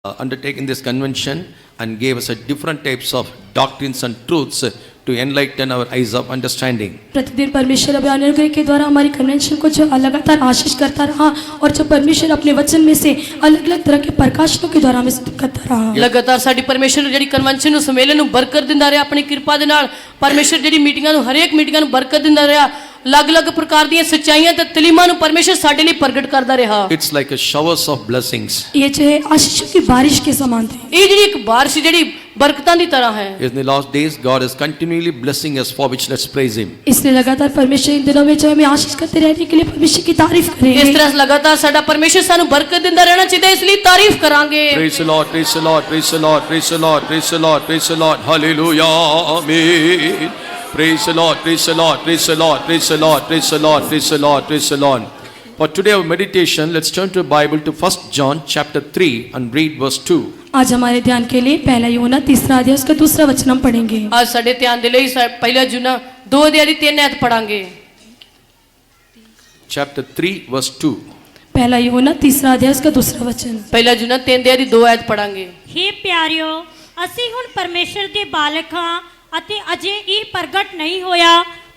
undertaken this convention and gave us a different types of doctrines and truths to enlighten our eyes of understanding. प्रतिदिन परमेश्वर अपने अनुग्रह के द्वारा हमारी कन्वेंशन को जो लगातार आशीष करता रहा और जो परमेश्वर अपने वचन में से अलग अलग तरह के प्रकाशनों के द्वारा हमें सिद्ध करता रहा। लगातार साडी परमेश्वर ਜਿਹੜੀ ਕਨਵੈਨਸ਼ਨ ਨੂੰ सम्मेलन ਨੂੰ ਬਰਕਤ ਦਿੰਦਾ ਰਿਹਾ ਆਪਣੀ ਕਿਰਪਾ ਦੇ ਨਾਲ। परमेश्वर ਜਿਹੜੀ ਮੀਟਿੰਗਾਂ ਨੂੰ ਹਰੇਕ ਮੀਟਿੰਗਾਂ ਨੂੰ ਬਰਕਤ ਦਿੰਦਾ ਰਿਹਾ। अलग-अलग प्रकार ਦੀਆਂ ਸੱਚਾਈਆਂ ਤੇ ਤਲੀਮਾਂ ਨੂੰ परमेश्वर ਸਾਡੇ ਲਈ ਪ੍ਰਗਟ ਕਰਦਾ ਰਿਹਾ। It's like a showers of blessings. ये जो है आशीषों की बारिश के समान थे। ਇਹ ਜਿਹੜੀ ਇੱਕ ਬਾਰਿਸ਼ ਜਿਹੜੀ बरकतां दी तरह है। In the last days God is continually blessing us, for which let's praise him. इसलिए लगातार परमेश्वर इन दिनों में जो हमें आशीष करते रहने के लिए परमेश्वर की तारीफ करेंगे। इस तरह लगातार साडा परमेश्वर सानू बरकत दिंदा रहना चाहिए, इसलिए तारीफ करांगे। Praise the Lord, praise the Lord, praise the Lord, praise the Lord, praise the Lord, praise the Lord. Hallelujah. Amen. Praise the Lord, praise the Lord, praise the Lord, praise the Lord, praise the Lord, praise the Lord, praise the Lord. For today our meditation, let's turn to the Bible to 1 John chapter 3 and read verse 2. आज हमारे ध्यान के लिए पहला यूहन्ना 3 अध्याय उसका 2 वचन हम पढ़ेंगे। आज साडे ध्यान दे लई पहला यूहन्ना 2 अध्याय दी 3 आयत पढ़ांगे। Chapter 3 verse 2. पहला यूहन्ना 3 अध्याय उसका 2 वचन। पहला यूहन्ना 3 अध्याय दी 2 आयत पढ़ांगे। हे प्यारियो, ਅਸੀਂ ਹੁਣ ਪਰਮੇਸ਼ਰ ਦੇ ਬਾਲਕ ਹਾਂ ਅਤੇ ਅਜੇ ਇਹ ਪ੍ਰਗਟ ਨਹੀਂ ਹੋਇਆ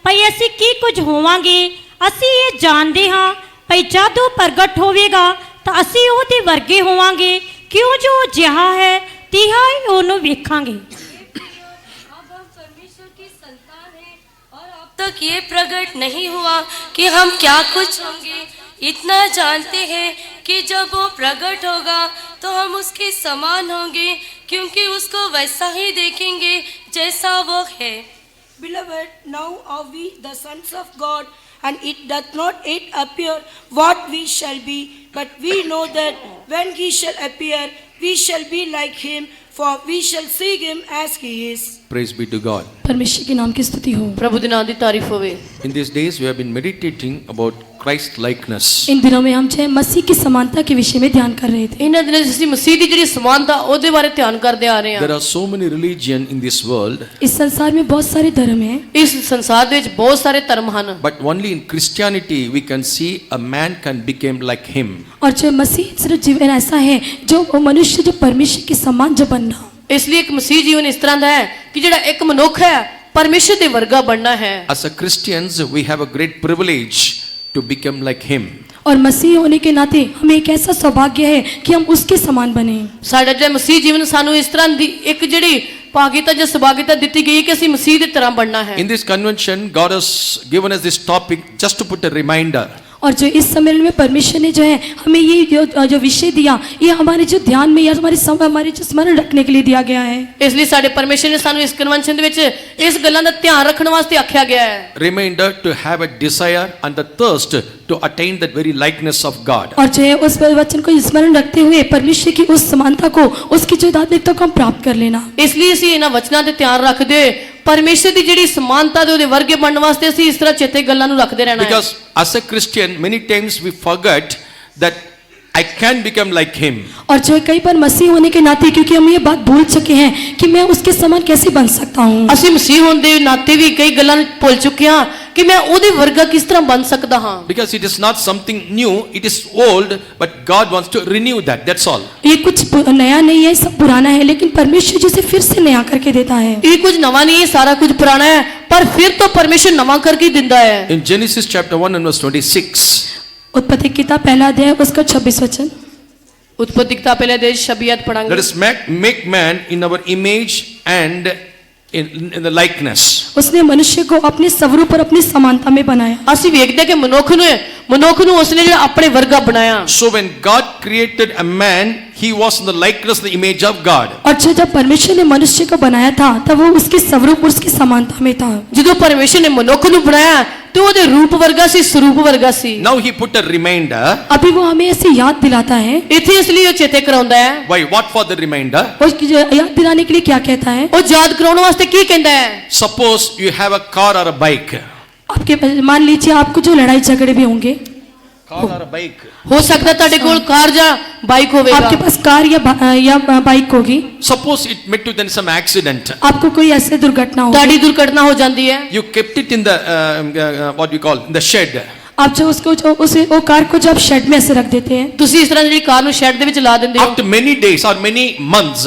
ਭਈ ਅਸੀਂ ਕੀ ਕੁਝ ਹੋਵਾਂਗੇ। ਅਸੀਂ ਇਹ ਜਾਣਦੇ ਹਾਂ ਭਈ ਜਦ ਉਹ ਪ੍ਰਗਟ ਹੋਵੇਗਾ ਤਾਂ ਅਸੀਂ ਉਹਦੇ ਵਰਗੇ ਹੋਵਾਂਗੇ ਕਿਉਂ ਜੋ ਜਿਹਾ ਹੈ ਤਿਹਾ ਹੀ ਉਹਨੂੰ ਵੇਖਾਂਗੇ। तक ये प्रकट नहीं हुआ कि हम क्या कुछ होंगे। इतना जानते हैं कि जब वो प्रकट होगा तो हम उसके समान होंगे क्योंकि उसको वैसा ही देखेंगे जैसा वो है। Beloved, now are we the sons of God, and it doth not yet appear what we shall be, but we know that when he shall appear, we shall be like him, for we shall see him as he is. Praise be to God. परमेश्वर के नाम की स्तुति हो। प्रभु दे नाम दी तारीफ होवे। In these days we have been meditating about Christ likeness. इन दिनों में हम जो मसीह की समानता के विषय में ध्यान कर रहे थे। इन्हां दिनां ਅਸੀਂ ਮਸੀਹ ਦੀ ਜਿਹੜੀ ਸਮਾਨਤਾ ਉਹਦੇ ਬਾਰੇ ਧਿਆਨ ਕਰਦੇ ਆ ਰਹੇ ਹਾਂ। There are so many religion in this world. इस संसार में बहुत सारे धर्म हैं। ਇਸ ਸੰਸਾਰ ਦੇ ਵਿੱਚ ਬਹੁਤ ਸਾਰੇ ਧਰਮ ਹਨ। But only in Christianity we can see a man can become like him. और जो मसीह सिर्फ जीवन ऐसा है जो वो मनुष्य जो परमेश्वर के समान जो बनना। इसलिए एक मसीह जीवन इस तरह ਦਾ ਹੈ ਕਿ ਜਿਹੜਾ ਇੱਕ ਮਨੁੱਖ ਹੈ परमेश्वर ਦੇ ਵਰਗਾ ਬਣਨਾ ਹੈ। As a Christians we have a great privilege to become like him. और मसीह होने के नाते हमें एक ऐसा सौभाग्य है कि हम उसके समान बने। ਸਾਡਾ ਜਿਹੜਾ ਮਸੀਹ ਜੀਵਨ ਸਾਨੂੰ ਇਸ ਤਰ੍ਹਾਂ ਦੀ ਇੱਕ ਜਿਹੜੀ ਭਾਗੀਤਾ ਜਾਂ ਸੁਭਾਗਿਤਾ ਦਿੱਤੀ ਗਈ ਕਿ ਅਸੀਂ ਮਸੀਹ ਦੀ ਤਰ੍ਹਾਂ ਬਣਨਾ ਹੈ। In this convention God has given us this topic just to put a reminder. और जो इस सम्मेलन में परमेश्वर ने जो है हमें ये जो विषय दिया ये हमारे जो ध्यान में या हमारे जो स्मरण रखने के लिए दिया गया है। इसलिए साडे परमेश्वर ने सानू इस कन्वेंशन ਦੇ ਵਿੱਚ ਇਸ ਗੱਲਾਂ ਦਾ ਧਿਆਨ ਰੱਖਣ ਵਾਸਤੇ ਆਖਿਆ ਗਿਆ ਹੈ। Reminder to have a desire and the thirst to attain that very likeness of God. और जो है उस वचन को स्मरण रखते हुए परमेश्वर की उस समानता को उसकी जो आत्मिकता को हम प्राप्त कर लेना। इसलिए ਅਸੀਂ ਇਹਨਾਂ ਵਚਨਾਂ ਤੇ ਧਿਆਨ ਰੱਖਦੇ ਹੋਏ परमेश्वर ਦੀ ਜਿਹੜੀ ਸਮਾਨਤਾ ਦੇ ਉਹਦੇ ਵਰਗੇ ਬਣਨ ਵਾਸਤੇ ਅਸੀਂ ਇਸ ਤਰ੍ਹਾਂ ਚੇਤੇ ਗੱਲਾਂ ਨੂੰ ਰੱਖਦੇ ਰਹਿਣਾ ਹੈ। Because as a Christian many times we forget that I can become like him. और जो कई बार मसीह होने के नाते क्योंकि हम ये बात भूल चुके हैं कि मैं उसके समान कैसे बन सकता हूँ। ਅਸੀਂ ਮਸੀਹ ਹੋਣ ਦੇ ਨਾਤੇ ਵੀ ਕਈ ਗੱਲਾਂ ਨੂੰ ਭੁੱਲ ਚੁੱਕੇ ਹਾਂ कि मैं ਉਹਦੇ ਵਰਗਾ ਕਿਸ ਤਰ੍ਹਾਂ ਬਣ ਸਕਦਾ ਹਾਂ। Because it is not something new, it is old, but God wants to renew that. That's all. ये कुछ नया नहीं है, सब पुराना है, लेकिन परमेश्वर जिसे फिर से नया करके देता है। ये कुछ नवा नहीं है, सारा कुछ पुराना है, पर फिर तो परमेश्वर नवा करके दिंदा है। In Genesis chapter 1 and verse 26. उत्पत्ति किताब पहला अध्याय उसका 26 वचन। उत्पत्ति किताब पहला अध्याय 26 आयत पढ़ांगे। Let us make man in our image and in the likeness. उसने मनुष्य को अपने स्वरूप और अपनी समानता में बनाया। ਅਸੀਂ ਵੇਖਦੇ ਕਿ ਮਨੁੱਖ ਨੂੰ ਉਸਨੇ ਜਿਹੜਾ ਆਪਣੇ ਵਰਗਾ ਬਣਾਇਆ। So when God created a man, he was in the likeness, the image of God. और जब परमेश्वर ने मनुष्य को बनाया था तब वो उसके स्वरूप और उसकी समानता में था। ਜਦੋਂ ਪਰਮੇਸ਼ਰ ਨੇ ਮਨੁੱਖ ਨੂੰ ਬਣਾਇਆ ਤੇ ਉਹਦੇ ਰੂਪ ਵਰਗਾ ਸੀ, ਸਰੂਪ ਵਰਗਾ ਸੀ। Now he put a reminder. अभी वो हमें ऐसे याद दिलाता है। ਇੱਥੇ ਇਸ ਲਈ ਉਹ ਚੇਤੇ ਕਰਾਉਂਦਾ ਹੈ। Why? What for the reminder? और याद दिलाने के लिए क्या कहता है? ਉਹ ਯਾਦ ਕਰਾਉਣ ਵਾਸਤੇ ਕੀ ਕਹਿੰਦਾ ਹੈ? Suppose you have a car or a bike. आपके मान लीजिए आपको जो लड़ाई झगड़े भी होंगे। Car or a bike. हो सकता है ਤੁਹਾਡੇ ਕੋਲ ਕਾਰ ਜਾਂ ਬਾਈਕ ਹੋਵੇਗਾ। आपके पास कार या बाइक होगी। Suppose it met with some accident. आपको कोई ऐसे दुर्घटना हो, ਤੁਹਾਡੀ ਦੁਰਘਟਨਾ ਹੋ ਜਾਂਦੀ ਹੈ। You kept it in the what we call in the shed. आप जो उसको जो उसे वो कार को जब शेड में ऐसे रख देते हैं, ਤੁਸੀਂ ਇਸ ਤਰ੍ਹਾਂ ਜਿਹੜੀ ਕਾਰ ਨੂੰ ਸ਼ੈੱਡ ਦੇ ਵਿੱਚ ਲਾ ਦਿੰਦੇ ਹੋ। After many days or many months,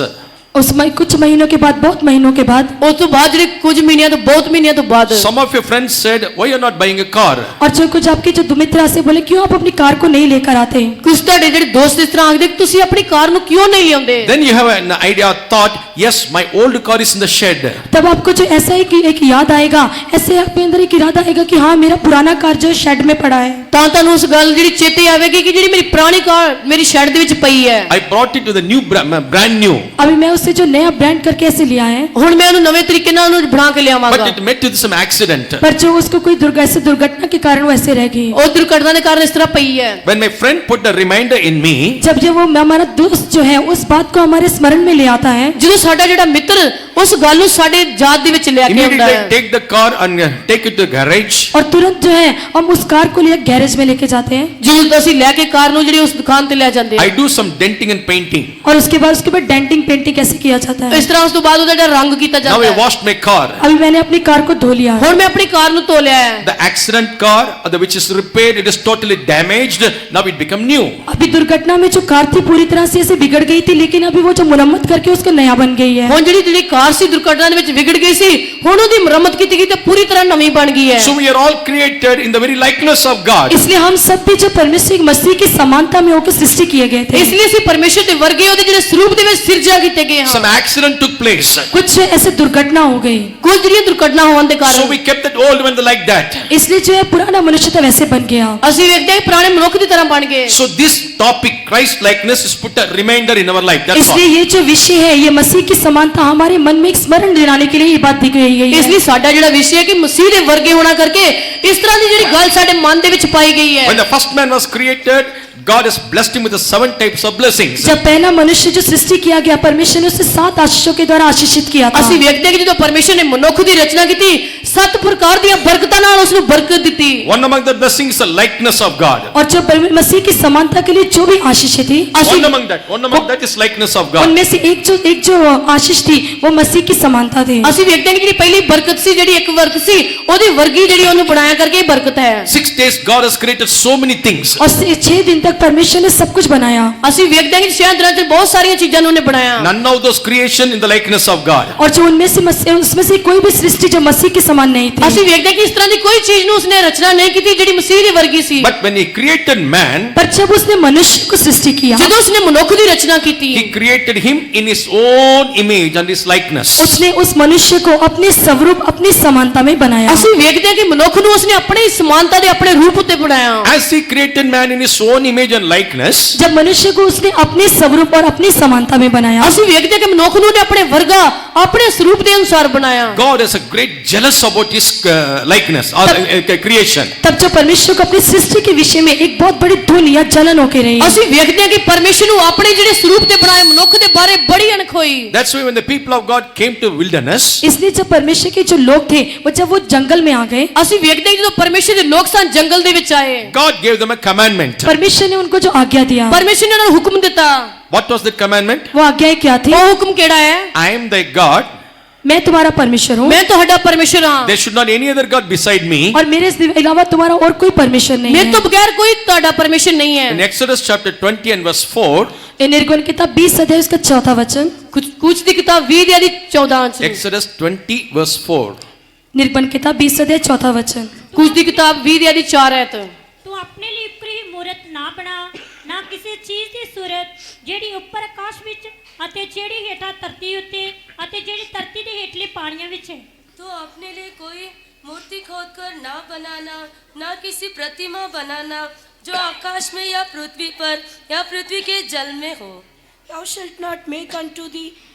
उसमें कुछ महीनों के बाद, बहुत महीनों के बाद, ਉਸ ਤੋਂ ਬਾਅਦ ਜਿਹੜੇ ਕੁਝ ਮਹੀਨਿਆਂ ਤੋਂ ਬਹੁਤ ਮਹੀਨਿਆਂ ਤੋਂ ਬਾਅਦ some of your friends said, why you're not buying a car? और जो कुछ आपके जो मित्र से बोले क्यों आप अपनी कार को नहीं लेकर आते। ਕੁਝ ਤੁਹਾਡੇ ਜਿਹੜੇ ਦੋਸਤ ਇਸ ਤਰ੍ਹਾਂ ਆਖਦੇ ਕਿ ਤੁਸੀਂ ਆਪਣੀ ਕਾਰ ਨੂੰ ਕਿਉਂ ਨਹੀਂ ਲਿਆਉਂਦੇ। Then you have an idea, thought, yes, my old car is in the shed. तब आपको जो ऐसा ही कि एक याद आएगा, ऐसे आपके अंदर एक इरादा आएगा कि हाँ मेरा पुराना कार जो शेड में पड़ा है। ਤਾਂ ਤੁਹਾਨੂੰ ਉਸ ਗੱਲ ਜਿਹੜੀ ਚੇਤੇ ਆਵੇਗੀ ਕਿ ਜਿਹੜੀ ਮੇਰੀ ਪੁਰਾਣੀ ਕਾਰ ਮੇਰੀ ਸ਼ੈੱਡ ਦੇ ਵਿੱਚ ਪਈ ਹੈ। I brought it to the new brand new, अभी मैं उससे जो नया ब्रांड करके ऐसे लिया है, ਹੁਣ ਮੈਂ ਉਹਨੂੰ ਨਵੇਂ ਤਰੀਕੇ ਨਾਲ ਉਹਨੂੰ ਬਣਾ ਕੇ but ਲਿਆਵਾਂਗਾ। it met with some accident. पर जो उसको कोई दुर्घटना के कारण वो ऐसे रह गई। ਉਹ ਦੁਰਘਟਨਾ ਦੇ ਕਾਰਨ ਇਸ ਤਰ੍ਹਾਂ ਪਈ ਹੈ। When my friend put a reminder in me, जब वो हमारा दोस्त जो है उस बात को हमारे स्मरण में ले आता है, ਜਦੋਂ ਸਾਡਾ ਜਿਹੜਾ ਮਿੱਤਰ ਉਸ ਗੱਲ ਨੂੰ ਸਾਡੇ ਯਾਦ ਦੇ ਵਿੱਚ ਲਿਆ ਕੇ ਆਉਂਦਾ immediately I ਹੈ, take the car and take it to the garage. और तुरंत जो है हम उस कार को ले गैरेज में लेके जाते हैं, ਜਦੋਂ ਅਸੀਂ ਲੈ ਕੇ ਕਾਰ ਨੂੰ ਜਿਹੜੀ ਉਸ ਦੁਕਾਨ ਤੇ ਲੈ ਜਾਂਦੇ I ਹਾਂ। do some denting and painting. और उसके बाद डेंटिंग पेंटिंग कैसे किया जाता है। ਇਸ ਤਰ੍ਹਾਂ ਉਸ ਤੋਂ ਬਾਅਦ ਉਹਦਾ ਜਿਹੜਾ ਰੰਗ ਕੀਤਾ Now ਜਾਂਦਾ I ਹੈ। washed my car. अभी मैंने अपनी कार को धो लिया, ਹੁਣ ਮੈਂ ਆਪਣੀ ਕਾਰ ਨੂੰ ਧੋ ਲਿਆ ਹੈ। The accident car, which is repaired, it is totally damaged. Now it become new. अभी दुर्घटना में जो कार थी पूरी तरह से ऐसे बिगड़ गई थी, लेकिन अभी वो जो मुरम्मत करके उसको नया बन गई है। ਹੁਣ ਜਿਹੜੀ ਕਾਰ ਸੀ ਦੁਰਘਟਨਾ ਦੇ ਵਿੱਚ ਵਿਗੜ ਗਈ ਸੀ, ਹੁਣ ਉਹਦੀ ਮੁਰੰਮਤ ਕੀਤੀ ਗਈ ਤੇ ਪੂਰੀ ਤਰ੍ਹਾਂ ਨਵੀਂ ਬਣ ਗਈ ਹੈ। So we are all created in the very likeness of God. इसलिए हम सब भी जो परमेश्वर मसीह की समानता में होकर सृष्टि किए गए थे। ਇਸ ਲਈ ਅਸੀਂ ਪਰਮੇਸ਼ਰ ਦੇ ਵਰਗੇ ਉਹਦੇ ਜਿਹੜੇ ਸਰੂਪ ਦੇ ਵਿੱਚ ਸਿਰਜਿਆ ਕੀਤੇ ਗਏ ਹਾਂ। Some accident took place. कुछ ऐसे दुर्घटना हो गई, ਕੁਝ ਜਿਹੜੀਆਂ ਦੁਰਘਟਨਾ ਹੋਣ ਦੇ So ਕਾਰਨ we kept that old one like that. इसलिए जो है पुराना मनुष्य तो वैसे बन गया। ਅਸੀਂ ਵੇਖਦੇ ਹਾਂ ਕਿ ਪੁਰਾਣੇ ਮਨੁੱਖ ਦੀ ਤਰ੍ਹਾਂ ਬਣ ਗਏ। So this topic, Christ likeness, is put a reminder in our life. That's all. इसलिए ये जो विषय है, ये मसीह की समानता हमारे मन में एक स्मरण दिलाने के लिए ये बात दी गई है। ਇਸ ਲਈ ਸਾਡਾ ਜਿਹੜਾ ਵਿਸ਼ੇ ਹੈ ਕਿ ਮਸੀਹ ਦੇ ਵਰਗੇ ਹੋਣਾ ਕਰਕੇ ਇਸ ਤਰ੍ਹਾਂ ਦੀ ਜਿਹੜੀ ਗੱਲ ਸਾਡੇ ਮਨ ਦੇ ਵਿੱਚ ਪਾਈ ਗਈ ਹੈ। When the first man was created, God has blessed him with the 7 types of blessings. जब पहला मनुष्य जो सृष्टि किया गया, परमेश्वर ने उसे 7 आशीषों के द्वारा आशीषित किया था। ਅਸੀਂ ਵੇਖਦੇ ਹਾਂ ਕਿ ਜਦੋਂ ਪਰਮੇਸ਼ਰ ਨੇ ਮਨੁੱਖ ਦੀ ਰਚਨਾ ਕੀਤੀ, 7 ਪ੍ਰਕਾਰ ਦੀਆਂ ਬਰਕਤਾਂ ਨਾਲ ਉਸ ਨੂੰ ਬਰਕਤ ਦਿੱਤੀ। One among the blessings is the likeness of God. और जो मसीह की समानता के लिए जो भी आशीष थी, One among that is likeness of God. उनमें से एक जो आशीष थी वो मसीह की समानता थी। ਅਸੀਂ ਵੇਖਦੇ ਹਾਂ ਕਿ ਜਿਹੜੀ ਪਹਿਲੀ ਬਰਕਤ ਸੀ, ਜਿਹੜੀ ਇੱਕ ਬਰਕਤ ਸੀ, ਉਹਦੀ ਵਰਗੀ ਜਿਹੜੀ ਉਹਨੂੰ ਬਣਾਇਆ ਕਰਕੇ ਇਹ ਬਰਕਤ ਹੈ। 6 days God has created so many things. और 6 दिन तक परमेश्वर ने सब कुछ बनाया। ਅਸੀਂ ਵੇਖਦੇ ਹਾਂ ਕਿ 6 ਦਿਨਾਂ 'ਚ ਬਹੁਤ ਸਾਰੀਆਂ ਚੀਜ਼ਾਂ ਨੂੰ ਉਹਨੇ ਬਣਾਇਆ। None of those creation in the likeness of God. और जो उसमें से कोई भी सृष्टि जो मसीह के समान नहीं थी। ਅਸੀਂ ਵੇਖਦੇ ਹਾਂ ਕਿ ਇਸ ਤਰ੍ਹਾਂ ਦੀ ਕੋਈ ਚੀਜ਼ ਨੂੰ ਉਸਨੇ रचना नहीं ਕੀਤੀ ਜਿਹੜੀ ਮਸੀਹ ਦੇ ਵਰਗੀ ਸੀ। But when he created man, पर जब उसने मनुष्य को सृष्टि किया, ਜਦੋਂ ਉਸਨੇ ਮਨੁੱਖ ਦੀ ਰਚਨਾ ਕੀਤੀ, he created him in his own image and his likeness. उसने उस मनुष्य को अपने स्वरूप, अपनी समानता में बनाया। ਅਸੀਂ ਵੇਖਦੇ ਹਾਂ ਕਿ ਮਨੁੱਖ ਨੂੰ ਉਸਨੇ ਆਪਣੀ ਸਮਾਨਤਾ ਦੇ ਆਪਣੇ ਰੂਪ ਉੱਤੇ ਬਣਾਇਆ। As he created man in his own image and likeness, जब मनुष्य को उसने अपने स्वरूप और अपनी समानता में बनाया, ਅਸੀਂ ਵੇਖਦੇ ਹਾਂ ਕਿ ਮਨੁੱਖ ਨੂੰ ਉਹਨੇ ਆਪਣੇ ਵਰਗਾ, ਆਪਣੇ ਸਰੂਪ ਦੇ ਅਨੁਸਾਰ ਬਣਾਇਆ। God is a great jealous about his likeness or creation. तब जो परमेश्वर को अपनी सृष्टि के विषय में एक बहुत बड़ी धुन या जलन होके रही। ਅਸੀਂ ਵੇਖਦੇ ਹਾਂ ਕਿ ਪਰਮੇਸ਼ਰ ਨੂੰ ਆਪਣੇ ਜਿਹੜੇ ਸਰੂਪ ਤੇ ਬਣਾਏ ਮਨੁੱਖ ਦੇ ਬਾਰੇ ਬੜੀ ਅਣਖ ਹੋਈ। That's why when the people of God came to wilderness, इसलिए जब परमेश्वर के जो लोग थे वो जब वो जंगल में आ गए, ਅਸੀਂ ਵੇਖਦੇ ਹਾਂ ਕਿ ਜਦੋਂ ਪਰਮੇਸ਼ਰ ਦੇ ਲੋਕ ਸਨ ਜੰਗਲ ਦੇ ਵਿੱਚ ਆਏ, God gave them a commandment. परमेश्वर ने उनको जो आज्ञा दिया, ਪਰਮੇਸ਼ਰ ਨੇ ਉਹਨਾਂ ਨੂੰ ਹੁਕਮ ਦਿੱਤਾ। What was that commandment? वो आज्ञा क्या थी? ਉਹ ਹੁਕਮ ਕਿਹੜਾ ਹੈ? I am thy God. मैं तुम्हारा परमेश्वर हूँ ਮੈਂ ਤੁਹਾਡਾ ਪਰਮੇਸ਼ਰ ਹਾਂ, There should not any other God beside me. और मेरे अलावा तुम्हारा और कोई परमेश्वर नहीं ਮੇਰੇ ਤੋਂ है। बगैर ਕੋਈ ਤੁਹਾਡਾ ਪਰਮੇਸ਼ਰ ਨਹੀਂ In ਹੈ। Exodus chapter 20 and verse 4, ये निर्गुण किताब 20 अध्याय उसका 4था वचन, ਕੁਝ ਦੀ ਕਿਤਾਬ 20 ਦੀ 14 ਚ, Exodus 20 verse 4. निर्गुण किताब 20 अध्याय 4था वचन। ਕੁਝ ਦੀ ਕਿਤਾਬ 20 ਦੀ 4 ਐਤ। ਤੂੰ ਆਪਣੇ ਲਈ ਉਪਰੀ ਮੂਰਤ ਨਾ ਬਣਾ, ਨਾ ਕਿਸੇ ਚੀਜ਼ ਦੀ ਸੂਰਤ ਜਿਹੜੀ ਉੱਪਰ ਆਕਾਸ਼ ਵਿੱਚ ਅਤੇ ਜਿਹੜੀ ਹੇਠਾਂ ਧਰਤੀ ਉੱਤੇ ਅਤੇ ਜਿਹੜੀ ਧਰਤੀ ਦੇ ਹੇਠਲੇ ਪਾਣੀਆਂ ਵਿੱਚ ਹੈ। तो अपने लिए कोई मूर्ति खोद कर ना बनाना, ना किसी प्रतिमा बनाना जो आकाश में या पृथ्वी पर या पृथ्वी के जल में हो। Thou shalt not make unto thee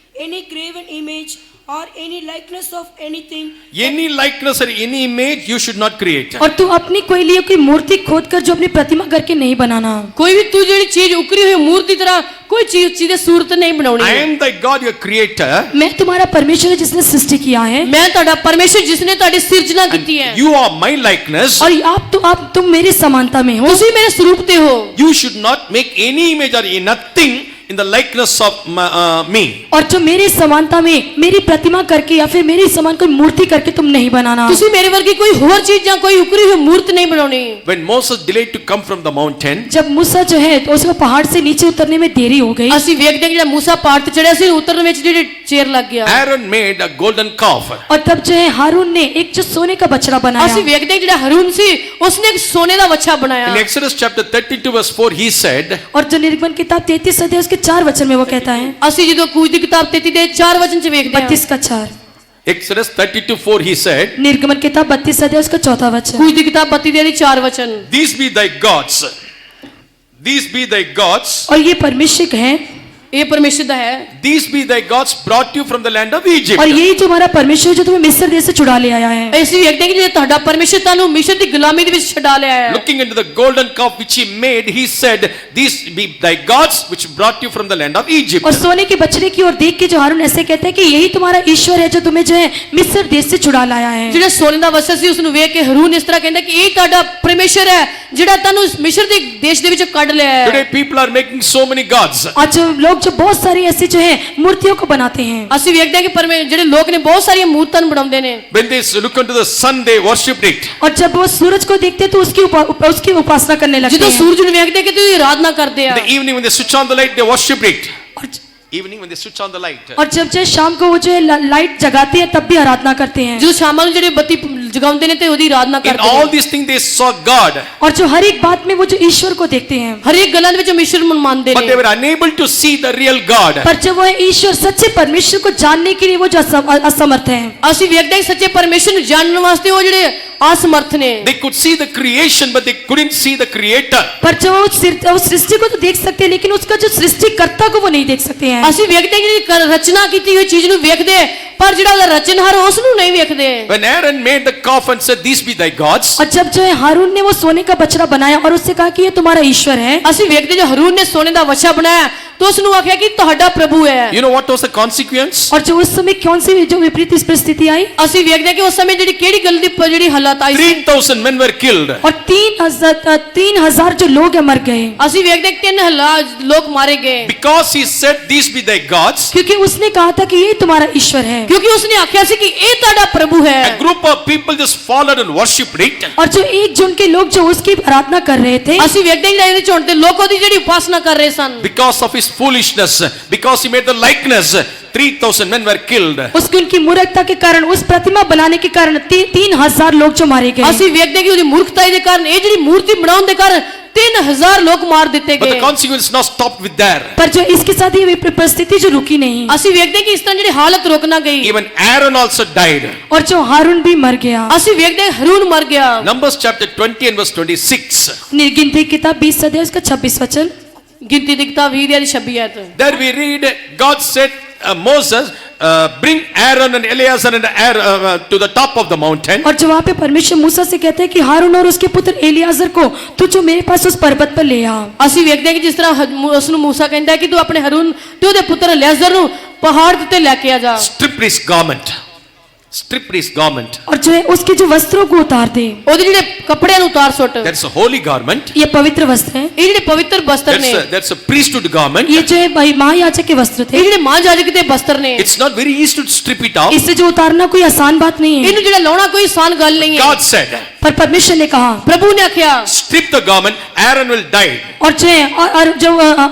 any graven image or any likeness of anything. Any likeness or any image you should not create. और तू अपनी कोई लिए कोई मूर्ति खोद कर जो अपनी प्रतिमा करके नहीं बनाना। ਕੋਈ ਵੀ ਤੂੰ ਜਿਹੜੀ ਚੀਜ਼ ਉਕਰੀ ਹੋਈ ਮੂਰਤੀ ਤਰ੍ਹਾਂ ਕੋਈ ਚੀਜ਼ ਦੀ ਸੂਰਤ ਨਹੀਂ ਬਣਾਉਣੀ। I am thy God, your creator. मैं तुम्हारा परमेश्वर है जिसने सृष्टि किया है, ਮੈਂ ਤੁਹਾਡਾ ਪਰਮੇਸ਼ਰ ਜਿਸਨੇ ਤੁਹਾਡੀ ਸਿਰਜਣਾ ਕੀਤੀ ਹੈ। You are my likeness. और तुम मेरी समानता में हो। ਤੁਸੀਂ ਮੇਰੇ ਸਰੂਪ ਤੇ ਹੋ। You should not make any image or nothing in the likeness of me. और जो मेरी समानता में मेरी प्रतिमा करके या फिर मेरी समान कोई मूर्ति करके तुम नहीं बनाना। ਤੁਸੀਂ ਮੇਰੇ ਵਰਗੀ ਕੋਈ ਹੋਰ ਚੀਜ਼ ਜਾਂ ਕੋਈ ਉਕਰੀ ਹੋਈ ਮੂਰਤ ਨਹੀਂ ਬਣਾਉਣੀ। When Moses delayed to come from the mountain, जब मूसा जो है तो उसको पहाड़ से नीचे उतरने में देरी हो गई। ਅਸੀਂ ਵੇਖਦੇ ਕਿ ਜਿਹੜਾ ਮੂਸਾ ਪਹਾੜ ਤੇ ਚੜਿਆ ਸੀ ਉਤਰਨ ਵਿੱਚ ਜਿਹੜੇ ਚੇਰ ਲੱਗ ਗਿਆ। Aaron made a golden calf. और तब जो है हारून ने एक जो सोने का बछड़ा ਅਸੀਂ बनाया। ਵੇਖਦੇ ਕਿ ਜਿਹੜਾ ਹरून ਸੀ ਉਸਨੇ ਇੱਕ ਸੋਨੇ ਦਾ ਵੱਛਾ ਬਣਾਇਆ। In Exodus chapter 32 verse 4 he said, और जो निर्गमन किताब 33 अध्याय उसके 4 वचन में वो कहता है, ਅਸੀਂ ਜਦੋਂ ਕੂਚ ਦੀ ਕਿਤਾਬ 33 ਦੇ 4 ਵਚਨ ਚ ਵੇਖਦੇ ਹਾਂ। 32 का 4। Exodus 32:4 he said, निर्गमन किताब 32 अध्याय उसका 4था वचन। ਕੂਚ ਦੀ ਕਿਤਾਬ 32 ਦੇ 4 ਵਚਨ। these be thy gods. These be thy gods. और ये परमेश्वर है, ਇਹ ਪਰਮੇਸ਼ਰ ਦਾ ਹੈ। These be thy gods brought you from the land of Egypt. और यही तुम्हारा परमेश्वर जो तुम्हें मिस्र देश से छुड़ा ले आया है। ਅਸੀਂ ਵੇਖਦੇ ਕਿ ਜੇ ਤੁਹਾਡਾ ਪਰਮੇਸ਼ਰ ਤੁਹਾਨੂੰ ਮਿਸਰ ਦੀ ਗੁਲਾਮੀ ਦੇ ਵਿੱਚ ਛਡਾ ਲਿਆ ਹੈ। Looking into the golden calf which he made, he said, these be thy gods which brought you from the land of Egypt. और सोने के बछड़े की ओर देख के जो हारून ऐसे कहते हैं कि यही तुम्हारा ईश्वर है जो तुम्हें जो है मिस्र देश से छुड़ा लाया है। ਜਿਹੜਾ ਸੋਨੇ ਦਾ ਵਸਾ ਸੀ ਉਸ ਨੂੰ ਵੇਖ ਕੇ ਹरून ਇਸ ਤਰ੍ਹਾਂ ਕਹਿੰਦਾ ਕਿ ਇਹ ਤੁਹਾਡਾ ਪਰਮੇਸ਼ਰ ਹੈ ਜਿਹੜਾ ਤੁਹਾਨੂੰ ਮਿਸਰ ਦੇ ਦੇਸ਼ ਦੇ ਵਿੱਚੋਂ ਕੱਢ ਲਿਆ ਹੈ। Today people are making so many gods. आज लोग जो बहुत सारी ऐसी जो है मूर्तियों को बनाते हैं। ਅਸੀਂ ਵੇਖਦੇ ਹਾਂ ਕਿ ਜਿਹੜੇ ਲੋਕ ਨੇ ਬਹੁਤ ਸਾਰੀਆਂ ਮੂਰਤਾਂ ਨੂੰ ਬਣਾਉਂਦੇ ਨੇ। When they look into the sun, they worship it. और जब वो सूरज को देखते हैं तो उसकी उपासना करने लगते ਜਦੋਂ हैं। ਸੂਰਜ ਨੂੰ ਵੇਖਦੇ ਕਿ ਤੁਸੀਂ ਆਰਾਧਨਾ ਕਰਦੇ ਆ। In the evening when they switch on the light, they worship it. और Evening when they switch on the light. और जब जो है शाम को वो जो है लाइट जगाते हैं तब भी आराधना करते हैं। ਜਦੋਂ ਸ਼ਾਮਾਂ ਨੂੰ ਜਿਹੜੇ ਬੱਤੀ ਜਗਾਉਂਦੇ ਨੇ ਤੇ ਉਹਦੀ ਆਰਾਧਨਾ In ਕਰਦੇ all ਨੇ। these things they saw God, और जो हर एक बात में वो जो ईश्वर को देखते हैं। ਹਰ ਇੱਕ ਗੱਲਾਂ ਦੇ ਵਿੱਚ ਮਿਸ਼ਰ ਨੂੰ ਮੰਨਦੇ but they ਨੇ। were unable to see the real God. पर जब वो ईश्वर सच्चे परमेश्वर को जानने के लिए वो जो असमर्थ है। ਅਸੀਂ ਵੇਖਦੇ ਹਾਂ ਕਿ ਸੱਚੇ ਪਰਮੇਸ਼ਰ ਨੂੰ ਜਾਣਨ ਵਾਸਤੇ ਉਹ ਜਿਹੜੇ असमर्थ ने। They could see the creation but they couldn't see the creator. पर जब वो सृष्टि को तो देख सकते हैं लेकिन उसका जो सृष्टिकर्ता को वो नहीं देख सकते हैं। ਅਸੀਂ ਵੇਖਦੇ ਹਾਂ ਕਿ ਰਚਨਾ ਕੀਤੀ ਹੋਈ ਚੀਜ਼ ਨੂੰ ਵੇਖਦੇ ਪਰ ਜਿਹੜਾ ਉਹਦਾ ਰਚਨਹਾਰ ਉਸ ਨੂੰ ਨਹੀਂ ਵੇਖਦੇ। When Aaron made the calf and said, "These be thy gods," और जब जो है हारून ने वो सोने का बछड़ा बनाया और उससे कहा कि ये तुम्हारा ईश्वर है। ਅਸੀਂ ਵੇਖਦੇ ਜੋ ਹरून ने सोने ਦਾ ਵੱਛਾ ਬਣਾਇਆ तो उसनु आख्या कि ਤੁਹਾਡਾ ਪ੍ਰਭੂ है। You know what was the consequence? और जो उस समय कौन सी जो विपरीत परिस्थिति आई। ਅਸੀਂ ਵੇਖਦੇ ਕਿ ਉਸ ਸਮੇਂ ਜਿਹੜੀ ਕਿਹੜੀ ਗੱਲ ਦੀ ਜਿਹੜੀ ਹਾਲਾਤ ਆਈ ਸੀ। 3,000 men were killed. और 3,000 जो लोग है मर गए। ਅਸੀਂ ਵੇਖਦੇ ਕਿ 3,000 लोग मारे गए। Because he said, "These be thy gods." क्योंकि उसने कहा था कि ये तुम्हारा ईश्वर है। क्योंकि उसने आख्या ਸੀ कि ਇਹ ਤੁਹਾਡਾ ਪ੍ਰਭੂ है। A group of people just followed and worshipped it. और जो एक झुंड के लोग जो उसकी आराधना कर रहे थे। ਅਸੀਂ ਵੇਖਦੇ ਕਿ ਇਹਦੇ ਝੁੰਡ ਦੇ ਲੋਕ ਉਹਦੀ ਜਿਹੜੀ ਉਪਾਸਨਾ ਕਰ ਰਹੇ ਸਨ। Because of his foolishness, because he made the likeness, 3,000 men were killed. उसकी उनकी मूर्खता के कारण उस प्रतिमा बनाने के कारण 3,000 लोग जो मारे गए। ਅਸੀਂ ਵੇਖਦੇ ਕਿ ਉਹਦੀ ਮੂਰਖਤਾ ਦੇ ਕਾਰਨ ਇਹ ਜਿਹੜੀ ਮੂਰਤੀ ਬਣਾਉਣ ਦੇ ਕਾਰਨ 3,000 लोग मार ਦਿੱਤੇ But the ਗਏ। consequence not stopped with there. पर जो इसके साथ ये परिस्थिति जो रुकी नहीं। ਅਸੀਂ ਵੇਖਦੇ ਕਿ ਇਸ ਤਰ੍ਹਾਂ ਜਿਹੜੀ ਹਾਲਤ ਰੁਕ ਨਾ ਗਈ। Even Aaron also died. और जो हारून भी मर गया। ਅਸੀਂ ਵੇਖਦੇ ਹरून ਮਰ ਗਿਆ। Numbers chapter 20 and verse 26. निर्गिनती किताब 20 अध्याय उसका 26 वचन। ਗਿਣਤੀ ਦੀ ਕਿਤਾਬ 20 ਦੀ 26 ਆਇਤ। There we read, God said, Moses, bring Aaron and Eleazar and Aaron to the top of the mountain. और जो वहाँ पे परमेश्वर मूसा से कहते हैं कि हारून और उसके पुत्र एलियाजर को तू जो मेरे पास उस पर्वत पर ले आ। ਅਸੀਂ ਵੇਖਦੇ ਕਿ ਜਿਸ ਤਰ੍ਹਾਂ ਉਸ ਨੂੰ मूसा ਕਹਿੰਦਾ ਕਿ ਤੂੰ ਆਪਣੇ ਹरून ਤੇ ਉਹਦੇ ਪੁੱਤਰ ਇਲਿਆਜ਼ਰ ਨੂੰ ਪਹਾੜ ਤੇ ਲੈ ਕੇ ਆ ਜਾ। Strip his garment. Strip his garment. और जो है उसके जो वस्त्रों को उतार दे। ਉਹਦੇ ਜਿਹੜੇ ਕੱਪੜਿਆਂ ਨੂੰ ਉਤਾਰ ਸੁੱਟ। That's a holy garment. ये पवित्र वस्त्र है। ਇਹ ਜਿਹੜੇ ਪਵਿੱਤਰ ਵਸਤਰ ਨੇ। That's a priesthood garment. ये जो है भाई महायाजक के वस्त्र ਇਹ थे। ਜਿਹੜੇ ਮਹਾਜਾਜਕ ਦੇ ਵਸਤਰ ਨੇ। It's not very easy to strip it off. इससे जो उतारना कोई आसान बात नहीं है। ਇਹਨੂੰ ਜਿਹੜਾ ਲਾਉਣਾ ਕੋਈ ਆਸਾਨ ਗੱਲ ਨਹੀਂ ਹੈ। God said, पर परमेश्वर ने कहा। ਪ੍ਰਭੂ ਨੇ ਆਖਿਆ strip the garment, Aaron will die. और जो है और जो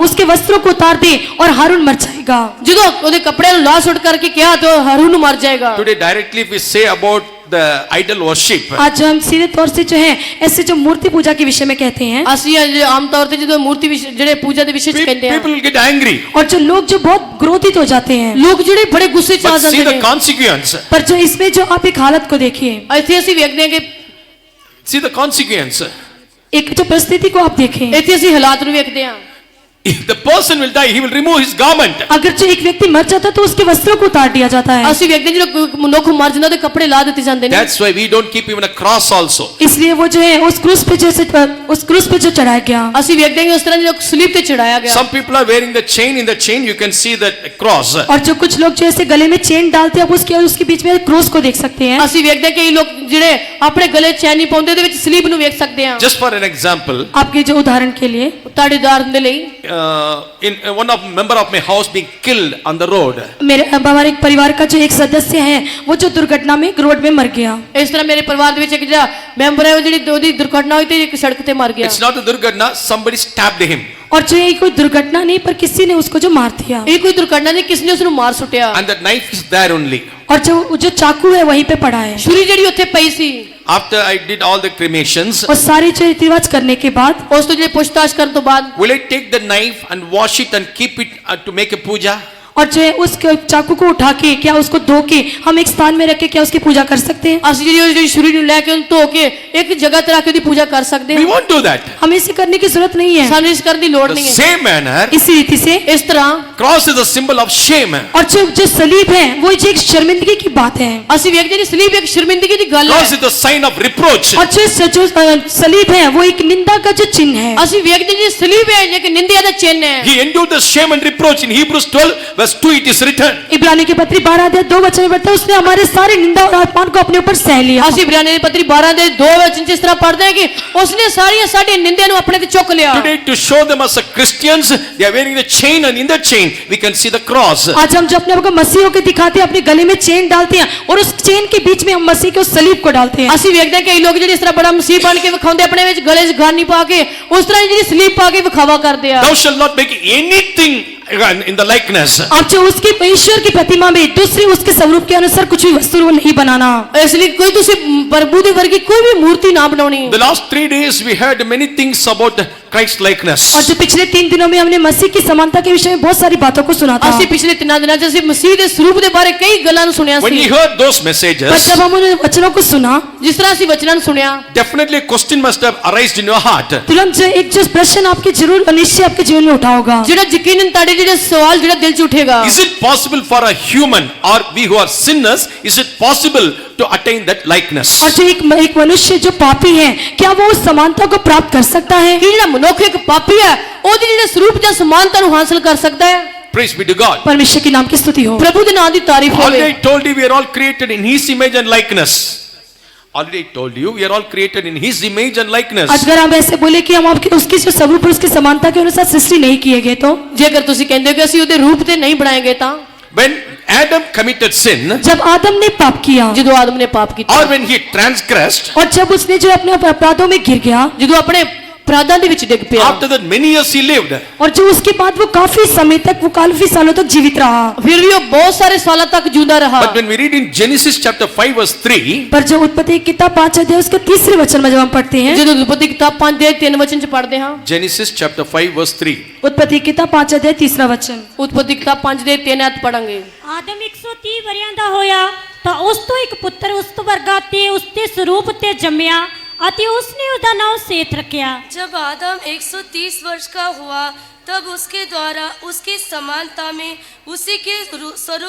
उसके वस्त्रों को उतार दे और हारून मर जाएगा। ਜਦੋਂ ਉਹਦੇ ਕੱਪੜਿਆਂ ਨੂੰ ਲਾ ਸੁੱਟ ਕਰਕੇ ਕਿਹਾ ਤਾਂ ਹरून ਮਰ ਜਾਏਗਾ। Today directly if we say about the idol worship, आज हम सीधे तौर से जो है ऐसे जो मूर्ति पूजा के विषय में कहते हैं। ਅਸੀਂ ਆਮ ਤੌਰ ਤੇ ਜਦੋਂ ਮੂਰਤੀ ਜਿਹੜੇ ਪੂਜਾ ਦੇ ਵਿਸ਼ੇ ਚ ਕਹਿੰਦੇ ਆ people will get angry. और जो लोग जो बहुत क्रोधित हो जाते हैं। ਲੋਕ ਜਿਹੜੇ ਬੜੇ ਗੁੱਸੇ ਚ ਆ But see ਜਾਂਦੇ the ਨੇ। consequence. पर जो इसमें जो आप एक हालत को देखिए। ਇੱਥੇ ਅਸੀਂ ਵੇਖਦੇ ਹਾਂ ਕਿ See the consequence. एक जो परिस्थिति को आप देखें। ਇੱਥੇ ਅਸੀਂ ਹਾਲਾਤ ਨੂੰ ਵੇਖਦੇ ਹਾਂ। If the person will die, he will remove his garment. अगर जो एक व्यक्ति मर जाता है तो उसके वस्त्रों को उतार दिया जाता है। ਅਸੀਂ ਵੇਖਦੇ ਹਾਂ ਜਦੋਂ ਮਨੁੱਖ ਮਰ ਜਾਂਦਾ ਤੇ ਕੱਪੜੇ ਲਾ ਦਿੱਤੇ ਜਾਂਦੇ ਨੇ। That's why we don't keep even a cross also. इसलिए वो जो है उस क्रूस पे जो चढ़ाया गया। ਅਸੀਂ ਵੇਖਦੇ ਹਾਂ ਕਿ ਉਸ ਤਰ੍ਹਾਂ ਜਦੋਂ ਸਲੀਬ ਤੇ ਚੜਾਇਆ ਗਿਆ। Some people are wearing the chain. In the chain you can see the cross. और जो कुछ लोग जो ऐसे गले में चेन डालते हैं आप उसके बीच में क्रूस को देख सकते हैं। ਅਸੀਂ ਵੇਖਦੇ ਹਾਂ ਕਿ ਕਈ ਲੋਕ ਜਿਹੜੇ ਆਪਣੇ ਗਲੇ ਚੈਨ ਨਹੀਂ ਪਾਉਂਦੇ ਉਹਦੇ ਵਿੱਚ ਸਲੀਬ ਨੂੰ ਵੇਖ ਸਕਦੇ ਹਾਂ। Just for an example, आपके जो उदाहरण के लिए ਤੁਹਾਡੇ ਉਦਾਹਰਨ ਦੇ ਲਈ in one of member of my house being killed on the road. मेरे हमारे परिवार का जो एक सदस्य है वो जो दुर्घटना में एक रोड में मर गया। ਇਸ ਤਰ੍ਹਾਂ ਮੇਰੇ ਪਰਿਵਾਰ ਦੇ ਵਿੱਚ ਇੱਕ ਜਿਹੜਾ ਮੈਂਬਰ ਹੈ ਉਹ ਜਿਹੜੀ ਉਹਦੀ ਦੁਰਘਟਨਾ ਹੋਈ ਤੇ ਇੱਕ ਸੜਕ ਤੇ ਮਰ ਗਿਆ। It's not a durghadna, somebody stabbed him. और जो ये कोई दुर्घटना नहीं पर किसी ने उसको जो मार दिया। ਇਹ ਕੋਈ ਦੁਰਘਟਨਾ ਨਹੀਂ, ਕਿਸ ਨੇ ਉਸ ਨੂੰ ਮਾਰ ਸੁੱਟਿਆ। And the knife is there only. और जो चाकू है वहीं पे पड़ा है। ਛੁਰੀ ਜਿਹੜੀ ਉੱਥੇ ਪਈ ਸੀ। After I did all the cremations, और सारी जो रीति रिवाज करने के बाद ਉਸ ਤੋਂ ਜਿਹੜੇ ਪੁੱਛਤਾਛ ਕਰਨ ਤੋਂ ਬਾਅਦ will I take the knife and wash it and keep it to make a puja? और जो है उस चाकू को उठा के क्या उसको धो के हम एक स्थान में रख के क्या उसकी पूजा कर सकते हैं? ਅਸੀਂ ਜਿਹੜੀ ਛੁਰੀ ਨੂੰ ਲੈ ਕੇ ਉਹਨੂੰ ਧੋ ਕੇ ਇੱਕ ਜਗ੍ਹਾ ਤੇ ਰੱਖ ਕੇ ਉਹਦੀ ਪੂਜਾ ਕਰ ਸਕਦੇ We ਹਾਂ। won't do that. हमें इसे करने की जरूरत नहीं है। ਸਾਨੂੰ ਇਸ ਕਰਨ ਦੀ ਲੋੜ The ਨਹੀਂ ਹੈ। same manner, इसी रीति से ਇਸ ਤਰ੍ਹਾਂ cross is a symbol of shame. और जो सलीब है वो एक शर्मिंदगी की बात है। ਅਸੀਂ ਵੇਖਦੇ ਹਾਂ ਸਲੀਬ ਇੱਕ ਸ਼ਰਮਿੰਦਗੀ ਦੀ ਗੱਲ Cross ਹੈ। is the sign of reproach. और जो सलीब है वो एक निंदा का जो चिन्ह है। ਅਸੀਂ ਵੇਖਦੇ ਹਾਂ ਸਲੀਬ ਹੈ ਜਿਹੜਾ ਨਿੰਦਿਆ ਦਾ ਚਿੰਨ ਹੈ। He endured the shame and reproach. In Hebrews 12 verse 2 it is written. इब्रानी की पत्री 12 अध्याय 2 वचन में पढ़ते हैं उसने हमारे सारे निंदा और अपमान को अपने ऊपर सह लिया। ਅਸੀਂ ਬਿਆਨੇ ਦੀ ਪੱਤਰੀ 12 ਦੇ 2 ਵਚਨ ਚ ਇਸ ਤਰ੍ਹਾਂ ਪੜ੍ਹਦੇ ਹਾਂ ਕਿ ਉਸਨੇ ਸਾਰੀਆਂ ਸਾਡੀਆਂ ਨਿੰਦਿਆਂ ਨੂੰ ਆਪਣੇ ਤੇ ਚੁੱਕ ਲਿਆ। Today to show them as a Christians, they are wearing the chain and in the chain we can see the cross. आज हम जो अपने आप को मसीह होकर दिखाते हैं अपने गले में चेन डालते हैं और उस चेन के बीच में हम मसीह के उस सलीब को डालते हैं। ਅਸੀਂ ਵੇਖਦੇ ਹਾਂ ਕਈ ਲੋਕ ਜਿਹੜੇ ਇਸ ਤਰ੍ਹਾਂ ਬੜਾ ਮਸੀਹ ਬਣ ਕੇ ਵਿਖਾਉਂਦੇ ਆਪਣੇ ਵਿੱਚ ਗਲੇ 'ਚ ਗਾਨੀ ਪਾ ਕੇ ਉਸ ਤਰ੍ਹਾਂ ਜਿਹੜੀ ਸਲੀਬ ਪਾ ਕੇ ਵਿਖਾਵਾ ਕਰਦੇ ਆ। Thou shalt not make anything in the likeness. आप जो उसकी ईश्वर की प्रतिमा में दूसरी उसके स्वरूप के अनुसार कुछ भी वस्तु नहीं बनाना। ਇਸ ਲਈ ਕੋਈ ਤੁਸੀਂ ਪ੍ਰਭੂ ਦੀ ਵਰਗੀ ਕੋਈ ਵੀ ਮੂਰਤੀ ਨਾ ਬਣਾਉਣੀ। The last 3 days we heard many things about Christ likeness. और जो पिछले 3 दिनों में हमने मसीह की समानता के विषय में बहुत सारी बातों को सुना था। ਅਸੀਂ ਪਿਛਲੇ 3 ਦਿਨਾਂ 'ਚ ਅਸੀਂ ਮਸੀਹ ਦੇ ਸਰੂਪ ਦੇ ਬਾਰੇ ਕਈ ਗੱਲਾਂ ਨੂੰ ਸੁਣਿਆ When we C. heard those पर messages, जब हम उन वचनों को सुना ਜਿਸ ਤਰ੍ਹਾਂ ਅਸੀਂ ਵਚਨਾਂ ਨੂੰ ਸੁਣਿਆ definitely a question must have arisen in your heart. तुरंत जो एक जो प्रश्न आपके जरूर निश्चय आपके जीवन में उठा होगा। ਜਿਹੜਾ ਯਕੀਨਨ ਤੁਹਾਡੇ ਜਿਹੜੇ ਸਵਾਲ ਜਿਹੜਾ ਦਿਲ 'ਚ ਉੱਠੇਗਾ Is it possible for a human or we who are sinners, is it possible to attain that likeness? और जो एक मनुष्य जो पापी है क्या वो उस समानता को प्राप्त कर सकता है? ਕਿ ਜਿਹੜਾ ਮਨੁੱਖ ਇੱਕ ਪਾਪੀ ਹੈ ਉਹਦੀ ਜਿਹੜੇ ਸਰੂਪ ਜਾਂ ਸਮਾਨਤਾ ਨੂੰ ਹਾਸਲ ਕਰ ਸਕਦਾ ਹੈ। Praise be to God. परमेश्वर के नाम की स्तुति हो। ਪ੍ਰਭੂ ਦੇ ਨਾਮ ਦੀ ਤਾਰੀਫ Already ਹੋਵੇ। I told you we are all created in His image and likeness. Already I told you we are all created in His image and likeness. अगर हम ऐसे बोले कि हम आपके उसकी जो स्वरूप और उसकी समानता के अनुसार सृष्टि नहीं किए गए तो ਜੇਕਰ ਤੁਸੀਂ ਕਹਿੰਦੇ ਹੋ ਕਿ ਅਸੀਂ ਉਹਦੇ ਰੂਪ ਤੇ ਨਹੀਂ ਬਣਾਏ ਗਏ ਤਾਂ When Adam committed sin, जब आदम ने पाप किया ਜਦੋਂ ਆਦਮ ਨੇ ਪਾਪ ਕੀਤਾ or when he transgressed, और जब उसने जो अपने अपराधों में गिर गया ਜਦੋਂ ਆਪਣੇ ਅਪਰਾਧਾਂ ਦੇ ਵਿੱਚ ਡਿੱਗ ਪਿਆ after that many years he lived. और जो उसके बाद वो काफी समय तक वो काफी सालों तक जीवित रहा। ਫਿਰ ਵੀ ਉਹ ਬਹੁਤ ਸਾਰੇ ਸਾਲਾਂ ਤੱਕ ਜਿਉਂਦਾ ਰਹਾ। But when we read in Genesis chapter 5 verse 3, पर जो उत्पत्ति की किताब 5 अध्याय उसके 3रे वचन में जब हम पढ़ते हैं ਜਦੋਂ ਉਤਪत्ति ਕਿਤਾਬ 5 ਦੇ 3 ਵਚਨ ਚ ਪੜ੍ਹਦੇ ਹਾਂ Genesis chapter 5 verse 3. उत्पत्ति की किताब 5 अध्याय 3रा वचन ਉਤਪत्ति ਕਿਤਾਬ 5 ਦੇ 3 ਐਤ ਪੜਾਂਗੇ। ਆਦਮ 130 ਵਰਿਆਂ ਦਾ ਹੋਇਆ ਤਾਂ ਉਸ ਤੋਂ ਇੱਕ ਪੁੱਤਰ ਉਸ ਤੋਂ ਵਰਗਾ ਤੇ ਉਸ ਦੇ ਸਰੂਪ ਤੇ ਜੰਮਿਆ ਅਤੇ ਉਸਨੇ ਉਹਦਾ ਨਾਮ ਸੇਤ ਰੱਖਿਆ। जब आदम 130 वर्ष का हुआ तब उसके द्वारा उसकी समानता में उसी के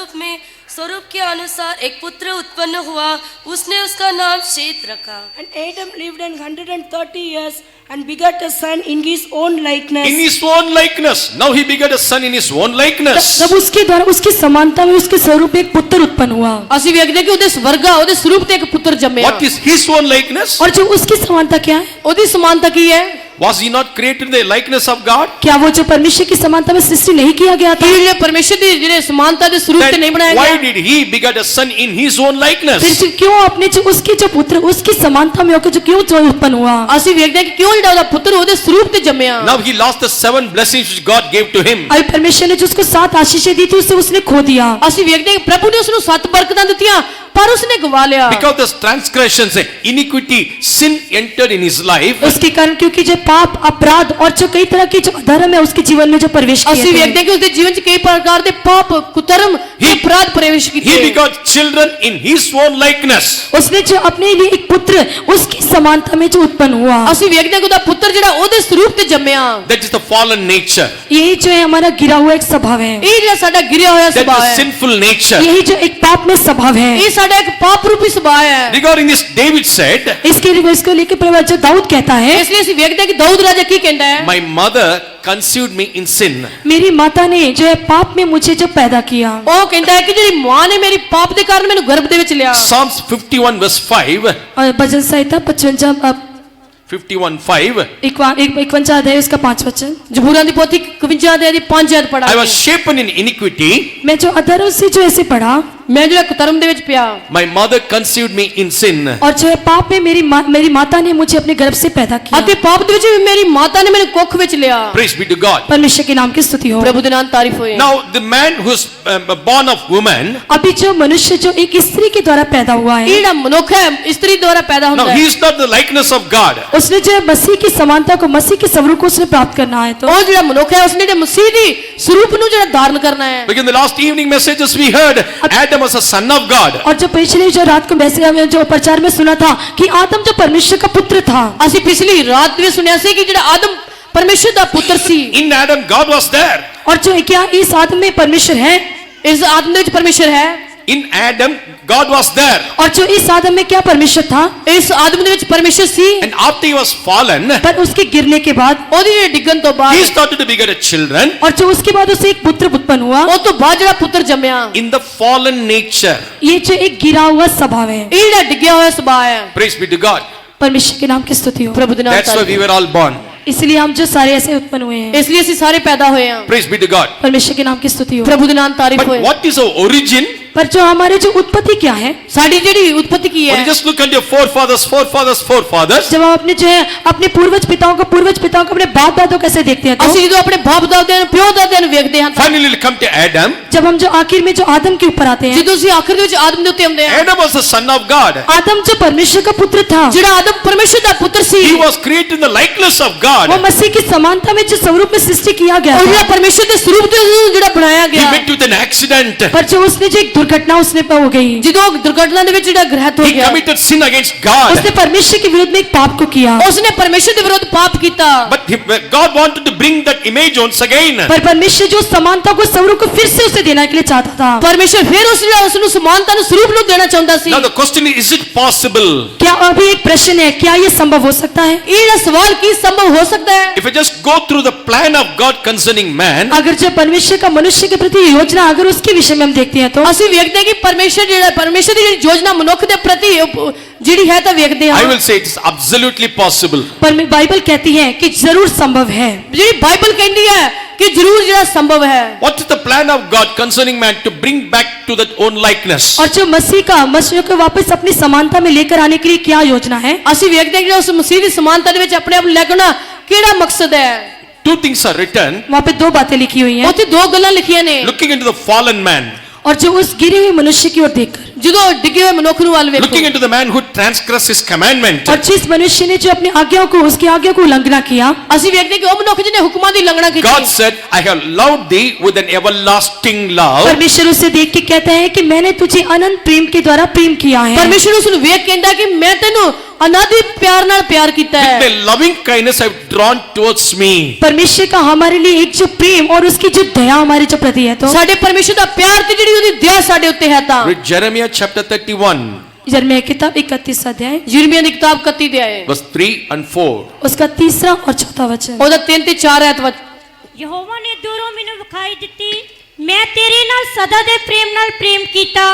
स्वरूप के अनुसार एक पुत्र उत्पन्न हुआ, उसने उसका नाम शेत रखा। And Adam lived 130 years and begat a son in his own likeness. In his own likeness. Now he begat a son in his own likeness. जब उसके द्वारा उसकी समानता में उसके स्वरूप एक पुत्र उत्पन्न हुआ। ਅਸੀਂ ਵੇਖਦੇ ਕਿ ਉਹਦੇ ਵਰਗਾ ਉਹਦੇ ਸਰੂਪ ਤੇ ਇੱਕ ਪੁੱਤਰ ਜੰਮਿਆ। What is his own likeness? और जो उसकी समानता क्या है? ਉਹਦੀ ਸਮਾਨਤਾ ਕੀ ਹੈ? Was he not created in the likeness of God? क्या वो जो परमेश्वर की समानता में सृष्टि नहीं किया गया था? ਕਿ ਜਿਹੜੇ ਪਰਮੇਸ਼ਰ ਦੀ ਜਿਹੜੇ ਸਮਾਨਤਾ ਦੇ ਸਰੂਪ ਤੇ ਨਹੀਂ Then ਬਣਾਇਆ why ਗਿਆ। did he begat a son in his own likeness? फिर क्यों अपने जो उसकी जो पुत्र उसकी समानता में होकर जो क्यों जो उत्पन्न हुआ? ਅਸੀਂ ਵੇਖਦੇ ਹਾਂ ਕਿ ਕਿਉਂ ਜਿਹੜਾ ਉਹਦਾ ਪੁੱਤਰ ਉਹਦੇ ਸਰੂਪ ਤੇ ਜੰਮਿਆ। Now he lost the 7 blessings which God gave to him. अभी परमेश्वर ने जो उसको 7 आशीषें दी थी उसे उसने खो दिया। ਅਸੀਂ ਵੇਖਦੇ ਹਾਂ ਕਿ ਪ੍ਰਭੂ ਨੇ ਉਸ ਨੂੰ 7 ਬਰਕਤਾਂ ਦਿੱਤੀਆਂ ਪਰ ਉਸਨੇ ਗਵਾ ਲਿਆ। Because the transgressions, iniquity, sin entered in his life. उसके कारण क्योंकि जो पाप अपराध और जो कई तरह की जो अधर्म है उसके जीवन में जो प्रवेश ਅਸੀਂ किए ਵੇਖਦੇ थे। ਹਾਂ ਕਿ ਉਸਦੇ ਜੀਵਨ 'ਚ ਕਈ ਪ੍ਰਕਾਰ ਦੇ ਪਾਪ ਕੁਕਰਮ ਤੇ ਅਪਰਾਧ ਪ੍ਰਵੇਸ਼ He ਕੀਤੇ। begot children in his own likeness. उसने जो अपने लिए एक पुत्र उसकी समानता में जो उत्पन्न हुआ। ਅਸੀਂ ਵੇਖਦੇ ਹਾਂ ਕਿ ਉਹਦਾ ਪੁੱਤਰ ਜਿਹੜਾ ਉਹਦੇ ਸਰੂਪ ਤੇ ਜੰਮਿਆ। That is the fallen nature. यही जो है हमारा गिरा हुआ एक स्वभाव है। ਇਹ ਜਿਹੜਾ ਸਾਡਾ ਗਿਰਿਆ ਹੋਇਆ That ਸੁਭਾਅ is ਹੈ। sinful nature. यही जो एक पाप में स्वभाव है। ਇਹ ਸਾਡਾ ਇੱਕ ਪਾਪ ਰੂਪੀ ਸੁਭਾਅ ਹੈ। Regarding this, David said, इसको लेकर प्रभु जो दाऊद कहता है ਇਸ ਲਈ ਅਸੀਂ ਵੇਖਦੇ ਹਾਂ ਕਿ ਦਾਊਦ ਰਾਜਾ ਕੀ ਕਹਿੰਦਾ ਹੈ। my mother conceived me in sin. मेरी माता ने जो है पाप में मुझे जो पैदा किया। ਉਹ ਕਹਿੰਦਾ ਹੈ ਕਿ ਜਿਹੜੀ ਮਾਂ ਨੇ ਮੇਰੀ ਪਾਪ ਦੇ ਕਾਰਨ ਮੈਨੂੰ ਗਰਭ ਦੇ ਵਿੱਚ ਲਿਆ। Psalms 51 verse 5. और भजन संहिता 55 51:5. 51 अध्याय उसका 5 वचन। जबूरां दी पोथी 51 अध्याय दी 5 आयत पढ़ा I was shapen in iniquity. मैं जो अधर्म से जो ऐसे पढ़ा, मैं जो कुकर्म दे विच पिया, My mother conceived me in sin. और जो है पाप में मेरी माता ने मुझे अपने गर्भ से पैदा किया। अते पाप दे विच मेरी माता ने मैंने कुख विच लिया। Praise be to God. परमेश्वर के नाम की स्तुति हो। प्रभु दे नाम तारीफ होए। Now the man who's born of woman, अभी जो मनुष्य जो एक स्त्री के द्वारा पैदा हुआ है, इड़ा मनुख है स्त्री द्वारा पैदा now हुंदा he है। is not the likeness of God. उसने जो है मसीह की समानता को, मसीह के स्वरूप को उसने प्राप्त करना है। तो ਉਹ ਜਿਹੜਾ ਮਨੁੱਖ ਹੈ ਉਸਨੇ ਜਿਹੜੇ ਮਸੀਹ ਦੀ ਸਰੂਪ ਨੂੰ ਜਿਹੜਾ ਧਾਰਨ ਕਰਨਾ ਹੈ। Because in the last evening messages we heard Adam was a son of God. और जो पिछली जो रात को मैसेज में जो प्रचार में सुना था कि आदम जो परमेश्वर का पुत्र था, ਅਸੀਂ ਪਿਛਲੀ ਰਾਤ ਵੀ ਸੁਣਿਆ ਸੀ ਕਿ ਜਿਹੜਾ ਆਦਮ ਪਰਮੇਸ਼ਰ ਦਾ ਪੁੱਤਰ ਸੀ। In Adam God was there. और जो क्या इस आदम में परमेश्वर है? ਇਸ ਆਦਮ ਦੇ ਵਿੱਚ ਪਰਮੇਸ਼ਰ ਹੈ। In Adam God was there. और जो इस आदम में क्या परमेश्वर था? ਇਸ ਆਦਮ ਦੇ ਵਿੱਚ ਪਰਮੇਸ਼ਰ ਸੀ। And after he was fallen, पर उसके गिरने के बाद, ਉਹਦੀ ਜਿਹੜੇ ਡਿੱਗਣ ਤੋਂ he ਬਾਅਦ, started to beget a children और जो उसके बाद उसे एक पुत्र उत्पन्न हुआ। ਉਹ ਤੋਂ ਬਾਅਦ ਜਿਹੜਾ ਪੁੱਤਰ ਜੰਮਿਆ, in the fallen nature. ये जो एक गिरा हुआ स्वभाव है। ਇਹ ਜਿਹੜਾ ਡਿੱਗਿਆ ਹੋਇਆ ਸੁਭਾਅ ਹੈ। Praise be to God. परमेश्वर के नाम की स्तुति हो। ਪ੍ਰਭੂ ਦੇ ਨਾਮ That's why we ਤਾਰੀਫ। were all born. इसलिए हम जो सारे ऐसे उत्पन्न हुए हैं। ਇਸ ਲਈ ਅਸੀਂ ਸਾਰੇ ਪੈਦਾ ਹੋਏ ਹਾਂ। Praise be to God. परमेश्वर के नाम की स्तुति हो। ਪ੍ਰਭੂ ਦੇ ਨਾਮ ਤਾਰੀਫ But ਹੋਏ। what is our origin? पर जो हमारे जो उत्पत्ति क्या है, ਸਾਡੀ ਜਿਹੜੀ ਉਤਪत्ति ਕੀ When ਹੈ? you just look at your forefathers, जब हम अपने जो है अपने पूर्वज पिताओं को अपने बाप दादों कैसे देखते हैं, ਅਸੀਂ तो ਜਦੋਂ ਆਪਣੇ ਬਾਪ ਦਾਦਿਆਂ ਨੂੰ ਪਿਓ ਦਾਦਿਆਂ ਨੂੰ ਵੇਖਦੇ ਹਾਂ ਤਾਂ finally come to Adam. जब हम जो आखिर में जो आदम के ऊपर आते हैं, ਜਦੋਂ ਅਸੀਂ ਆਖਰ ਦੇ ਵਿੱਚ ਆਦਮ ਦੇ ਉੱਤੇ ਆਉਂਦੇ ਹਾਂ, Adam was the son of God. आदम जो परमेश्वर का पुत्र था, ਜਿਹੜਾ ਆਦਮ ਪਰਮੇਸ਼ਰ ਦਾ ਪੁੱਤਰ ਸੀ, He was created in the likeness of वो God. मसीह की समानता में जो स्वरूप में सृष्टि किया गया ਉਹ था। ਜਿਹੜਾ ਪਰਮੇਸ਼ਰ ਦੇ ਸਰੂਪ ਤੇ ਉਹਨੂੰ ਜਿਹੜਾ ਬਣਾਇਆ He ਗਿਆ, met with an accident. पर जो उसने जो एक दुर्घटना उसने हो गई, ਜਦੋਂ ਦੁਰਘਟਨਾ ਦੇ ਵਿੱਚ ਜਿਹੜਾ ਗ੍ਰਹਿਤ ਹੋ He ਗਿਆ, committed sin against God. उसने परमेश्वर के विरुद्ध में एक पाप को किया। ਉਸਨੇ ਪਰਮੇਸ਼ਰ ਦੇ ਵਿਰੁੱਧ ਪਾਪ ਕੀਤਾ। God wanted to bring that image once again. पर परमेश्वर जो समानता को स्वरूप को फिर से उसे देने के लिए चाहता था। ਪਰਮੇਸ਼ਰ ਫਿਰ ਉਸ ਨੂੰ ਸਮਾਨਤਾ ਨੂੰ ਸਰੂਪ ਨੂੰ ਦੇਣਾ ਚਾਹੁੰਦਾ ਸੀ। Now the question is it possible? क्या अभी एक प्रश्न है, क्या ये संभव हो सकता है? ਇਹ ਜਿਹੜਾ ਸਵਾਲ ਕੀ ਸੰਭਵ ਹੋ ਸਕਦਾ ਹੈ? If I just go through the plan of God concerning man, अगर जो परमेश्वर का मनुष्य के प्रति योजना, अगर उसके विषय में हम देखते हैं, तो ਅਸੀਂ ਵੇਖਦੇ ਹਾਂ ਕਿ ਪਰਮੇਸ਼ਰ ਦੀ ਜਿਹੜੀ ਯੋਜਨਾ ਮਨੁੱਖ ਦੇ ਪ੍ਰਤੀ ਜਿਹੜੀ ਹੈ ਤਾਂ ਵੇਖਦੇ I ਹਾਂ। will say it is absolutely possible. पर बाइबल कहती है कि जरूर संभव है। ਜਿਹੜੀ ਬਾਈਬਲ ਕਹਿੰਦੀ ਹੈ ਕਿ ਜ਼ਰੂਰ ਜਿਹੜਾ ਸੰਭव ਹੈ। What is the plan of God concerning man to bring back to that own likeness? और जो मसीह को वापस अपनी समानता में लेकर आने के लिए क्या योजना है? ਅਸੀਂ ਵੇਖਦੇ ਹਾਂ ਕਿ ਉਸ ਮਸੀਹ ਦੀ ਸਮਾਨਤਾ ਦੇ ਵਿੱਚ ਆਪਣੇ ਆਪ ਨੂੰ ਲੈ ਕੇ ਆਉਣਾ ਕਿਹੜਾ ਮਕਸਦ ਹੈ। Two things are written. वहाँ पे दो बातें लिखी हुई हैं। ਉੱਥੇ ਦੋ ਗੱਲਾਂ ਲਿਖੀਆਂ ਨੇ। Looking into the fallen man, और जो उस गिरे हुए मनुष्य की ओर देखकर, ਜਦੋਂ ਡਿੱਗੇ ਹੋਏ ਮਨੁੱਖ ਨੂੰ ਵੱਲ ਵੇਖੋ, looking into the man who transgressed his commandment. और जिस मनुष्य ने जो अपनी आज्ञाओं को, उसकी आज्ञा को उल्लंघना किया, ਅਸੀਂ ਵੇਖਦੇ कि ਉਹ ਮਨੁੱਖ ਜਿਹਨੇ ਹੁਕਮਾਂ ਦੀ ਉਲੰਘਣਾ ਕੀਤੀ। God said, I have loved thee with an everlasting love. परमेश्वर उसे देख के कहता है कि मैंने तुझे अनंत प्रेम के द्वारा प्रेम किया है। ਪਰਮੇਸ਼ਰ ਉਸ ਨੂੰ ਵੇਖ ਕਹਿੰਦਾ ਕਿ ਮੈਂ ਤੈਨੂੰ ਅਨਾਦਿ ਪਿਆਰ ਨਾਲ ਪਿਆਰ ਕੀਤਾ With ਹੈ। my loving kindness I have drawn towards me. परमेश्वर का हमारे लिए एक जो प्रेम और उसकी जो दया हमारे जो प्रति है, तो ਸਾਡੇ ਪਰਮੇਸ਼ਰ ਦਾ ਪਿਆਰ ਤੇ ਜਿਹੜੀ ਉਹਦੀ ਦਇਆ ਸਾਡੇ ਉੱਤੇ ਹੈ ਤਾਂ Read Jeremiah chapter 31, यिर्मयाह की किताब 31 अध्याय ਯਿਰਮੀਆ ਦੀ ਕਿਤਾਬ 31 ਦੇ ਆਏ verse 3 and 4. उसका 3 और 4 वचन। ਉਹਦਾ 3 ਤੇ 4 ਐਤ ਵਿੱਚ ਯਹੋਵਾ ਨੇ ਦੂਰੋਂ ਮੈਨੂੰ ਵਿਖਾਈ ਦਿੱਤੀ, ਮੈਂ ਤੇਰੇ ਨਾਲ ਸਦਾ ਦੇ ਪ੍ਰੇਮ ਨਾਲ ਪ੍ਰੇਮ ਕੀਤਾ,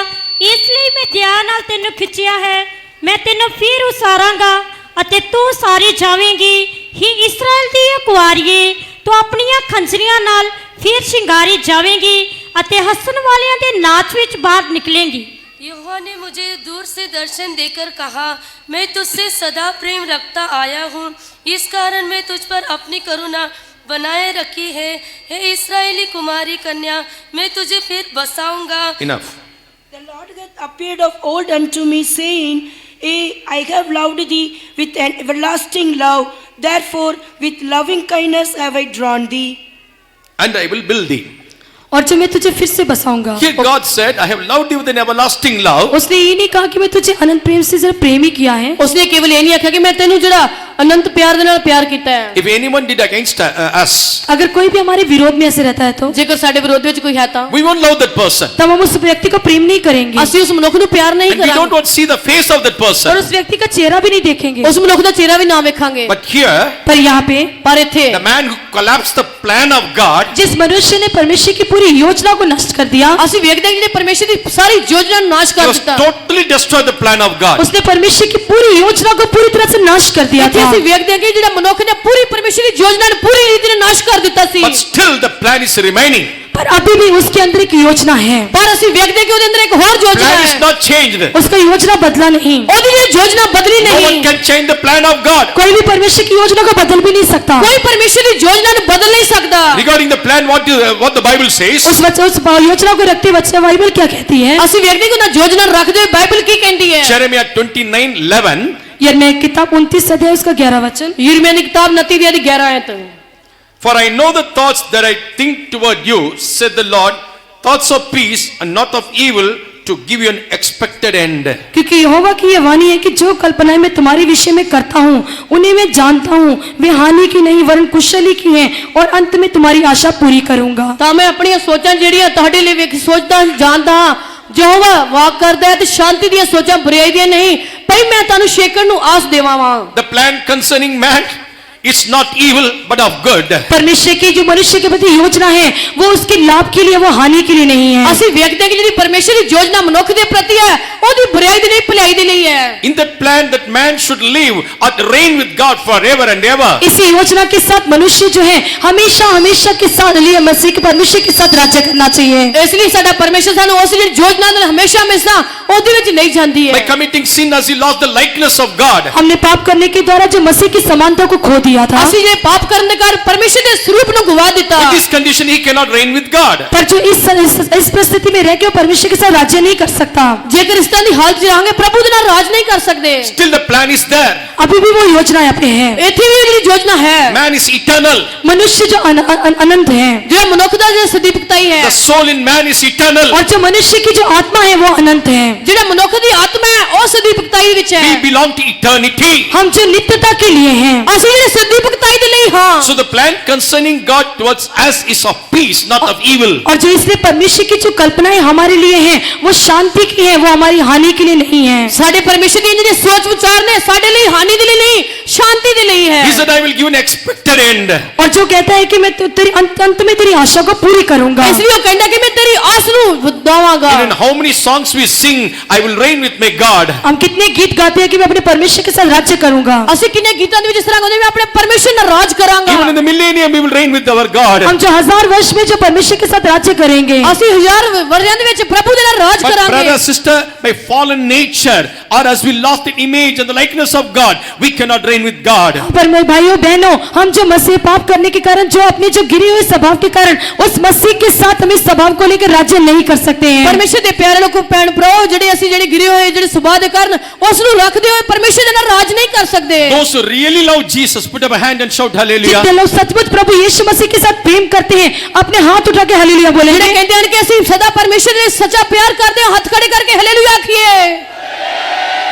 ਇਸ ਲਈ ਮੈਂ ਦਇਆ ਨਾਲ ਤੈਨੂੰ ਖਿੱਚਿਆ ਹੈ, ਮੈਂ ਤੈਨੂੰ ਫਿਰ ਉਸਾਰਾਂਗਾ ਅਤੇ ਤੂੰ ਸਾਰੀ ਜਾਵੇਂਗੀ। ਹੀ ਇਸਰਾਇਲ ਦੀ ਕੁਆਰੀਏ, ਤੂੰ ਆਪਣੀਆਂ ਖੰਜਰੀਆਂ ਨਾਲ ਫਿਰ ਸ਼ਿੰਗਾਰੀ ਜਾਵੇਂਗੀ ਅਤੇ ਹੱਸਣ ਵਾਲਿਆਂ ਦੇ ਨਾਚ ਵਿੱਚ ਬਾਹਰ ਨਿਕਲੇਂਗੀ। यहोवा ने मुझे दूर से दर्शन देकर कहा, मैं तुझसे सदा प्रेम रखता आया हूँ, इस कारण मैं तुझ पर अपनी करुणा बनाए रखी है। हे इस्राएली कुमारी कन्या, मैं तुझे फिर बसाऊंगा। Enough. The Lord hath appeared of old unto me, saying, I have loved thee with an everlasting love. Therefore, with loving kindness have I drawn thee. And I will build thee. और जो मैं तुझे फिर से बसाऊंगा। Here God said, I have loved thee with an everlasting love. उसने ये नहीं कहा कि मैं तुझे अनंत प्रेम से जरा प्रेम ही किया है। ਉਸਨੇ ਕੇਵਲ ਇਹ ਨਹੀਂ ਆਖਿਆ ਕਿ ਮੈਂ ਤੈਨੂੰ ਜਿਹੜਾ ਅਨੰਤ ਪਿਆਰ ਦੇ ਨਾਲ ਪਿਆਰ ਕੀਤਾ ਹੈ। If anyone did against us, अगर कोई भी हमारे विरोध में ऐसे रहता है, तो ਜੇਕਰ ਸਾਡੇ ਵਿਰੋਧ ਵਿੱਚ ਕੋਈ ਹੈ ਤਾਂ we won't love that person. तब हम उस व्यक्ति को प्रेम नहीं करेंगे ਅਸੀਂ ਉਸ ਮਨੁੱਖ ਨੂੰ ਪਿਆਰ ਨਹੀਂ And we don't ਕਰਾਂਗੇ want to see the face of that और person. उस व्यक्ति का चेहरा भी नहीं देखेंगे। ਉਸ ਮਨੁੱਖ ਦਾ ਚਿਹਰਾ ਵੀ ਨਾ ਵੇਖਾਂਗੇ। But here, पर यहाँ पे ਪਰ ਇੱਥੇ the man who collapsed the plan of God, जिस मनुष्य ने परमेश्वर की पूरी योजना को नष्ट कर दिया, ਅਸੀਂ ਵੇਖਦੇ ਹਾਂ ਕਿ ਜਿਹੜੇ ਪਰਮੇਸ਼ਰ ਦੀ ਸਾਰੀ ਯੋਜਨਾ ਨੂੰ ਨਾਸ਼ he ਕਰ was ਦਿੱਤਾ। totally destroyed the plan of God. उसने परमेश्वर की पूरी योजना को पूरी तरह से नाश कर दिया ਇੱਥੇ था। ਅਸੀਂ ਵੇਖਦੇ ਹਾਂ ਕਿ ਜਿਹੜਾ ਮਨੁੱਖ ਨੇ ਪੂਰੀ ਪਰਮੇਸ਼ਰ ਦੀ ਯੋਜਨਾ ਨੂੰ ਪੂਰੀ ਰੀਤੀ ਨਾਲ ਨਾਸ਼ ਕਰ ਦਿੱਤਾ ਸੀ। But still the plan is remaining. पर अभी भी उसके अंदर एक योजना है, ਪਰ ਅਸੀਂ ਵੇਖਦੇ ਹਾਂ ਕਿ ਉਹਦੇ ਅੰਦਰ ਇੱਕ ਹੋਰ ਯੋਜਨਾ Plan is ਹੈ। not changed. उसका योजना बदला नहीं। ਉਹਦੀ ਜਿਹੜੀ ਯੋਜਨਾ ਬਦਲੀ No one ਨਹੀਂ। can change the plan of God. कोई भी परमेश्वर की योजना को बदल भी नहीं सकता। ਕੋਈ ਪਰਮੇਸ਼ਰ ਦੀ ਯੋਜਨਾ ਨੂੰ ਬਦਲ ਨਹੀਂ ਸਕਦਾ। Regarding the plan, what the Bible says, उस योजना को रखते बच्चे बाइबल क्या कहती है? ਅਸੀਂ ਵੇਖਦੇ ਹਾਂ ਕਿ ਉਹਨਾਂ ਯੋਜਨਾ ਨੂੰ ਰੱਖਦੇ ਹੋਏ ਬਾਈਬਲ ਕੀ ਕਹਿੰਦੀ ਹੈ। Jeremiah 29:11, यिर्मयाह की किताब 29 अध्याय उसका 11 वचन। ਯਿਰਮੀਆ ਦੀ ਕਿਤਾਬ 29 ਦੀ 11 आयत। For I know the thoughts that I think toward you, said the Lord, thoughts of peace and not of evil, to give you an expected end. क्योंकि यहोवा की यह वाणी है कि जो कल्पनाएं मैं तुम्हारे विषय में करता हूँ उन्हें मैं जानता हूँ, वे हानि की नहीं वरन कुशली की हैं और अंत में तुम्हारी आशा पूरी करूंगा। ਤਾਂ ਮੈਂ ਆਪਣੀਆਂ ਸੋਚਾਂ ਜਿਹੜੀਆਂ ਤੁਹਾਡੇ ਲਈ ਵੇਖ ਸੋਚਦਾ ਜਾਣਦਾ ਹਾਂ। ਯਹੋਵਾ ਵਾਕ ਕਰਦਾ ਹੈ ਤੇ ਸ਼ਾਂਤੀ ਦੀਆਂ ਸੋਚਾਂ ਬੁਰਾਈ ਦੀਆਂ ਨਹੀਂ, ਭਈ ਮੈਂ ਤੁਹਾਨੂੰ ਛੇਕਣ ਨੂੰ ਆਸ ਦੇਵਾਵਾਂ। The plan concerning man is not evil but of good. परमेश्वर की जो मनुष्य के प्रति योजना है वो उसके लाभ के लिए, वो हानि के लिए नहीं है। ਅਸੀਂ ਵੇਖਦੇ ਹਾਂ ਕਿ ਜਿਹੜੀ ਪਰਮੇਸ਼ਰ ਦੀ ਯੋਜਨਾ ਮਨੁੱਖ ਦੇ ਪ੍ਰਤੀ ਹੈ ਉਹਦੀ ਬੁਰਾਈ ਦੀ ਨਹੀਂ ਭਲਾਈ ਦੇ ਲਈ ਹੈ। In that plan that man should live or reign with God forever and ever. इसी योजना के साथ मनुष्य जो है हमेशा हमेशा के साथ लिए मसीह के परमेश्वर के साथ राज्य करना चाहिए। ਇਸ ਲਈ ਸਾਡਾ ਪਰਮੇਸ਼ਰ ਸਾਨੂੰ ਉਸ ਜਿਹੜੀ ਯੋਜਨਾ ਨਾਲ ਹਮੇਸ਼ਾ ਹਮੇਸ਼ਾ ਉਹਦੇ ਵਿੱਚ ਲਈ ਜਾਂਦੀ By ਹੈ। committing sin as he lost the likeness of God. हमने पाप करने के द्वारा जो मसीह की समानता को खो दिया था, ਅਸੀਂ ਜਿਹੜੇ ਪਾਪ ਕਰਨ ਦੇ ਕਾਰਨ ਪਰਮੇਸ਼ਰ ਦੇ ਸਰੂਪ ਨੂੰ ਗਵਾ ਦਿੱਤਾ। With this condition he cannot reign with God. पर जो इस परिस्थिति में रह के वो परमेश्वर के साथ राज्य नहीं कर सकता। ਜੇਕਰ ਇਸ ਤਰ੍ਹਾਂ ਦੀ ਹਾਲਤ 'ਚ ਰਹਾਂਗੇ ਪ੍ਰਭੂ ਦੇ ਨਾਲ ਰਾਜ ਨਹੀਂ ਕਰ ਸਕਦੇ। Still the plan is there. अभी भी वो योजना यहाँ पे है। ਇੱਥੇ ਵੀ ਜਿਹੜੀ ਯੋਜਨਾ ਹੈ, Man is eternal. मनुष्य जो अनंत है ਜਿਹੜਾ ਮਨੁੱਖ ਦਾ ਜਿਹੜਾ ਸਦੀਪਕਤਾਈ ਹੈ, The soul in man is eternal. और जो मनुष्य की जो आत्मा है वो अनंत है। ਜਿਹੜਾ ਮਨੁੱਖ ਦੀ ਆਤਮਾ ਹੈ ਉਹ ਸਦੀਪਕਤਾਈ ਵਿੱਚ ਹੈ। We belong to eternity. हम जो नित्यता के लिए हैं, ਅਸੀਂ ਜਿਹੜੇ ਸਦੀਪਕਤਾਈ ਦੇ ਲਈ ਹਾਂ। So the plan concerning God towards us is of peace, not of evil. और जो इसलिए परमेश्वर की जो कल्पनाएं हमारे लिए हैं वो शांति की है, वो हमारी हानि के लिए नहीं है। ਸਾਡੇ ਪਰਮੇਸ਼ਰ ਦੀ ਜਿਹੜੇ ਸੋਚ ਵਿਚਾਰ ਨੇ ਸਾਡੇ ਲਈ ਹਾਨੀ ਦੇ ਲਈ ਨਹੀਂ, ਸ਼ਾਂਤੀ ਦੇ ਲਈ ਹੈ। He said, I will give an expected end. और जो कहता है कि मैं तेरी अंत में तेरी आशा को पूरी करूंगा। ਇਸ ਲਈ ਉਹ ਕਹਿੰਦਾ ਕਿ ਮੈਂ ਤੇਰੀ ਆਸ ਨੂੰ ਵਧਾਵਾਂਗਾ। Even how many songs we sing, I will reign with my God. हम कितने गीत गाते हैं कि मैं अपने परमेश्वर के साथ राज्य करूंगा। ਅਸੀਂ ਕਿੰਨੇ ਗੀਤਾਂ ਦੇ ਵਿੱਚ ਇਸ ਤਰ੍ਹਾਂ ਗਾਉਂਦੇ ਮੈਂ ਆਪਣੇ ਪਰਮੇਸ਼ਰ ਨਾਲ ਰਾਜ ਕਰਾਂਗਾ। Even in the millennium, we will reign with our God. हम जो 1000 वर्ष में जो परमेश्वर के साथ राज्य करेंगे, ਅਸੀਂ ਹਜ਼ਾਰ ਵਰ੍ਹਿਆਂ ਦੇ ਵਿੱਚ ਪ੍ਰਭੂ ਦੇ ਨਾਲ ਰਾਜ But ਕਰਾਂਗੇ। brother, sister, by fallen nature, or as we lost the image and the likeness of God, we cannot reign with God. पर मेरे भाइयों बहनों, हम जो मसीह पाप करने के कारण, जो अपने जो गिरे हुए स्वभाव के कारण उस मसीह के साथ हम इस स्वभाव को लेकर राज्य नहीं कर सकते हैं। ਪਰਮੇਸ਼ਰ ਦੇ ਪਿਆਰੇ ਲੋਕੋ ਭੈਣ ਭਰਾਓ, ਜਿਹੜੇ ਅਸੀਂ ਜਿਹੜੇ ਗਿਰੇ ਹੋਏ ਜਿਹੜੇ ਸੁਭਾਅ ਦੇ ਕਾਰਨ ਉਸ ਨੂੰ ਰੱਖਦੇ ਹੋਏ ਪਰਮੇਸ਼ਰ ਦੇ ਨਾਲ ਰਾਜ ਨਹੀਂ ਕਰ ਸਕਦੇ। Those who really love Jesus, put up a hand and shout hallelujah. जितने लोग सचमुच प्रभु यीशु मसीह के साथ प्रेम करते हैं अपने हाथ उठा के हालेलुया ਜਿਹੜੇ बोलेंगे। ਕਹਿੰਦੇ ਹਨ ਕਿ ਅਸੀਂ ਸਦਾ ਪਰਮੇਸ਼ਰ ਦੇ ਸੱਚਾ ਪਿਆਰ ਕਰਦੇ ਹਾਂ, ਹੱਥ ਖੜੇ ਕਰਕੇ hallelujah ਆਖੀਏ।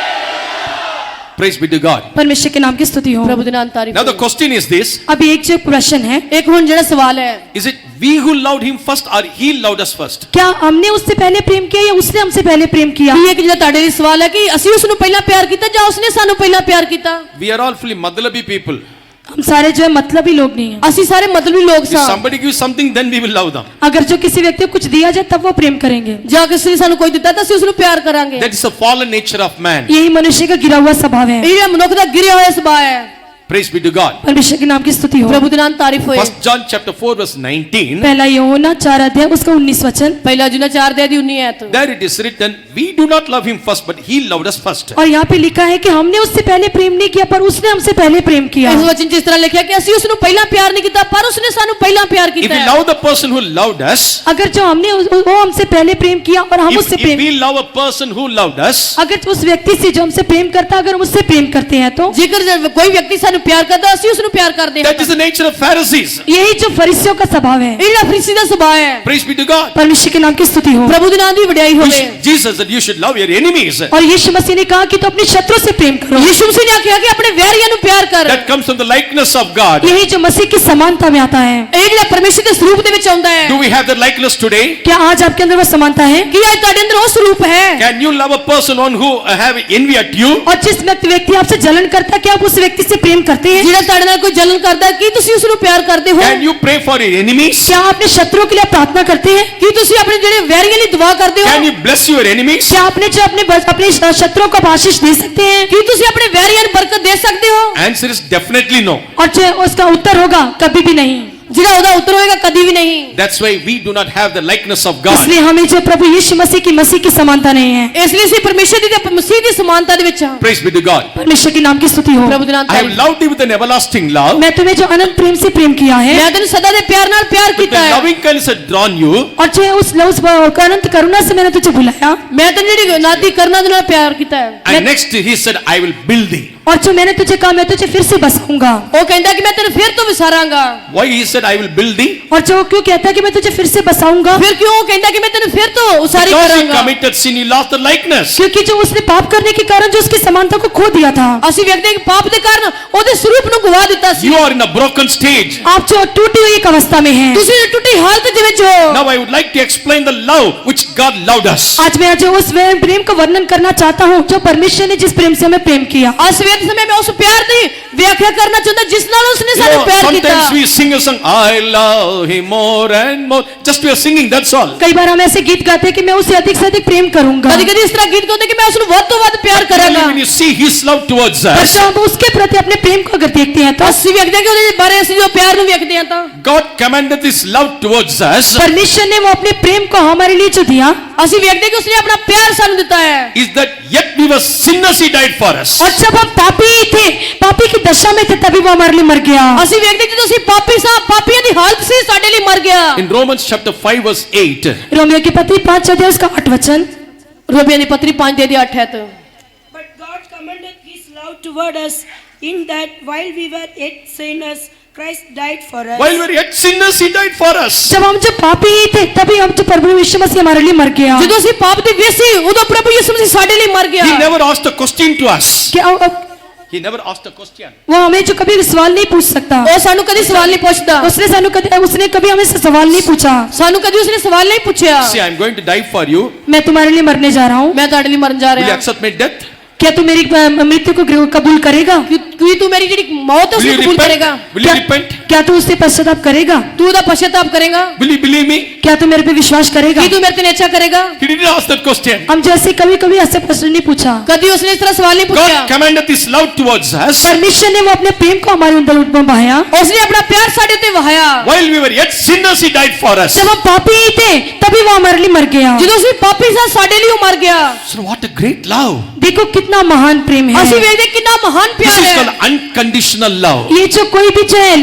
Praise be to God. परमेश्वर के नाम की स्तुति हो। ਪ੍ਰਭੂ ਦੇ ਨਾਮ ਤਾਰੀਫ। Now the question is this: अभी एक जो प्रश्न है, ਇੱਕ ਹੁਣ ਜਿਹੜਾ ਸਵਾਲ ਹੈ, is it we who loved him first or he loved us first? क्या हमने उससे पहले प्रेम किया या उसने हमसे पहले प्रेम किया? ਇਹ ਇੱਕ ਜਿਹੜਾ ਤੁਹਾਡੇ ਲਈ ਸਵਾਲ ਹੈ ਕਿ ਅਸੀਂ ਉਸ ਨੂੰ ਪਹਿਲਾਂ ਪਿਆਰ ਕੀਤਾ ਜਾਂ ਉਸਨੇ ਸਾਨੂੰ ਪਹਿਲਾਂ ਪਿਆਰ ਕੀਤਾ। We are all fully Madlabi people. हम सारे जो है मतलबी लोग नहीं हैं। ਅਸੀਂ ਸਾਰੇ ਮਤਲਬੀ ਲੋਕ If ਸਾਂ। somebody gives something, then we will love them. अगर जो किसी व्यक्ति को कुछ दिया जाए तब वो प्रेम करेंगे। ਜਾਂ ਕਿਸੇ ਨੇ ਸਾਨੂੰ ਕੋਈ ਦਿੱਤਾ ਤਾਂ ਅਸੀਂ ਉਸ ਨੂੰ ਪਿਆਰ ਕਰਾਂਗੇ। That is the fallen nature of man. यही मनुष्य का गिरा हुआ स्वभाव है। ਇਹ ਜਿਹੜਾ ਮਨੁੱਖ ਦਾ ਗਿਰਿਆ ਹੋਇਆ ਸੁਭਾਅ ਹੈ। Praise be to God. परमेश्वर के नाम की स्तुति हो। ਪ੍ਰਭੂ ਦੇ ਨਾਮ ਤਾਰੀਫ ਹੋਏ। 1 John chapter 4 verse 19. पहला यूहन्ना 4 अध्याय उसका 19 वचन। ਪਹਿਲਾ ਜੁਨਾ 4 ਦੇ 19 ਆਇਤ। There it is written, we do not love him first, but he loved us first. और यहाँ पे लिखा है कि हमने उससे पहले प्रेम नहीं किया पर उसने हमसे पहले प्रेम किया। ਇਸ ਵਚਨ 'ਚ ਇਸ ਤਰ੍ਹਾਂ ਲਿਖਿਆ ਕਿ ਅਸੀਂ ਉਸ ਨੂੰ ਪਹਿਲਾਂ ਪਿਆਰ ਨਹੀਂ ਕੀਤਾ ਪਰ ਉਸਨੇ ਸਾਨੂੰ ਪਹਿਲਾਂ ਪਿਆਰ If ਕੀਤਾ we ਹੈ। love the person who loved us, अगर जो हमने वो हमसे पहले प्रेम किया और हम उससे if Prem, we love a person who loved us, अगर उस व्यक्ति से जो हमसे प्रेम करता है, अगर हम उससे प्रेम करते हैं तो ਜੇਕਰ ਕੋਈ ਵਿਅਕਤੀ ਸਾਨੂੰ ਪਿਆਰ ਕਰਦਾ ਅਸੀਂ ਉਸ ਨੂੰ ਪਿਆਰ ਕਰਦੇ ਹਾਂ। that is the nature of Pharisees. यही जो फरीसियों का स्वभाव है। ਇਹ ਜਿਹੜਾ ਫਰੀਸੀ ਦਾ ਸੁਭਾਅ ਹੈ। Praise be to God. परमेश्वर के नाम की स्तुति हो। ਪ੍ਰਭੂ ਦੇ ਨਾਮ ਦੀ ਵਡਿਆਈ ਹੋਵੇ। Jesus said you should love your enemies. और यीशु मसीह ने कहा कि तो अपने शत्रु से प्रेम करो। ਯਿਸੂ ਮਸੀਹ ਨੇ ਆਖਿਆ ਕਿ ਆਪਣੇ ਵੈਰੀਆਂ ਨੂੰ ਪਿਆਰ ਕਰ। That comes from the likeness of God. यही जो मसीह की समानता में आता है। ਇਹ ਜਿਹੜਾ ਪਰਮੇਸ਼ਰ ਦੇ ਸਰੂਪ ਦੇ ਵਿੱਚ ਆਉਂਦਾ ਹੈ। Do we have that likeness today? क्या आज आपके अंदर वो समानता है? ਕੀ ਅੱਜ ਤੁਹਾਡੇ ਅੰਦਰ ਉਹ ਸਰੂਪ ਹੈ? Can you love a person on who have envy at you? और जिस व्यक्ति आपसे जलन करता है क्या आप उस व्यक्ति से प्रेम करते हैं? ਜਿਹੜਾ ਤੁਹਾਡੇ ਨਾਲ ਕੋਈ ਜਲਨ ਕਰਦਾ ਹੈ, ਕੀ ਤੁਸੀਂ ਉਸ ਨੂੰ ਪਿਆਰ ਕਰਦੇ ਹੋ? Can you pray for your enemies? क्या आप अपने शत्रुओं के लिए प्रार्थना करते हैं? ਕੀ ਤੁਸੀਂ ਆਪਣੇ ਜਿਹੜੇ ਵੈਰੀਆਂ ਲਈ ਦੁਆ ਕਰਦੇ ਹੋ? Can you bless your enemies? क्या आपने जो अपने शत्रुओं को आप आशीष दे सकते हैं? ਕੀ ਤੁਸੀਂ ਆਪਣੇ ਵੈਰੀਆਂ ਨੂੰ ਬਰਕਤ ਦੇ ਸਕਦੇ ਹੋ? Answer is definitely no. और जो उसका उत्तर होगा कभी भी नहीं। ਜਿਹੜਾ ਉਹਦਾ ਉੱਤਰ ਹੋਏਗਾ ਕਦੀ ਵੀ ਨਹੀਂ। That's why we do not have the likeness of God. इसलिए हमें जो प्रभु यीशु मसीह की समानता नहीं है। ਇਸ ਲਈ ਅਸੀਂ ਪਰਮੇਸ਼ਰ ਦੀ ਤੇ ਮਸੀਹ ਦੀ ਸਮਾਨਤਾ ਦੇ ਵਿੱਚ ਹਾਂ। Praise be to God. परमेश्वर के नाम की स्तुति हो। ਪ੍ਰਭੂ ਦੇ ਨਾਮ I have ਤਾਰੀਫ। loved you with an everlasting love. मैं तुम्हें जो अनंत प्रेम से प्रेम किया है ਮੈਂ ਤੈਨੂੰ ਸਦਾ ਦੇ ਪਿਆਰ ਨਾਲ ਪਿਆਰ With ਕੀਤਾ the ਹੈ। loving kindness had drawn you. और जो उस अनंत करुणा से मैंने तुझे बुलाया। ਮੈਂ ਤੈਨੂੰ ਜਿਹੜੀ ਨਾਦੀ ਕਰਨਾ ਦੇ ਨਾਲ ਪਿਆਰ ਕੀਤਾ ਹੈ। And next he said, I will build thee. और जो मैंने तुझे कहा मैं तुझे फिर से बसाऊंगा। ਉਹ ਕਹਿੰਦਾ ਕਿ ਮੈਂ ਤੈਨੂੰ ਫਿਰ ਤੋਂ ਵਿਸਾਰਾਂਗਾ। Why he said, I will build thee? और जो क्यों कहता है कि मैं तुझे फिर से बसाऊंगा? ਫਿਰ ਕਿਉਂ ਉਹ ਕਹਿੰਦਾ ਕਿ ਮੈਂ ਤੈਨੂੰ ਫਿਰ ਤੋਂ ਉਸਾਰੀ Because he ਕਰਾਂਗਾ? committed sin, he lost the likeness. क्योंकि जो उसने पाप करने के कारण जो उसकी समानता को खो दिया था। ਅਸੀਂ ਵੇਖਦੇ ਹਾਂ ਕਿ ਪਾਪ ਦੇ ਕਾਰਨ ਉਹਦੇ ਸਰੂਪ ਨੂੰ ਗਵਾ ਦਿੱਤਾ ਸੀ। You are in a broken stage. आप जो टूटी हुई एक अवस्था में हैं। ਤੁਸੀਂ ਟੁੱਟੀ ਹਾਲਤ ਦੇ ਵਿੱਚ ਹੋ। Now I would like to explain the love which God loved us. आज मैं जो उस प्रेम का वर्णन करना चाहता हूँ जो परमेश्वर ने जिस प्रेम से हमें प्रेम किया। ਅੱਜ ਸਵੇਰ ਦੇ ਸਮੇਂ ਮੈਂ ਉਸ ਪਿਆਰ ਦੀ ਵਿਆਖਿਆ ਕਰਨਾ ਚਾਹੁੰਦਾ ਜਿਸ ਨਾਲ ਉਸਨੇ You ਸਾਨੂੰ know, ਪਿਆਰ ਕੀਤਾ। sometimes we sing a song, I love him more and more. Just we are singing, that's all. कई बार हम ऐसे गीत गाते हैं कि मैं उसे अधिक से अधिक प्रेम करूंगा। ਕਦੀ ਕਦੀ ਇਸ ਤਰ੍ਹਾਂ ਗੀਤ ਗਾਉਂਦੇ ਕਿ ਮੈਂ ਉਸ ਨੂੰ ਵੱਧ ਤੋਂ ਵੱਧ ਪਿਆਰ Really, ਕਰਾਂਗਾ। when you see his love towards पर us, जब हम उसके प्रति अपने प्रेम को अगर देखते हैं तो ਅਸੀਂ ਵੇਖਦੇ ਹਾਂ ਕਿ ਉਹਦੇ ਬਾਰੇ ਅਸੀਂ ਜੋ ਪਿਆਰ ਨੂੰ ਵੇਖਦੇ ਹਾਂ ਤਾਂ God commanded this love towards us परमेश्वर ने वो अपने प्रेम को हमारे लिए जो दिया। ਅਸੀਂ ਵੇਖਦੇ ਹਾਂ ਕਿ ਉਸਨੇ ਆਪਣਾ ਪਿਆਰ ਸਾਨੂੰ ਦਿੱਤਾ ਹੈ। is that yet we were sinners, he died for us. और जब हम पापी थे, पापी की दशा में थे, तभी वो हमारे लिए मर गया। ਅਸੀਂ ਵੇਖਦੇ ਹਾਂ ਜਦੋਂ ਅਸੀਂ ਪਾਪੀ ਸਾਂ, ਪਾਪੀਆਂ ਦੀ ਹਾਲਤ ਸੀ, ਸਾਡੇ ਲਈ ਮਰ ਗਿਆ। In Romans chapter 5 verse 8, Romeo की पत्री 5 अध्याय उसका 8 वचन। ਰੋਮੀਆਂ ਦੀ ਪੱਤਰੀ 5 ਦੇ 8 ਹੈ ਤਾਂ But God commended his love toward us in that while we were yet sinners, Christ died for us. while we were yet sinners, he died for us. जब हम जो पापी थे तभी हम जो प्रभु यीशु मसीह हमारे लिए मर गया। ਜਦੋਂ ਅਸੀਂ ਪਾਪ ਦੇ ਵਿੱਚ ਸੀ ਉਦੋਂ ਪ੍ਰਭੂ ਯਿਸੂ ਮਸੀਹ ਸਾਡੇ ਲਈ ਮਰ ਗਿਆ। He never asked a question to us. क्या He never asked a question. वो हमें जो कभी सवाल नहीं पूछ सकता। ਉਹ ਸਾਨੂੰ ਕਦੀ ਸਵਾਲ ਨਹੀਂ ਪੁੱਛਦਾ। उसने कभी हमें से सवाल नहीं पूछा। ਸਾਨੂੰ ਕਦੀ ਉਸਨੇ ਸਵਾਲ ਨਹੀਂ ਪੁੱਛਿਆ। See, I'm going to die for you. मैं तुम्हारे लिए मरने जा रहा हूँ। ਮੈਂ ਤੁਹਾਡੇ ਲਈ ਮਰਨ ਜਾ Will you ਰਿਹਾ। accept my death? क्या तू मेरी मृत्यु को कबूल करेगा? ਕੀ ਤੂੰ ਮੇਰੀ ਜਿਹੜੀ ਮੌਤ ਹੈ Will ਉਸਨੂੰ you ਕਬੂਲ ਕਰੇਗਾ? repent? Will you repent? क्या तू उससे पश्चाताप करेगा? ਤੂੰ ਉਹਦਾ ਪਛਤਾਪ ਕਰੇਗਾ? Will you believe me? क्या तू मेरे पे विश्वास करेगा? ਕੀ ਤੂੰ ਮੇਰੇ ਤੇ ਨੇਚਾ ਕਰੇਗਾ? He didn't ask that question. हम जैसे कभी कभी ऐसे प्रश्न नहीं पूछा। ਕਦੀ ਉਸਨੇ ਇਸ ਤਰ੍ਹਾਂ ਸਵਾਲ ਨਹੀਂ God ਪੁੱਛਿਆ। commanded this love towards us परमेश्वर ने वो अपने प्रेम को हमारे अंदर बहाया। ਉਸਨੇ ਆਪਣਾ ਪਿਆਰ ਸਾਡੇ ਉੱਤੇ ਵਹਾਇਆ। while we were yet sinners, he died for us. जब हम पापी ही थे तभी वो हमारे लिए मर गया। ਜਦੋਂ ਅਸੀਂ ਪਾਪੀ ਸਾਂ ਸਾਡੇ ਲਈ ਉਹ ਮਰ ਗਿਆ। So what a great love. देखो कितना महान प्रेम है। ਅਸੀਂ ਵੇਖਦੇ ਕਿੰਨਾ ਮਹਾਨ This ਪਿਆਰ is ਹੈ। called unconditional love. ये जो कोई भी जो है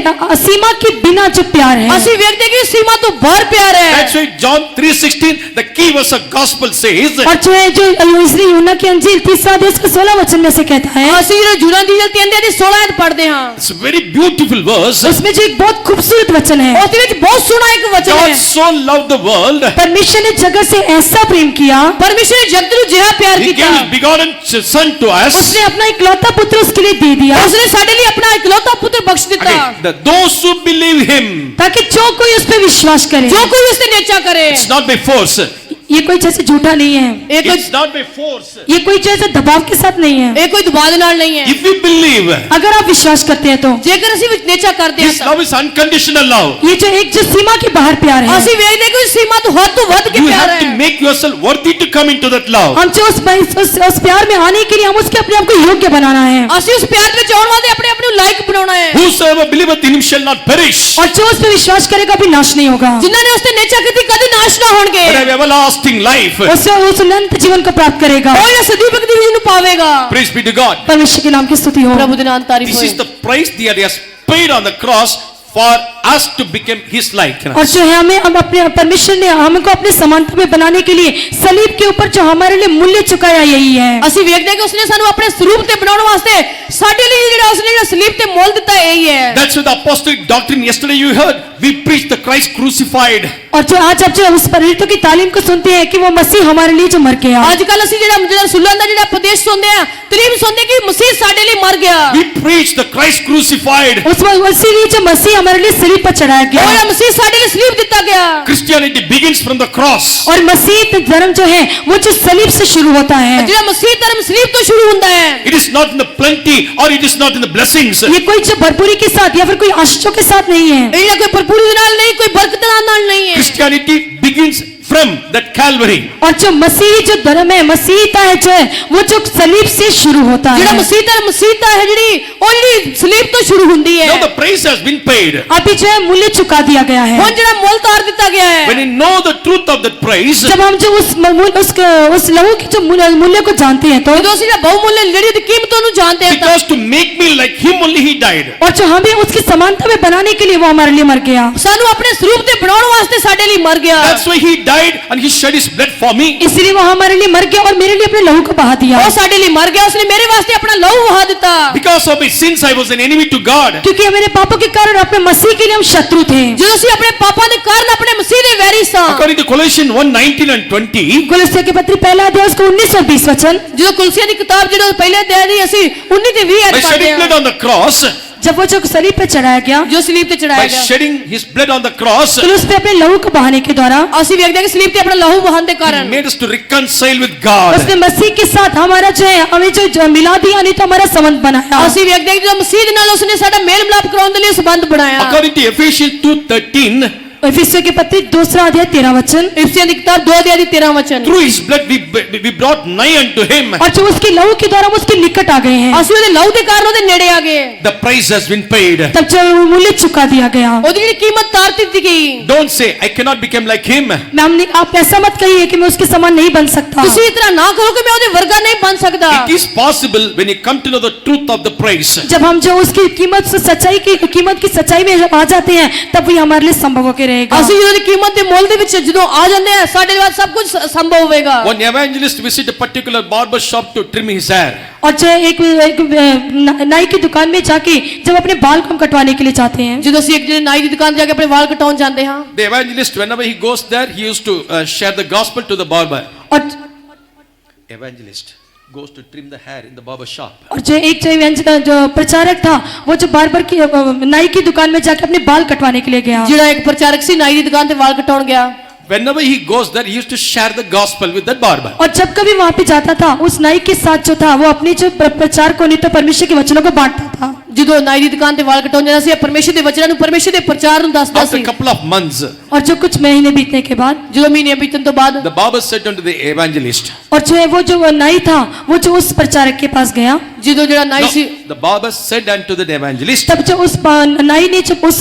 सीमा के बिना जो प्यार है। ਅਸੀਂ ਵੇਖਦੇ ਕਿ ਸੀਮਾ ਤੋਂ ਬਾਹਰ ਪਿਆਰ ਹੈ। That's why John 3:16, the key verse of gospel says, और जो है जो इसलिए यूहन्ना की अंजील 3 अध्याय उसके 16 वचन में से कहता है। ਅਸੀਂ ਜਦੋਂ ਜੁਨਾ ਦੀ ਜਲ 3 ਦੇ 16 ਐਤ ਪੜ੍ਹਦੇ ਹਾਂ। it's a very beautiful verse. उसमें जो एक बहुत खूबसूरत वचन है। ਉਸ ਦੇ ਵਿੱਚ ਬਹੁਤ ਸੋਹਣਾ ਇੱਕ ਵਚਨ God ਹੈ। so loved the world, परमेश्वर ने जगत से ऐसा प्रेम किया। ਪਰਮੇਸ਼ਰ ਨੇ ਜਗਤ ਨੂੰ ਜਿਹਾ ਪਿਆਰ he ਕੀਤਾ। gave his begotten son to us. उसने अपना इकलौता पुत्र उसके लिए दे दिया ਉਸਨੇ ਸਾਡੇ ਲਈ ਆਪਣਾ ਇਕਲੌਤਾ ਪੁੱਤਰ ਬਖਸ਼ ਦਿੱਤਾ। Okay, those who believe him, ताकि जो कोई उस पर विश्वास करे। ਜੋ ਕੋਈ ਉਸ ਤੇ ਨੇਚਾ ਕਰੇ। it's not by force. ये कोई जैसे झूठा नहीं है। ਇਹ ਕੋਈ It's not by force. ये कोई जैसे दबाव के साथ नहीं है। ਇਹ ਕੋਈ ਦਬਾਅ ਦੇ ਨਾਲ ਨਹੀਂ ਹੈ। If we believe, अगर आप विश्वास करते हैं तो ਜੇਕਰ ਅਸੀਂ ਵਿੱਚ ਨੇਚਾ ਕਰਦੇ this ਹਾਂ love is unconditional love. ये जो एक जो सीमा के बाहर प्यार ਤਾਂ है। ਅਸੀਂ ਵੇਖਦੇ ਕਿ ਸੀਮਾ ਤੋਂ ਵੱਧ ਕੇ You ਪਿਆਰ have to ਹੈ। make yourself worthy to come into that love. हम जो उस प्यार में आने के लिए हम उसके अपने आप को योग्य बनाना है। ਅਸੀਂ ਉਸ ਪਿਆਰ ਵਿੱਚ ਆਉਣ ਵਾਸਤੇ ਆਪਣੇ ਆਪ ਨੂੰ ਲਾਇਕ ਬਣਾਉਣਾ ਹੈ। Whosoever believeth in him shall not perish, और जो उस पर विश्वास करेगा भी नाश नहीं होगा। ਜਿਨ੍ਹਾਂ ਨੇ ਉਸ ਤੇ ਨੇਚਾ ਕੀਤੀ ਕਦੀ ਨਾਸ਼ ਨਾ ਹੋਣਗੇ। but have everlasting life. उस अनंत जीवन को प्राप्त करेगा। ਉਹ ਇਹ ਸਦੀ ਭਗਤੀ ਨੂੰ ਪਾਵੇਗਾ। Praise be to God. परमेश्वर के नाम की स्तुति हो। ਪ੍ਰਭੂ ਦੇ ਨਾਮ ਤਾਰੀਫ This ਹੋਏ। is the price that he has paid on the cross for us to become his और likeness. जो है हमें हम अपने परमेश्वर ने हमको अपने समानता में बनाने के लिए सलीब के ऊपर जो हमारे लिए मूल्य चुकाया यही है। ਅਸੀਂ ਵੇਖਦੇ ਹਾਂ ਕਿ ਉਸਨੇ ਸਾਨੂੰ ਆਪਣੇ ਸਰੂਪ ਤੇ ਬਣਾਉਣ ਵਾਸਤੇ ਸਾਡੇ ਲਈ ਜਿਹੜਾ ਉਸਨੇ ਜਿਹੜਾ ਸਲੀਬ ਤੇ ਮੁੱਲ ਦਿੱਤਾ ਇਹੀ ਹੈ। That's what the apostolic doctrine yesterday you heard. We preach the Christ crucified. और जो आज आप जो उस प्रेरितों की तालीम को सुनते हैं कि वो मसीह हमारे लिए जो मर गया, ਅੱਜ ਕੱਲ ਅਸੀਂ ਜਿਹੜਾ ਸੁਲਨ ਦਾ ਜਿਹੜਾ ਉਪਦੇਸ਼ ਸੁਣਦੇ ਆ, ਤਾਲੀਮ ਸੁਣਦੇ ਕਿ ਮਸੀਹ ਸਾਡੇ ਲਈ ਮਰ ਗਿਆ। We preach the Christ crucified. उसी लिए जो मसीह हमारे लिए सलीब पर चढ़ाया गया, ਹੋਇਆ ਮਸੀਹ ਸਾਡੇ ਲਈ ਸਲੀਬ ਦਿੱਤਾ ਗਿਆ। Christianity begins from the cross. और मसीह धर्म जो है वो जो सलीब से शुरू होता है। ਜਿਹੜਾ ਮਸੀਹ ਧਰਮ ਸਲੀਬ ਤੋਂ ਸ਼ੁਰੂ ਹੁੰਦਾ ਹੈ। It is not in the plenty or it is not in the blessings. ये कोई जो भरपूरी के साथ या फिर कोई आशीषों के साथ नहीं है, ਇਹ ਜਿਹੜਾ ਕੋਈ ਭਰਪੂਰੀ ਦੇ ਨਾਲ ਨਹੀਂ, ਕੋਈ ਬਰਕਤ ਨਾਲ ਨਹੀਂ ਹੈ। Christianity begins from that Calvary. और जो मसीही जो धर्म है, मसीहता है जो है वो जो सलीब से शुरू होता ਜਿਹੜਾ है। ਮਸੀਹ ਧਰਮ ਮਸੀਹਤਾ ਹੈ ਜਿਹੜੀ ਉਹ ਜਿਹੜੀ ਸਲੀਬ ਤੋਂ ਸ਼ੁਰੂ ਹੁੰਦੀ ਹੈ। Now the price has been paid. अभी जो है मूल्य चुका दिया गया है। ਹੁਣ ਜਿਹੜਾ ਮੁੱਲ ਤਾਰ ਦਿੱਤਾ ਗਿਆ ਹੈ। When you know the truth of that price, जब हम जो उस लहू के जो मूल्य को जानते हैं तो, ਜਦੋਂ ਅਸੀਂ ਜਿਹੜਾ ਬਹੁਮੁੱਲ ਜਿਹੜੀ ਉਹਦੀ ਕੀਮਤ ਨੂੰ ਜਾਣਦੇ ਹਾਂ ਤਾਂ because to make me like him only he died. और जो हमें उसकी समानता में बनाने के लिए वो हमारे लिए मर गया। ਸਾਨੂੰ ਆਪਣੇ ਸਰੂਪ ਤੇ ਬਣਾਉਣ ਵਾਸਤੇ ਸਾਡੇ ਲਈ ਮਰ ਗਿਆ। That's why he died and he shed his blood for me. इसलिए वो हमारे लिए मर गया और मेरे लिए अपने लहू को बहा दिया। ਉਹ ਸਾਡੇ ਲਈ मर गया, उसने मेरे वास्ते अपना लहू बहा ਦਿੱਤਾ। Because of his sins I was an enemy to God. क्योंकि मेरे पापों के कारण अपने मसीह के लिए हम शत्रु थे। ਜਦੋਂ ਅਸੀਂ ਆਪਣੇ ਪਾਪਾਂ ਦੇ ਕਾਰਨ ਆਪਣੇ ਮਸੀਹ ਦੇ ਵੈਰੀ ਸਾਂ। According to Colossians 1:19 and 20, कुलस्तियों के पत्री पहला अध्याय उसका 19 और 20 वचन, ਜਦੋਂ ਕੁਲਸੀਆਂ ਦੀ ਕਿਤਾਬ ਜਿਹੜਾ ਪਹਿਲੇ ਅਧਿਆਇ ਦੀ ਅਸੀਂ 19 ਤੇ 20 by ਐਡ ਪੜ੍ਹਦੇ shedding blood ਹਾਂ। on the cross, जब वो जो सलीब पे चढ़ाया गया, ਜੋ ਸਲੀਬ ਤੇ by ਚੜਾਇਆ ਗਿਆ, shedding his blood on the cross, तो उस पे अपने लहू को बहाने के द्वारा ਅਸੀਂ ਵੇਖਦੇ ਹਾਂ ਕਿ ਸਲੀਬ ਤੇ ਆਪਣਾ ਲਹੂ ਵਹਾਣ ਦੇ he ਕਾਰਨ made us to reconcile with God. उसने मसीह के साथ हमारा जो है हमें जो मिला दिया, नहीं तो हमारा संबंध बनाया। ਅਸੀਂ ਵੇਖਦੇ ਹਾਂ ਕਿ ਜਦੋਂ ਮਸੀਹ ਦੇ ਨਾਲ ਉਸਨੇ ਸਾਡਾ ਮੇਲ ਮਿਲਾਪ ਕਰਾਉਣ ਦੇ ਲਈ ਸੰਬੰਧ ਬਣਾਇਆ। According to Ephesians 2:13, इफिसियों के पत्री दूसरा अध्याय 13 वचन, इफिसियों की किताब 2 अध्याय 13 वचन, through his blood we brought nigh unto him. और जो उसके लहू के द्वारा हम उसके निकट आ गए हैं। ਅਸੀਂ ਉਹਦੇ ਲਹੂ ਦੇ ਕਾਰਨ ਉਹਦੇ ਨੇੜੇ ਆ ਗਏ। The price has been paid. तब जो मूल्य चुका दिया गया। ਉਹਦੀ ਜਿਹੜੀ ਕੀਮਤ ਤਾਰ ਦਿੱਤੀ ਗਈ। Don't say I cannot become like him. आप ऐसा मत कहिए कि मैं उसके समान नहीं बन सकता। ਤੁਸੀਂ ਇਤਨਾ ਨਾ ਕਰੋ कि मैं ਉਹਦੇ ਵਰਗਾ ਨਹੀਂ ਬਣ ਸਕਦਾ। It is possible when you come to know the truth of the price. जब हम जो उसकी कीमत से कीमत की सच्चाई में जब आ जाते हैं तब वही हमारे लिए संभव होकर रहेगा। ਅਸੀਂ ਉਹਦੀ ਕੀਮਤ ਦੇ ਮੁੱਲ ਦੇ ਵਿੱਚ ਜਦੋਂ ਆ ਜਾਂਦੇ ਆ ਸਾਡੇ ਲਈ ਸਭ ਕੁਝ ਸੰਭਵ ਹੋਵੇਗਾ। One evangelist visited a particular barber shop to trim his hair. और जो एक नाई की दुकान में जाके जब अपने बाल को हम कटवाने के लिए जाते हैं, ਜਦੋਂ ਅਸੀਂ ਇੱਕ ਜਿਹੜੇ ਨਾਈ ਦੀ ਦੁਕਾਨ ਜਾ ਕੇ ਆਪਣੇ ਵਾਲ ਕਟਾਉਣ ਜਾਂਦੇ ਹਾਂ, The evangelist, whenever he goes there, he used to share the gospel to the barber. और Evangelist goes to trim the hair in the barber shop. और जो एक जो प्रचारक था वो जो बार्बर की नाई की दुकान में जाके अपने बाल कटवाने के लिए गया। ਜਿਹੜਾ ਇੱਕ ਪ੍ਰਚਾਰਕ ਸੀ ਨਾਈ ਦੀ ਦੁਕਾਨ ਤੇ ਵਾਲ ਕਟਾਉਣ ਗਿਆ, Whenever he goes there, he used to share the gospel with that barber. और जब कभी वहां पे जाता था उस नाई के साथ जो था वो अपने जो प्रचार को नहीं तो परमेश्वर के वचनों को बांटता था। ਜਦੋਂ ਨਾਈ ਦੀ ਦੁਕਾਨ ਤੇ ਵਾਲ ਕਟਾਉਣ ਜਾਂਦਾ ਸੀ ਪਰਮੇਸ਼ਰ ਦੇ ਵਚਨਾਂ ਨੂੰ ਪਰਮੇਸ਼ਰ ਦੇ ਪ੍ਰਚਾਰ ਨੂੰ ਦੱਸਦਾ After C. a couple of months, और जो कुछ महीने बीतने के बाद ਜਦੋਂ ਮਹੀਨੇ ਬੀਤਣ ਤੋਂ ਬਾਅਦ the barber said unto the evangelist, और जो है वो जो नाई था वो जो उस प्रचारक के पास गया, ਜਦੋਂ ਜਿਹੜਾ ਨਾਈ ਸੀ no, the barber said unto the evangelist, तब जो उस नाई ने जब उस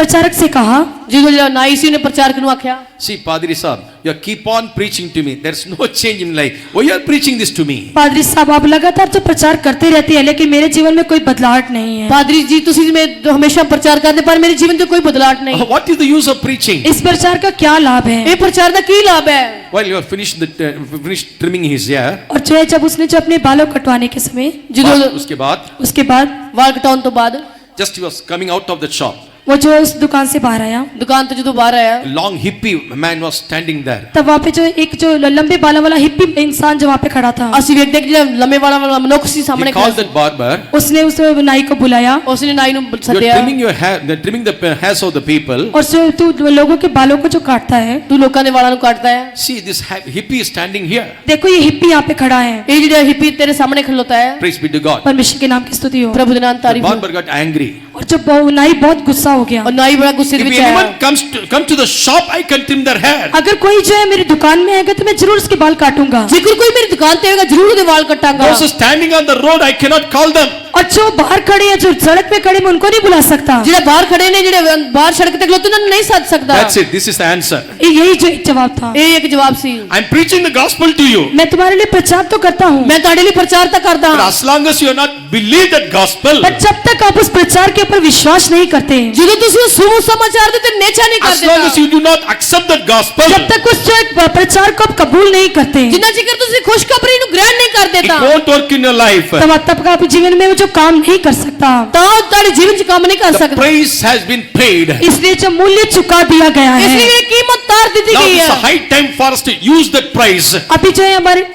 प्रचारक से कहा, ਜਦੋਂ ਜਿਹੜਾ ਨਾਈ ਸੀ ਉਹਨੇ ਪ੍ਰਚਾਰਕ ਨੂੰ ਆਖਿਆ, see, Padri Sahab, you keep on preaching to me. There's no change in life. Why you are preaching this to me? पादरी साहब आप लगातार तो प्रचार करते रहते हैं लेकिन मेरे जीवन में कोई बदलाव नहीं है। ਪਾਦਰੀ ਜੀ ਤੁਸੀਂ ਮੈਂ ਹਮੇਸ਼ਾ ਪ੍ਰਚਾਰ ਕਰਦੇ ਪਰ ਮੇਰੇ ਜੀਵਨ 'ਚ ਕੋਈ ਬਦਲਾਅ ਨਹੀਂ। What is the use of preaching? इस प्रचार का क्या लाभ है? ਇਹ ਪ੍ਰਚਾਰ ਦਾ ਕੀ ਲਾਭ ਹੈ? While you are finished trimming his hair, और जो है जब उसने जो अपने बालों कटवाने के समय, ਜਦੋਂ उसके बाद ਵਾਲ ਕਟਾਉਣ ਤੋਂ ਬਾਅਦ just he was coming out of the shop. वो जो उस दुकान से बाहर आया, ਦੁਕਾਨ ਤੋਂ ਜਦੋਂ ਬਾਹਰ ਆਇਆ, A long hippie man was standing there. तब वहाँ पे जो एक जो लंबे बालों वाला हिप्पी इंसान जो वहाँ पे खड़ा था, ਅਸੀਂ ਵੇਖਦੇ ਕਿ ਜਿਹੜਾ ਲੰਮੇ ਵਾਲਾ ਮਨੁੱਖ ਸੀ He ਸਾਹਮਣੇ called ਖੜਾ that barber. उसने उस नाई को बुलाया ਉਸਨੇ ਨਾਈ ਨੂੰ You're ਸੱਦਿਆ, trimming your hair, they're trimming the hairs of the people. और जो तू लोगों के बालों को जो काटता है, ਤੂੰ ਲੋਕਾਂ ਦੇ ਵਾਲਾਂ ਨੂੰ ਕੱਟਦਾ ਹੈ। See, this hippie is standing here. देखो ये हिप्पी यहाँ पे खड़ा है। ਇਹ ਜਿਹੜਾ ਹਿੱਪੀ ਤੇਰੇ ਸਾਹਮਣੇ ਖਲੋਤਾ ਹੈ, Praise be to God. परमेश्वर के नाम की स्तुति हो। ਪ੍ਰਭੂ ਦੇ ਨਾਮ The ਤਾਰੀਫ ਹੋ। barber got angry. और जब नाई बहुत गुस्सा हो गया, और नाई बड़ा गुस्से If ਵਿੱਚ anyone आया, come to the shop, I can trim their hair. अगर कोई जो है मेरी दुकान में आएगा तो मैं जरूर उसके बाल काटूंगा। ਜੇਕਰ ਕੋਈ ਮੇਰੀ ਦੁਕਾਨ ਤੇ ਆਏਗਾ ਜ਼ਰੂਰ ਉਹਦੇ ਵਾਲ ਕੱਟਾਂਗਾ। Those standing on the road, I cannot call them. और जो बाहर खड़े हैं, जो सड़क पे खड़े, मैं उनको नहीं बुला सकता। ਜਿਹੜੇ ਬਾਹਰ ਖੜੇ ਨੇ, ਜਿਹੜੇ ਬਾਹਰ ਸੜਕ ਤੇ ਖਲੋਤੇ ਉਹਨਾਂ ਨੂੰ ਨਹੀਂ ਸੱਦ ਸਕਦਾ। That's it. This is the answer. यही जो एक जवाब था। ਇਹ ਇੱਕ ਜਵਾਬ ਸੀ। I'm preaching the gospel to you. मैं तुम्हारे लिए प्रचार तो करता हूँ, ਮੈਂ ਤੁਹਾਡੇ ਲਈ ਪ੍ਰਚਾਰ ਤਾਂ ਕਰਦਾ But ਹਾਂ, as long as you are not believe that gospel, पर जब तक आप उस प्रचार के ऊपर विश्वास नहीं करते, ਜਦੋਂ ਤੁਸੀਂ ਉਸ ਸੁਸਮਾਚਾਰ ਦੇ ਉੱਤੇ ਨੇਚਾ ਨਹੀਂ as long as ਕਰਦੇ, you do not accept that gospel, जब तक उस जो एक प्रचार को आप कबूल नहीं करते, ਜਿੰਨਾ ਚਿਰ ਤੁਸੀਂ ਖੁਸ਼ਖਬਰੀ ਨੂੰ ਗ੍ਰਹਿਣ ਨਹੀਂ ਕਰਦੇ, it देता won't work in your life. तब आपके जीवन में वो जो काम नहीं कर सकता, ਤਾਂ ਤੁਹਾਡੇ ਜੀਵਨ 'ਚ ਕੰਮ ਨਹੀਂ ਕਰ The ਸਕਦਾ। price has been paid. इसलिए जो मूल्य चुका दिया गया ਇਸ ਲਈ है, ਜਿਹੜੀ ਕੀਮਤ ਤਾਰ ਦਿੱਤੀ Now ਗਈ it's a ਹੈ। high time for us to use that price. अभी जो है हमारे,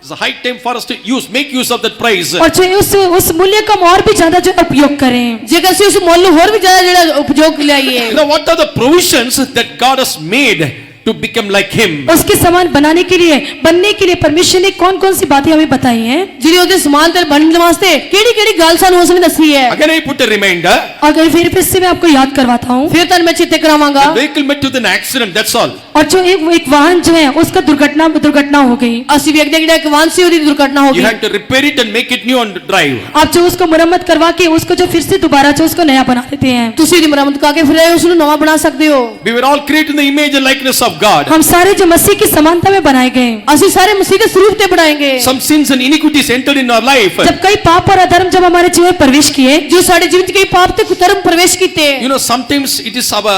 It's a high time for us to make use of that price. और जो है उस मूल्य का हम और भी ज्यादा जो उपयोग करें। ਜੇਕਰ ਅਸੀਂ ਉਸ ਮੁੱਲ ਨੂੰ ਹੋਰ ਵੀ ਜ਼ਿਆਦਾ ਜਿਹੜਾ ਉਪਯੋਗ ਲਿਆਈਏ, You know, what are the provisions that God has made to become like Him? उसके समान बनने के लिए परमेश्वर ने कौन कौन सी बातें हमें बताई हैं। ਜਿਹੜੀ ਉਹਦੇ ਸਮਾਨ ਤੇ ਬਣਨ ਵਾਸਤੇ ਕਿਹੜੀ ਕਿਹੜੀ ਗੱਲ ਸਾਨੂੰ ਉਸਨੇ ਦੱਸੀ ਹੈ। Again, I put a reminder. अगर फिर से मैं आपको याद करवाता हूँ, ਫਿਰ ਤੁਹਾਨੂੰ ਮੈਂ ਚੇਤੇ ਕਰਾਵਾਂਗਾ। The vehicle met with an accident, that's all. और जो एक वाहन जो है उसका दुर्घटना हो गई। ਅਸੀਂ ਵੇਖਦੇ ਹਾਂ ਜਿਹੜਾ ਇੱਕ ਵਾਹਨ ਸੀ ਉਹਦੀ ਦੁਰਘਟਨਾ ਹੋ You ਗਈ। have to repair it and make it new on the drive. आप जो उसको मुरम्मत करवा के उसको जो फिर से दोबारा जो उसको नया बना देते हैं। ਤੁਸੀਂ ਇਹਦੀ ਮੁਰੰਮਤ ਕਰਕੇ ਫਿਰ ਉਸ ਨੂੰ ਨਵਾਂ ਬਣਾ ਸਕਦੇ ਹੋ। We were all created in the image and likeness of God. हम सारे जो मसीह की समानता में बनाए गए। ਅਸੀਂ ਸਾਰੇ ਮਸੀਹ ਦੇ ਸਰੂਪ ਤੇ ਬਣਾਏਗੇ। Some sins and iniquities entered in our life. जब कई पाप और अधर्म जब हमारे जीवन में प्रवेश किए, ਜੋ ਸਾਡੇ ਜੀਵਨ 'ਚ ਕਈ ਪਾਪ ਤੇ ਕੁਕਰਮ ਪ੍ਰਵੇਸ਼ ਕੀਤੇ। You know, sometimes it is our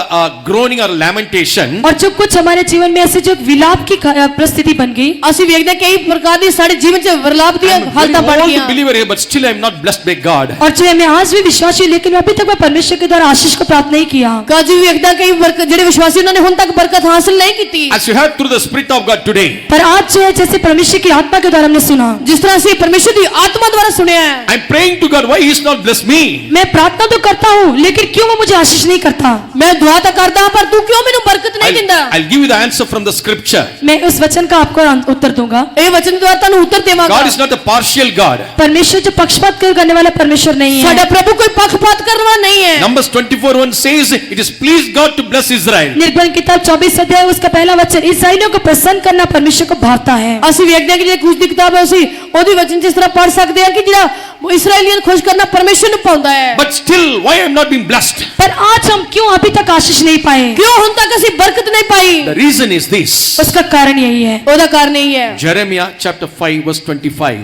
groaning or lamentation. और जो कुछ हमारे जीवन में ऐसे जो विलाप की परिस्थिति बन गई। ਅਸੀਂ ਵੇਖਦੇ ਹਾਂ ਕਈ ਪ੍ਰਕਾਰ ਦੀ ਸਾਡੇ ਜੀਵਨ 'ਚ ਵਿਰਲਾਪ ਦੀਆਂ I'm a very ਹਾਲਤਾਂ ਬਣ old ਗਈਆਂ। believer here, but still I am not blessed by God. और जो है मैं आज भी विश्वासी हूँ, लेकिन अभी तक मैं परमेश्वर के द्वारा आशीष को प्राप्त नहीं किया। ਕਾਜੀ ਵੇਖਦਾ ਕਈ ਜਿਹੜੇ ਵਿਸ਼ਵਾਸੀ ਉਹਨਾਂ ਨੇ ਹੁਣ ਤੱਕ ਬਰਕਤ ਹਾਸਲ ਨਹੀਂ ਕੀਤੀ। As you heard through the Spirit of God today, पर आज जो है जैसे परमेश्वर की आत्मा के द्वारा हमने सुना, ਜਿਸ ਤਰ੍ਹਾਂ ਅਸੀਂ ਪਰਮੇਸ਼ਰ ਦੀ ਆਤਮਾ ਦੁਆਰਾ ਸੁਣਿਆ ਹੈ। I'm praying to God, why He has not blessed me? मैं प्रार्थना तो करता हूँ, लेकिन क्यों वो मुझे आशीष नहीं करता। ਮੈਂ ਦੁਆ ਤਾਂ ਕਰਦਾ ਹਾਂ ਪਰ ਤੂੰ ਕਿਉਂ ਮੈਨੂੰ ਬਰਕਤ ਨਹੀਂ ਦਿੰਦਾ। I'll give you the answer from the Scripture. मैं उस वचन का आपको उत्तर दूंगा। ਇਹ ਵਚਨ ਦੁਆਰਾ ਤੁਹਾਨੂੰ ਉੱਤਰ ਦੇਵਾਂਗਾ। God is not a partial God. परमेश्वर जो पक्षपात करने वाला परमेश्वर नहीं ਸਾਡਾ है। ਪ੍ਰਭु ਕੋਈ ਪੱਖਪਾਤ ਕਰਨ ਵਾਲਾ ਨਹੀਂ ਹੈ। Numbers 24:1 says, it is pleased God to bless Israel. निर्गमन किताब 24 अध्याय उसका पहला वचन, इस्राएलियों को प्रसन्न करना परमेश्वर को भाता है। ਅਸੀਂ ਵੇਖਦੇ ਹਾਂ ਕਿ ਜਿਹੜੀ ਖੁਸ਼ ਦੀ ਕਿਤਾਬ ਹੈ ਅਸੀਂ ਉਹਦੀ ਵਚਨ ਜਿਸ ਤਰ੍ਹਾਂ ਪੜ੍ਹ ਸਕਦੇ ਹਾਂ ਕਿ ਜਿਹੜਾ ਇਸਰਾਏਲੀਆਂ ਨੂੰ ਖੁਸ਼ ਕਰਨਾ ਪਰਮੇਸ਼ਰ ਨੂੰ ਪਾਉਂਦਾ ਹੈ। But still, why I am not being blessed? पर आज हम क्यों अभी तक आशीष नहीं पाए? ਕਿਉਂ ਹੁਣ ਤੱਕ ਅਸੀਂ ਬਰਕਤ ਨਹੀਂ ਪਾਈ? The reason is this. उसका कारण यही है। ਉਹਦਾ ਕਾਰਨ ਇਹ ਹੈ। Jeremiah chapter 5 verse 25.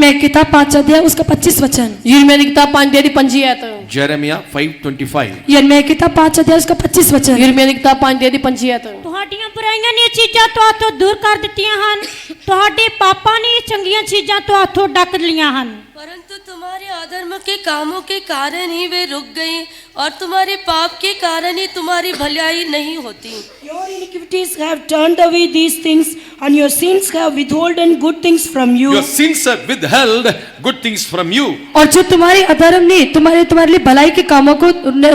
मैं किताब 5 अध्याय उसका 25 वचन, ਯਿਰਮੀਆ ਦੀ ਕਿਤਾਬ 5 ਦੀ 5 ਐਤ। Jeremiah 5:25. मैं किताब 5 अध्याय उसका 25 वचन। ਯਿਰਮੀਆ ਦੀ ਕਿਤਾਬ 5 ਦੀ 5 ਐਤ। ਤੁਹਾਡੀਆਂ ਬੁਰਾਈਆਂ ਦੀਆਂ ਚੀਜ਼ਾਂ ਤੁਹਾਥੋਂ ਦੂਰ ਕਰ ਦਿੱਤੀਆਂ ਹਨ, ਤੁਹਾਡੇ ਪਾਪਾਂ ਨੇ ਚੰਗੀਆਂ ਚੀਜ਼ਾਂ ਤੁਹਾਥੋਂ ਢੱਕ ਲਈਆਂ ਹਨ। परंतु तुम्हारे अधर्म के कामों के कारण ही वे रुक गई और तुम्हारे पाप के कारण ही तुम्हारी भलाई नहीं होती। Your iniquities have turned away these things, and your sins have withholden good things from you. Your sins have withheld good things from you. और जो तुम्हारे अधर्म ने तुम्हारे लिए भलाई के कामों को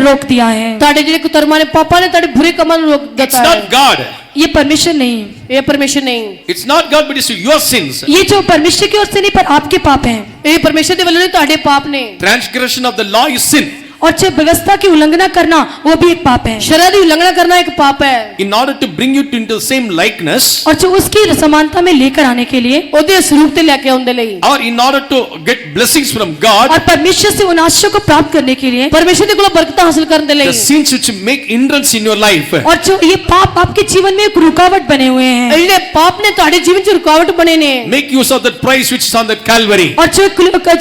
रोक दिया है। ਤੁਹਾਡੇ ਜਿਹੜੇ ਕੁਤਰਮਾਂ ਨੇ ਪਾਪਾਂ ਨੇ ਤੁਹਾਡੇ ਬੁਰੇ ਕੰਮਾਂ ਨੂੰ ਰੋਕ It's ਦਿੱਤਾ not ਹੈ। God. ये परमेश्वर नहीं, ਇਹ ਪਰਮੇਸ਼ਰ ਨਹੀਂ। It's not God, but it's your sins. ये जो परमेश्वर की ओर से नहीं पर आपके पाप हैं। ਇਹ ਪਰਮੇਸ਼ਰ ਦੇ ਵੱਲੋਂ ਨਹੀਂ ਤੁਹਾਡੇ ਪਾਪ ਨੇ। Transgression of the law is sin. और जो व्यवस्था की उल्लंघना करना वो भी एक पाप है। ਸ਼ਰਅ ਦੀ ਉਲੰਘਣਾ ਕਰਨਾ ਇੱਕ ਪਾਪ ਹੈ। In order to bring you into the same likeness, और जो उसकी समानता में लेकर आने के लिए, ਉਹਦੇ ਸਰੂਪ ਤੇ ਲੈ ਕੇ ਆਉਣ ਦੇ ਲਈ, or in order to get blessings from God, और परमेश्वर से उन आशीषों को प्राप्त करने के लिए, ਪਰਮੇਸ਼ਰ ਦੇ ਕੋਲੋਂ ਬਰਕਤਾਂ ਹਾਸਲ ਕਰਨ ਦੇ ਲਈ, the sins which make hindrance in your life, और जो ये पाप आपके जीवन में एक रुकावट बने हुए हैं, ਇਹ ਜਿਹੜੇ ਪਾਪ ਨੇ ਤੁਹਾਡੇ ਜੀਵਨ 'ਚ ਰੁਕਾਵਟ ਬਣੇ ਨੇ। make use of that price which is on that Calvary. और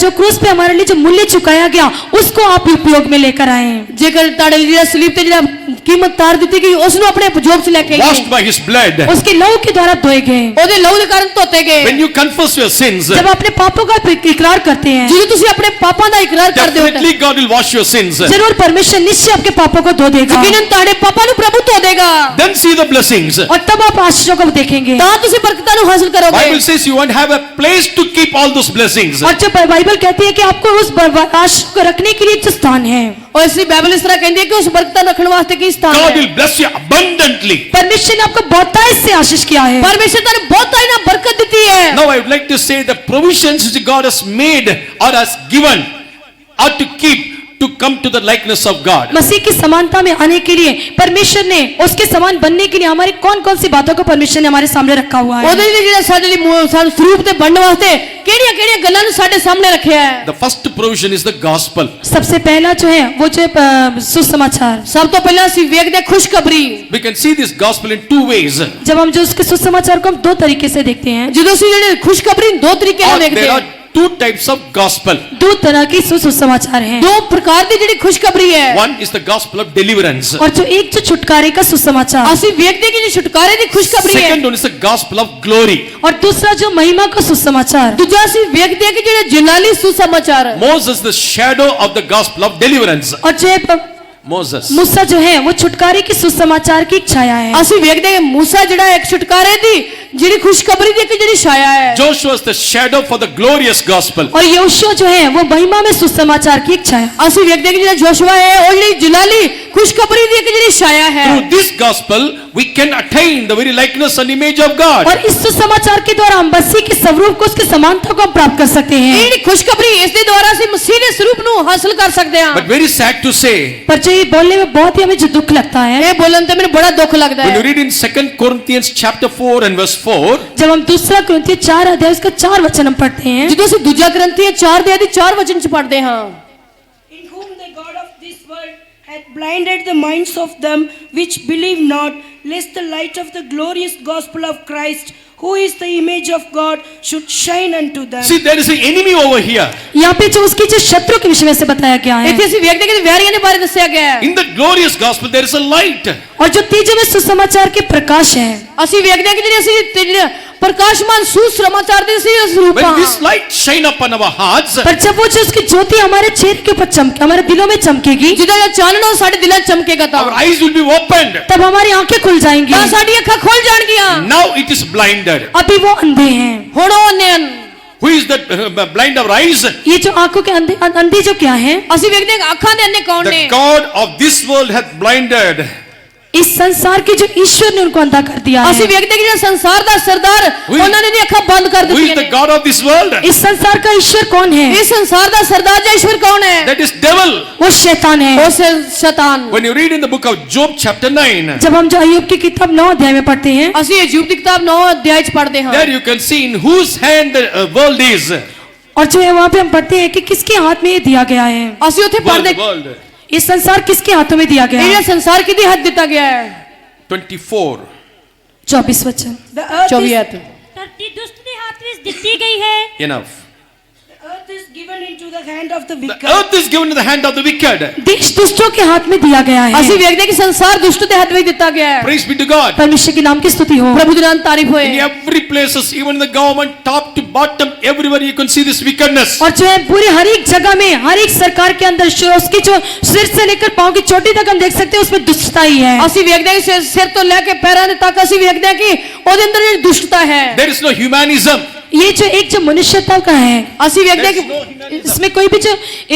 जो क्रूस पे हमारे लिए जो मूल्य चुकाया गया उसको आप उपयोग में लेकर आए। ਜੇਕਰ ਤੁਹਾਡੇ ਲਈ ਜਿਹੜਾ ਸਲੀਬ ਤੇ ਜਿਹੜਾ ਕੀਮਤ ਤਾਰ ਦਿੱਤੀ ਗਈ ਉਸ ਨੂੰ ਆਪਣੇ ਉਪਯੋਗ 'ਚ ਲੈ ਕੇ ਆਈਏ। Washed by His blood. उसके लहू के द्वारा धोए गए। ਉਹਦੇ ਲਹੂ ਦੇ ਕਾਰਨ ਧੋਤੇ ਗਏ। When you confess your sins, जब अपने पापों का इकरार करते हैं, ਜਦੋਂ ਤੁਸੀਂ ਆਪਣੇ ਪਾਪਾਂ ਦਾ ਇਕਰਾਰ ਕਰਦੇ ਹੋ definitely God will wash your sins. जरूर परमेश्वर निश्चय आपके पापों को धो देगा। ਯਕੀਨਨ ਤੁਹਾਡੇ ਪਾਪਾਂ ਨੂੰ ਪ੍ਰਭੂ ਧੋ ਦੇਗਾ। Then see the blessings. और तब आप आशीषों को देखेंगे। ਤਾਂ ਤੁਸੀਂ ਬਰਕਤਾਂ ਨੂੰ ਹਾਸਲ ਕਰੋਗੇ। Bible says you won't have a place to keep all those blessings. और जो बाइबल कहती है कि आपको उस आशीष को रखने के लिए जो स्थान है, और इसलिए बाइबल इस तरह कहती है कि उस बरकतां रखने वास्ते की स्थान God है। will bless you abundantly. परमेश्वर ने आपको बहुतायत से आशीष किया है। परमेश्वर तेरे बहुत ना बरकत देती है। Now I would like to say the provisions which God has made or has given are to keep to come to the likeness of God. मसीह की समानता में आने के लिए परमेश्वर ने उसके समान बनने के लिए हमारी कौन कौन सी बातों को परमेश्वर ने हमारे सामने रखा हुआ है। ਉਹਦੇ ਲਈ ਜਿਹੜਾ ਸਾਡੇ ਲਈ ਸਾਨੂੰ ਸਰੂਪ ਤੇ ਬਣਨ ਵਾਸਤੇ ਕਿਹੜੀਆਂ-ਕਿਹੜੀਆਂ ਗੱਲਾਂ ਨੂੰ ਸਾਡੇ ਸਾਹਮਣੇ ਰੱਖਿਆ ਹੈ। The first provision is the gospel. सबसे पहला जो है वो जो सुसमाचार। ਸਭ ਤੋਂ ਪਹਿਲਾਂ ਅਸੀਂ ਵੇਖਦੇ ਖੁਸ਼ਖਬਰੀ। We can see this gospel in two ways. जब हम जो उसके सुसमाचार को हम दो तरीके से देखते हैं। ਜਦੋਂ ਅਸੀਂ ਜਿਹੜੇ ਖੁਸ਼ਖਬਰੀ ਦੋ ਤਰੀਕੇ ਨਾਲ Or ਦੇਖਦੇ there ਹਾਂ। are two types of gospel. दो तरह के सुसमाचार हैं। दो प्रकार ਦੀ ਜਿਹੜੀ ਖੁਸ਼ਖਬਰੀ ਹੈ। One is the gospel of deliverance. और जो एक जो छुटकारे का सुसमाचार, ਅਸੀਂ ਵੇਖਦੇ ਕਿ ਜਿਹੜੀ ਛੁਟਕਾਰੇ ਦੀ ਖੁਸ਼ਖਬਰੀ ਹੈ। Second one is the gospel of glory. और दूसरा जो महिमा का सुसमाचार। ਦੂਜਾ ਅਸੀਂ ਵੇਖਦੇ ਹਾਂ ਕਿ ਜਿਹੜਾ ਜਲਾਲੀ ਸੁਸਮਾਚਾਰ ਹੈ। Moses, the shadow of the gospel of deliverance. और जो Moses. मूसा जो है वो छुटकारे की सुसमाचार की एक छाया है। ਅਸੀਂ ਵੇਖਦੇ ਹਾਂ ਕਿ ਮੂਸਾ ਜਿਹੜਾ ਇੱਕ ਛੁਟਕਾਰੇ ਦੀ ਜਿਹੜੀ ਖੁਸ਼ਖਬਰੀ ਦੀ ਇੱਕ ਜਿਹੜੀ ਛਾਇਆ ਹੈ। Joshua is the shadow for the glorious gospel. और यहोशू जो है वो महिमा में सुसमाचार की एक छाया। ਅਸੀਂ ਵੇਖਦੇ ਹਾਂ कि ਜਿਹੜਾ ਯਹੋਸ਼ੂਆ ਹੈ ਉਹ ਜਿਹੜੀ ਜਲਾਲੀ ਖੁਸ਼ਖਬਰੀ ਦੀ ਇੱਕ ਜਿਹੜੀ ਛਾਇਆ ਹੈ। Through this gospel, we can attain the very likeness and image of God. और इस सुसमाचार के द्वारा हम मसीह के स्वरूप को, उसकी समानता को हम प्राप्त कर सकते ਇਹ हैं। ਜਿਹੜੀ ਖੁਸ਼ਖਬਰੀ ਇਸ ਦੇ ਦੁਆਰਾ ਅਸੀਂ ਮਸੀਹ ਦੇ ਸਰੂਪ ਨੂੰ ਹਾਸਲ ਕਰ ਸਕਦੇ ਹਾਂ। But very sad to say, पर जो ये बोलने में बहुत ही हमें जो दुख लगता है, ਇਹ ਬੋਲਣ ਤੇ ਮੈਨੂੰ ਬੜਾ ਦੁੱਖ ਲੱਗਦਾ when you ਹੈ। read in 2 Corinthians chapter 4 and verse 4, जब हम दूसरा कुरिन्थियों 4 अध्याय उसका 4 वचन हम पढ़ते हैं, ਜਦੋਂ ਅਸੀਂ ਦੂਜਾ ਗ੍ਰੰਥੀ 4 ਦੇ ਆਦੀ 4 ਵਚਨ ਚ ਪੜ੍ਹਦੇ ਹਾਂ। In whom the God of this world hath blinded the minds of them which believe not, lest the light of the glorious gospel of Christ, who is the image of God, should shine unto them. see, there is an enemy over here. यहाँ पे जो उसकी जो शत्रु के विषय में से बताया गया है, ਇੱਥੇ ਅਸੀਂ ਵੇਖਦੇ ਕਿ ਵੈਰੀਆਂ ਦੇ ਬਾਰੇ ਦੱਸਿਆ ਗਿਆ ਹੈ। In the glorious gospel, there is a light. और जो तेज में सुसमाचार के प्रकाश है, ਅਸੀਂ ਵੇਖਦੇ ਕਿ ਜਿਹੜੀ ਅਸੀਂ ਪ੍ਰਕਾਸ਼ਮਾਨ ਸੁਸਮਾਚਾਰ ਦੇ ਅਸੀਂ ਸਰੂਪ When ਹਾਂ। this light shine upon our hearts, पर जब वो जो उसकी ज्योति हमारे चेहरे के ऊपर चमके, हमारे दिलों में चमकेगी, ਜਿਹਦਾ ਜਿਹੜਾ ਚਾਨਣ ਉਹ ਸਾਡੇ ਦਿਲਾਂ 'ਚ ਚਮਕੇਗਾ ਤਾਂ our eyes will be opened. तब हमारी आंखें खुल जाएंगी। ਤਾਂ ਸਾਡੀਆਂ ਅੱਖਾਂ ਖੁੱਲ ਜਾਣਗੀਆਂ। Now it is blinded. अभी वो अंधे हैं। ਹੁਣ ਉਹ ਅੰਨੇ ਹਨ। Who is that blind of eyes? ये जो आंखों के अंधे जो क्या है, ਅਸੀਂ ਵੇਖਦੇ ਹਾਂ ਕਿ ਅੱਖਾਂ ਦੇ ਅੰਨੇ ਕੌਣ ਨੇ। The God of this world hath blinded. इस संसार के जो ईश्वर ने उनको अंधा कर दिया ਅਸੀਂ है। ਵੇਖਦੇ ਕਿ ਜਿਹੜਾ ਸੰਸਾਰ ਦਾ ਸਰਦਾਰ Who is- ਉਹਨਾਂ ਨੇ ਦੀ ਅੱਖਾਂ ਬੰਦ ਕਰ Who is ਦਿੱਤੀਆਂ the ਨੇ। God of this world? इस संसार का ईश्वर कौन है? ਇਸ ਸੰਸਾਰ ਦਾ ਸਰਦਾਰ ਜਾਂ ਈਸ਼ਵਰ ਕੌਣ ਹੈ? That is devil. वो शैतान है। ਉਹ ਸ਼ੈਤਾਨ। When you read in the book of Job chapter 9, जब हम जो अय्यूब की किताब 9 अध्याय में पढ़ते हैं, ਅਸੀਂ ਅਯੂਬ ਦੀ ਕਿਤਾਬ 9 ਅਧਿਆਇ 'ਚ ਪੜ੍ਹਦੇ ਹਾਂ। there you can see in whose hand the world is. और जो है वहाँ पे हम पढ़ते हैं कि किसके हाथ में ये दिया गया है। ਅਸੀਂ ਉੱਥੇ ਪੜ੍ਹਦੇ World. ये संसार किसके हाथों में दिया गया ਇਹ है? ਜਿਹੜਾ ਸੰਸਾਰ ਕਿਹਦੇ ਹੱਥ ਦਿੱਤਾ ਗਿਆ ਹੈ? 24. 24 वचन। The earth 24 is, ਹੱਥ। ਧਰਤੀ ਦੁਸ਼ਟ ਦੇ ਹੱਥ ਵਿੱਚ ਦਿੱਤੀ ਗਈ ਹੈ। Enough. the earth is given into the hand of the The wicked. earth is given to the hand of the wicked. देश दुष्टों के हाथ में दिया गया है। ਅਸੀਂ ਵੇਖਦੇ ਕਿ ਸੰਸਾਰ ਦੁਸ਼ਟ ਦੇ ਹੱਥ ਵਿੱਚ ਦਿੱਤਾ ਗਿਆ ਹੈ। Praise be to God. परमेश्वर के नाम की स्तुति हो। ਪ੍ਰਭੂ ਦੇ ਨਾਮ ਤਾਰੀਫ ਹੋਏ। In every places, even in the government, top to bottom, everywhere you can see this wickedness. और जो है पूरी हर एक जगह में, हर एक सरकार के अंदर उसकी जो सिर से लेकर पांव की चोटी तक हम देख सकते हैं, उसमें दुष्टता ही है। ਅਸੀਂ ਵੇਖਦੇ ਹਾਂ ਕਿ ਸਿਰ ਤੋਂ ਲੈ ਕੇ ਪੈਰਾਂ ਦੇ ਤੱਕ ਅਸੀਂ ਵੇਖਦੇ ਹਾਂ ਕਿ ਉਹਦੇ ਅੰਦਰ ਜਿਹੜੀ ਦੁਸ਼ਟਤਾ ਹੈ। There is no humanism. ये जो एक जो मनुष्यता का है, ਅਸੀਂ ਵੇਖਦੇ ਹਾਂ There is ਕਿ no humanism. इसमें कोई भी जो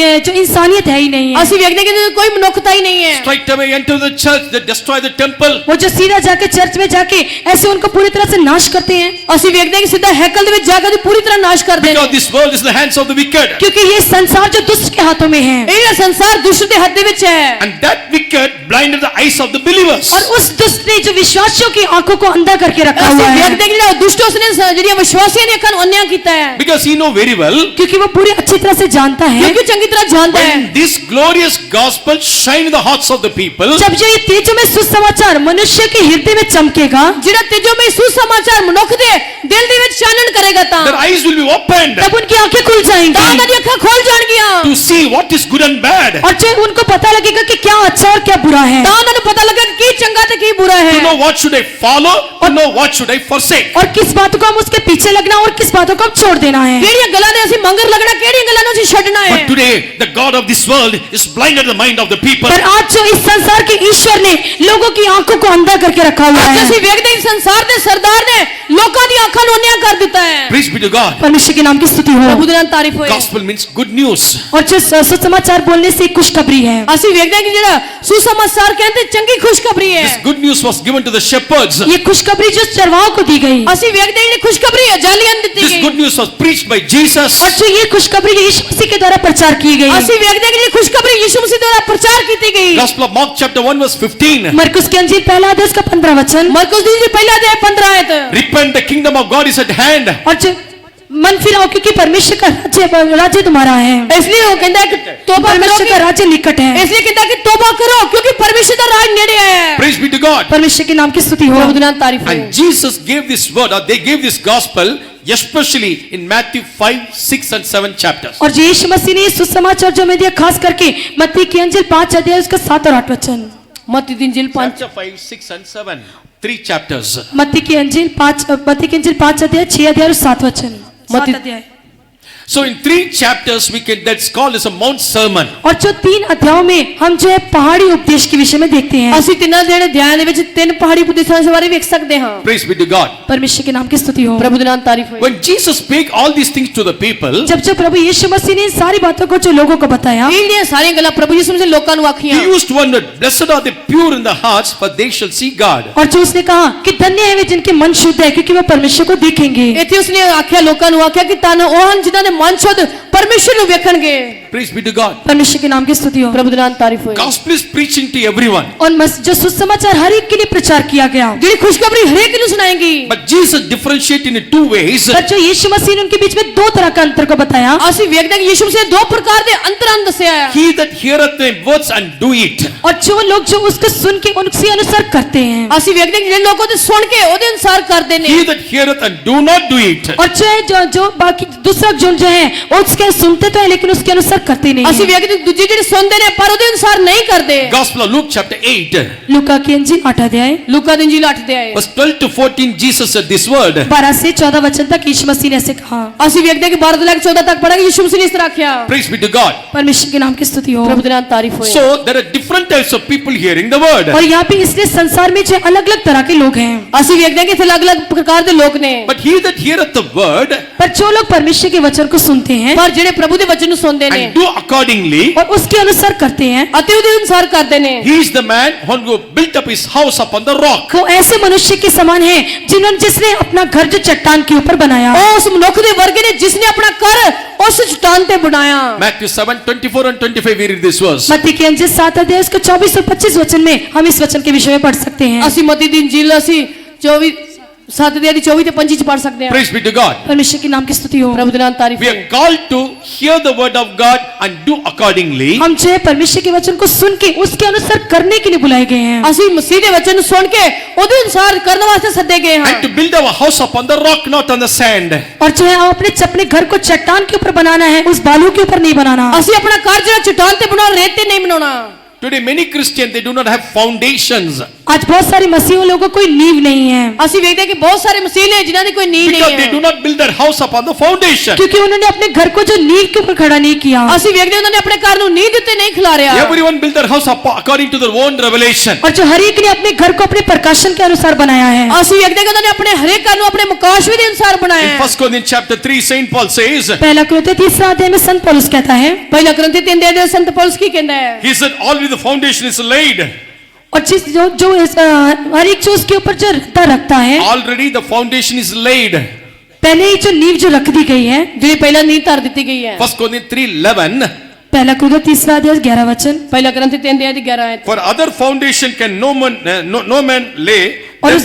इंसानियत है ही नहीं है। ਅਸੀਂ ਵੇਖਦੇ ਹਾਂ ਕਿ ਕੋਈ ਮਨੁੱਖਤਾ ਹੀ नहीं है। Straight away enter the church, they destroy the temple. वो जो सीधा जाके चर्च में जाके ऐसे उनको पूरी तरह से नाश करते हैं, ਅਸੀਂ ਵੇਖਦੇ ਹਾਂ ਕਿ ਸਿੱਧਾ ਹੈਕਲ ਦੇ ਵਿੱਚ ਜਾ ਕੇ ਉਹਦੀ ਪੂਰੀ ਤਰ੍ਹਾਂ ਨਾਸ਼ ਕਰਦੇ ਨੇ। Because this world is in the hands of the wicked. क्योंकि ये संसार जो दुष्ट के हाथों में है। ਇਹ ਜਿਹੜਾ ਸੰਸਾਰ ਦੁਸ਼ਟ ਦੇ ਹੱਥ ਦੇ ਵਿੱਚ ਹੈ। And that wicked blinded the eyes of the believers. और उस दुष्ट ने जो विश्वासियों की आंखों को अंधा करके रखा ਅਸੀਂ हुआ है, ਵੇਖਦੇ ਹਾਂ ਕਿ ਜਿਹੜਾ ਦੁਸ਼ਟ ਉਸਨੇ ਜਿਹੜੀਆਂ ਵਿਸ਼ਵਾਸੀਆਂ ਦੀਆਂ ਅੱਖਾਂ ਨੂੰ ਅੰਨ੍ਹੀਆਂ ਕੀਤਾ ਹੈ। Because he know very well, क्योंकि वो पूरी अच्छी तरह से जानता है ਕਿਉਂਕਿ ਚੰਗੀ ਤਰ੍ਹਾਂ ਜਾਣਦਾ ਹੈ when this glorious gospel shine in the hearts of the people, जब जो ये तेजो में सुसमाचार मनुष्य के हृदय में चमकेगा, ਜਿਹੜਾ ਤੇਜੋਮਈ ਸੁਸਮਾਚਾਰ ਮਨੁੱਖ ਦੇ ਦਿਲ ਦੇ ਵਿੱਚ ਚਾਨਣ ਕਰੇਗਾ ਤਾਂ their eyes will be opened तब उनकी आंखें खुल ਤਾਂ जाएंगी ਉਹਨਾਂ ਦੀਆਂ ਅੱਖਾਂ ਖੁੱਲ ਜਾਣਗੀਆਂ to see what is good and bad, और जो उनको पता लगेगा कि क्या अच्छा और क्या बुरा है, ਤਾਂ ਉਹਨਾਂ ਨੂੰ ਪਤਾ ਲੱਗੇ ਕਿ ਕੀ ਚੰਗਾ ਤੇ ਕੀ ਬੁਰਾ ਹੈ to know what should I follow, to know what should I forsake. और किस बातों को हम उसके पीछे लगना और किस बातों को हम छोड़ देना है। ਕਿਹੜੀਆਂ ਗੱਲਾਂ ਦੇ ਅਸੀਂ ਮੰਗਰ ਲੱਗਣਾ ਕਿਹੜੀਆਂ ਗੱਲਾਂ ਨੂੰ ਅਸੀਂ ਛੱਡਣਾ ਹੈ But today, the God of this world is blinded the mind of the people. पर आज जो इस संसार के ईश्वर ने लोगों की आंखों को अंधा करके रखा हुआ ਅੱਜ है। ਅਸੀਂ ਵੇਖਦੇ ਹਾਂ ਕਿ ਸੰਸਾਰ ਦੇ ਸਰਦਾਰ ਨੇ ਲੋਕਾਂ ਦੀਆਂ ਅੱਖਾਂ ਨੂੰ ਅੰਨ੍ਹੀਆਂ ਕਰ ਦਿੱਤਾ ਹੈ Praise be to God. परमेश्वर के नाम की स्तुति ਪ੍ਰਭੂ हो। ਦੇ ਨਾਮ ਤਾਰੀਫ ਹੋਏ Gospel means good news. और जो सुसमाचार बोलने से खुशखबरी है। ਅਸੀਂ ਵੇਖਦੇ ਹਾਂ ਕਿ ਜਿਹੜਾ ਸੁਸਮਾਚਾਰ ਕਹਿੰਦੇ ਚੰਗੀ ਖੁਸ਼ਖਬਰੀ ਹੈ This good news was given to the shepherds. ये खुशखबरी जो चरवाहों को दी गई, ਅਸੀਂ ਵੇਖਦੇ ਹਾਂ ਜਿਹੜੀ ਖੁਸ਼ਖਬਰੀ ਹੈ ਜਾਲੀਆਂ ਨੂੰ ਦਿੱਤੀ This ਗਈ good news was preached by Jesus. और जो ये खुशखबरी यीशु मसीह के द्वारा प्रचार की गई, ਅਸੀਂ ਵੇਖਦੇ ਹਾਂ ਕਿ ਜਿਹੜੀ ਖੁਸ਼ਖਬਰੀ ਯਿਸੂ ਮਸੀਹ ਦੁਆਰਾ ਪ੍ਰਚਾਰ ਕੀਤੀ ਗਈ Gospel of Mark chapter 1 verse 15. मरकुस की अंजील पहला अध्याय उसका 15 वचन। ਮਰकुस ਦੀ ਜੀ ਪਹਿਲਾ ਅਧਿਆय 15 ਆਇਤ Repent, the kingdom of God is at hand. और जो मन फिराओ क्योंकि परमेश्वर का राज्य तुम्हारा है। इसलिए वो कहता है कि तौबा करो परमेश्वर का राज्य निकट है। इसलिए कहता है कि तौबा करो क्योंकि परमेश्वर का राज नेड़े है। Praise be to God. परमेश्वर के नाम की स्तुति हो। प्रभु नाम तारीफ हो। And Jesus gave this word, or they gave this gospel, especially in Matthew 5, 6 and 7 chapters. और यीशु मसीह ने सुसमाचार जो में दिया खास करके मत्ती की अंजील 5 अध्याय उसका 7 और 8 वचन। मत्ती की अंजील 5 Chapter 5, 6 and 7. 3 chapters. मत्ती की अंजील 5 अध्याय 6 अध्याय और 7 वचन। मत्ती- 7 अध्याय। So in 3 chapters we can, that's called as a Mount Sermon. और जो 3 अध्यायों में हम जो है पहाड़ी उपदेश के विषय में देखते हैं। ਅਸੀਂ ਤਿੰਨਾਂ ਜਿਹੜੇ ਅਧਿਆਇ ਦੇ ਵਿੱਚ 3 ਪਹਾੜੀ ਉਪਦੇਸ਼ਾਂ ਦੇ ਬਾਰੇ ਵੇਖ ਸਕਦੇ ਹਾਂ। Praise be to God. परमेश्वर के नाम की स्तुति हो। प्रभु नाम तारीफ हो। When Jesus spake all these things to the people, जब प्रभु यीशु मसीह ने इन सारी बातों को जो लोगों को बताया, ਇਹਦੀਆਂ ਸਾਰੀਆਂ ਗੱਲਾਂ ਪ੍ਰਭੂ ਯਿਸੂ ਮਸੀਹ ਲੋਕਾਂ ਨੂੰ ਆਖੀਆਂ। he used one word, blessed are the pure in the hearts, for they shall see God. और जो उसने कहा कि धन्य है वे जिनके मन शुद्ध है क्योंकि वे परमेश्वर को देखेंगे। ਇੱਥੇ ਉਸਨੇ ਆਖਿਆ ਲੋਕਾਂ ਨੂੰ ਆਖਿਆ ਕਿ ਤਨ ਉਹ ਹਨ ਜਿਨ੍ਹਾਂ ਦੇ ਮਨ ਸ਼ੁੱਧ ਪਰਮੇਸ਼ਰ ਨੂੰ ਵੇਖਣਗੇ। Praise be to God. परमेश्वर के नाम की स्तुति हो। प्रभु नाम तारीफ हो। Gospel is preaching to everyone. और जो सुसमाचार हर एक के लिए प्रचार किया गया, ਜਿਹੜੀ ਖੁਸ਼ਖਬਰੀ ਹਰੇਕ ਨੂੰ ਸੁਣਾਏਗੀ। But Jesus differentiated in 2 ways. पर जो यीशु मसीह ने उनके बीच में 2 तरह का अंतर को बताया। ਅਸੀਂ ਵੇਖਦੇ ਹਾਂ ਕਿ ਯਿਸੂ ਮਸੀਹ 2 ਪ੍ਰਕਾਰ ਦੇ ਅੰਤਰਾਂ ਨੂੰ ਦੱਸਿਆ ਹੈ। He that heareth the words and do it. और जो लोग जो उसको सुन के उनके अनुसार करते हैं। ਅਸੀਂ ਵੇਖਦੇ ਹਾਂ ਕਿ ਜਿਹੜੇ ਲੋਕ ਉਹਦੇ ਸੁਣ ਕੇ ਉਹਦੇ ਅਨੁਸਾਰ ਕਰਦੇ ਨੇ। He that heareth and do not do it. और जो बाकी दूसरा जो है उसके सुनते तो है लेकिन उसके अनुसार करते नहीं ਅਸੀਂ हैं। ਵੇਖਦੇ ਹਾਂ ਦੂਜੇ ਜਿਹੜੇ ਸੁਣਦੇ ਨੇ ਪਰ ਉਹਦੇ ਅਨੁਸਾਰ ਨਹੀਂ ਕਰਦੇ। Gospel of Luke chapter 8, लूका की अंजील 8 अध्याय ਲੂਕਾ ਦੀ ਇੰਜੀਲ 8 ਦੇ ਆਏ। verse 12 to 14, Jesus said this word. 12 से 14 वचन तक यीशु मसीह ने ऐसे कहा। ਅਸੀਂ ਵੇਖਦੇ ਹਾਂ ਕਿ 12 ਤੋਂ ਲੈ ਕੇ 14 ਤੱਕ ਪੜ੍ਹਾਂਗੇ ਯਿਸੂ ਮਸੀਹ ਨੇ ਇਸ ਤਰ੍ਹਾਂ ਆਖਿਆ। Praise be to God. परमेश्वर के नाम की स्तुति हो। प्रभु नाम तारीफ हो। So there are different types of people hearing the word. और यहाँ पे इसलिए संसार में जो अलग अलग तरह के लोग हैं। ਅਸੀਂ ਵੇਖਦੇ ਹਾਂ ਕਿ ਇੱਥੇ ਅਲੱਗ-ਅਲੱਗ ਪ੍ਰਕਾਰ ਦੇ ਲੋਕ ਨੇ। But he that heareth the word पर जो लोग परमेश्वर के वचन को सुनते हैं ਪਰ ਜਿਹੜੇ ਪ੍ਰਭੂ ਦੇ ਵਚਨ ਨੂੰ ਸੁਣਦੇ ਨੇ and do accordingly, और उसके अनुसार करते हैं, ਅਤੇ ਉਹਦੇ ਅਨੁਸਾਰ ਕਰਦੇ ਨੇ he is the man who built up his house upon the rock. वो ऐसे मनुष्य के समान है जिसने अपना घर जो चट्टान के ऊपर बनाया। ਉਹ ਉਸ ਮਨੁੱਖ ਦੇ ਵਰਗੇ ਨੇ ਜਿਸਨੇ ਆਪਣਾ ਘਰ ਉਸ ਚਟਾਨ ਤੇ ਬਣਾਇਆ। Matthew 7, 24 and 25 we read this verse. मत्ती की अंजील 7 अध्याय उसके 24 और 25 वचन में हम इस वचन के विषय में पढ़ सकते हैं। ਅਸੀਂ ਮਤੀ ਦੀ ਇੰਜੀਲ ਅਸੀਂ 24 7 ਦੇ 24 ਤੇ 25 ਚ ਪढ़ ਸਕਦੇ ਹਾਂ। Praise be to God. परमेश्वर के नाम की स्तुति हो। ਪ੍ਰਭੂ ਦਾ ਨਾਮ ਤਾਰੀਫ We ਹੋ। are called to hear the word of God and do accordingly. हम जो है परमेश्वर के वचन को सुन के उसके अनुसार करने के लिए बुलाए गए हैं। ਅਸੀਂ ਮਸੀਹ ਦੇ ਵਚਨ ਨੂੰ ਸੁਣ ਕੇ ਉਹਦੇ ਅਨੁਸਾਰ ਕਰਨ ਵਾਸਤੇ ਸੱਦੇ ਗਏ ਹਾਂ। And to build our house upon the rock, not on the sand. और जो है अपने घर को चट्टान के ऊपर बनाना है, उस बालू के ऊपर नहीं बनाना। ਅਸੀਂ ਆਪਣਾ ਘਰ ਜਿਹੜਾ ਚਟਾਨ ਤੇ ਬਣਾਉਣਾ ਰੇਤ ਤੇ ਨਹੀਂ ਬਣਾਉਣਾ। Today many Christians, they do not have foundations. आज बहुत सारे मसीहों लोगों को कोई नींव नहीं है ਅਸੀਂ ਵੇਖਦੇ ਹਾਂ ਕਿ ਬਹੁਤ ਸਾਰੇ ਮਸੀਹ ਨੇ ਜਿਨ੍ਹਾਂ ਦੀ ਕੋਈ ਨੀਂਹ Because ਨਹੀਂ they do ਹੈ। not build their house upon the foundation. क्योंकि उन्होंने अपने घर को जो नींव के ऊपर खड़ा नहीं किया। ਅਸੀਂ ਵੇਖਦੇ ਹਾਂ ਉਹਨਾਂ ਨੇ ਆਪਣੇ ਘਰ ਨੂੰ ਨੀਂਹ ਦਿੱਤੇ ਨਹੀਂ ਖਿਲਾਰਿਆ। Everyone build their house according to their own revelation. और जो हर एक ने अपने घर को अपने प्रकाशन के अनुसार बनाया है। ਅਸੀਂ ਵੇਖਦੇ ਹਾਂ ਕਿ ਉਹਨਾਂ ਨੇ ਆਪਣੇ ਹਰੇਕ ਘਰ ਨੂੰ ਆਪਣੇ ਮੁਕਾਸ਼ਵੇ ਦੇ ਅਨੁਸਾਰ ਬਣਾਇਆ In ਹੈ। 1 Corinthians chapter 3, Saint Paul says, पहला कुरिन्थियों 3 अध्याय में संत पौलुस कहता है, ਪਹਿਲਾ ਕੁਰਿन्ਥੀ 3 ਦੇ ਸੰਤ ਪੌਲੁਸ ਕੀ ਕਹਿੰਦਾ ਹੈ? he said, already the foundation is laid. और हर एक जो उसके ऊपर जो रखता है, Already the foundation is laid. पहले ही जो नींव जो रख दी गई है। ਜਿਹੜੀ ਪਹਿਲਾਂ ਨੀਂਹ ਧਰ ਦਿੱਤੀ ਗਈ ਹੈ। 1 Corinthians 3:11. पहला कुरिन्थियों 3 अध्याय 11 वचन। ਪਹਿਲਾ ਕੁਰਿन्थी 3 ਦੀ 11 ਆਇਤ। For other foundation can no man lay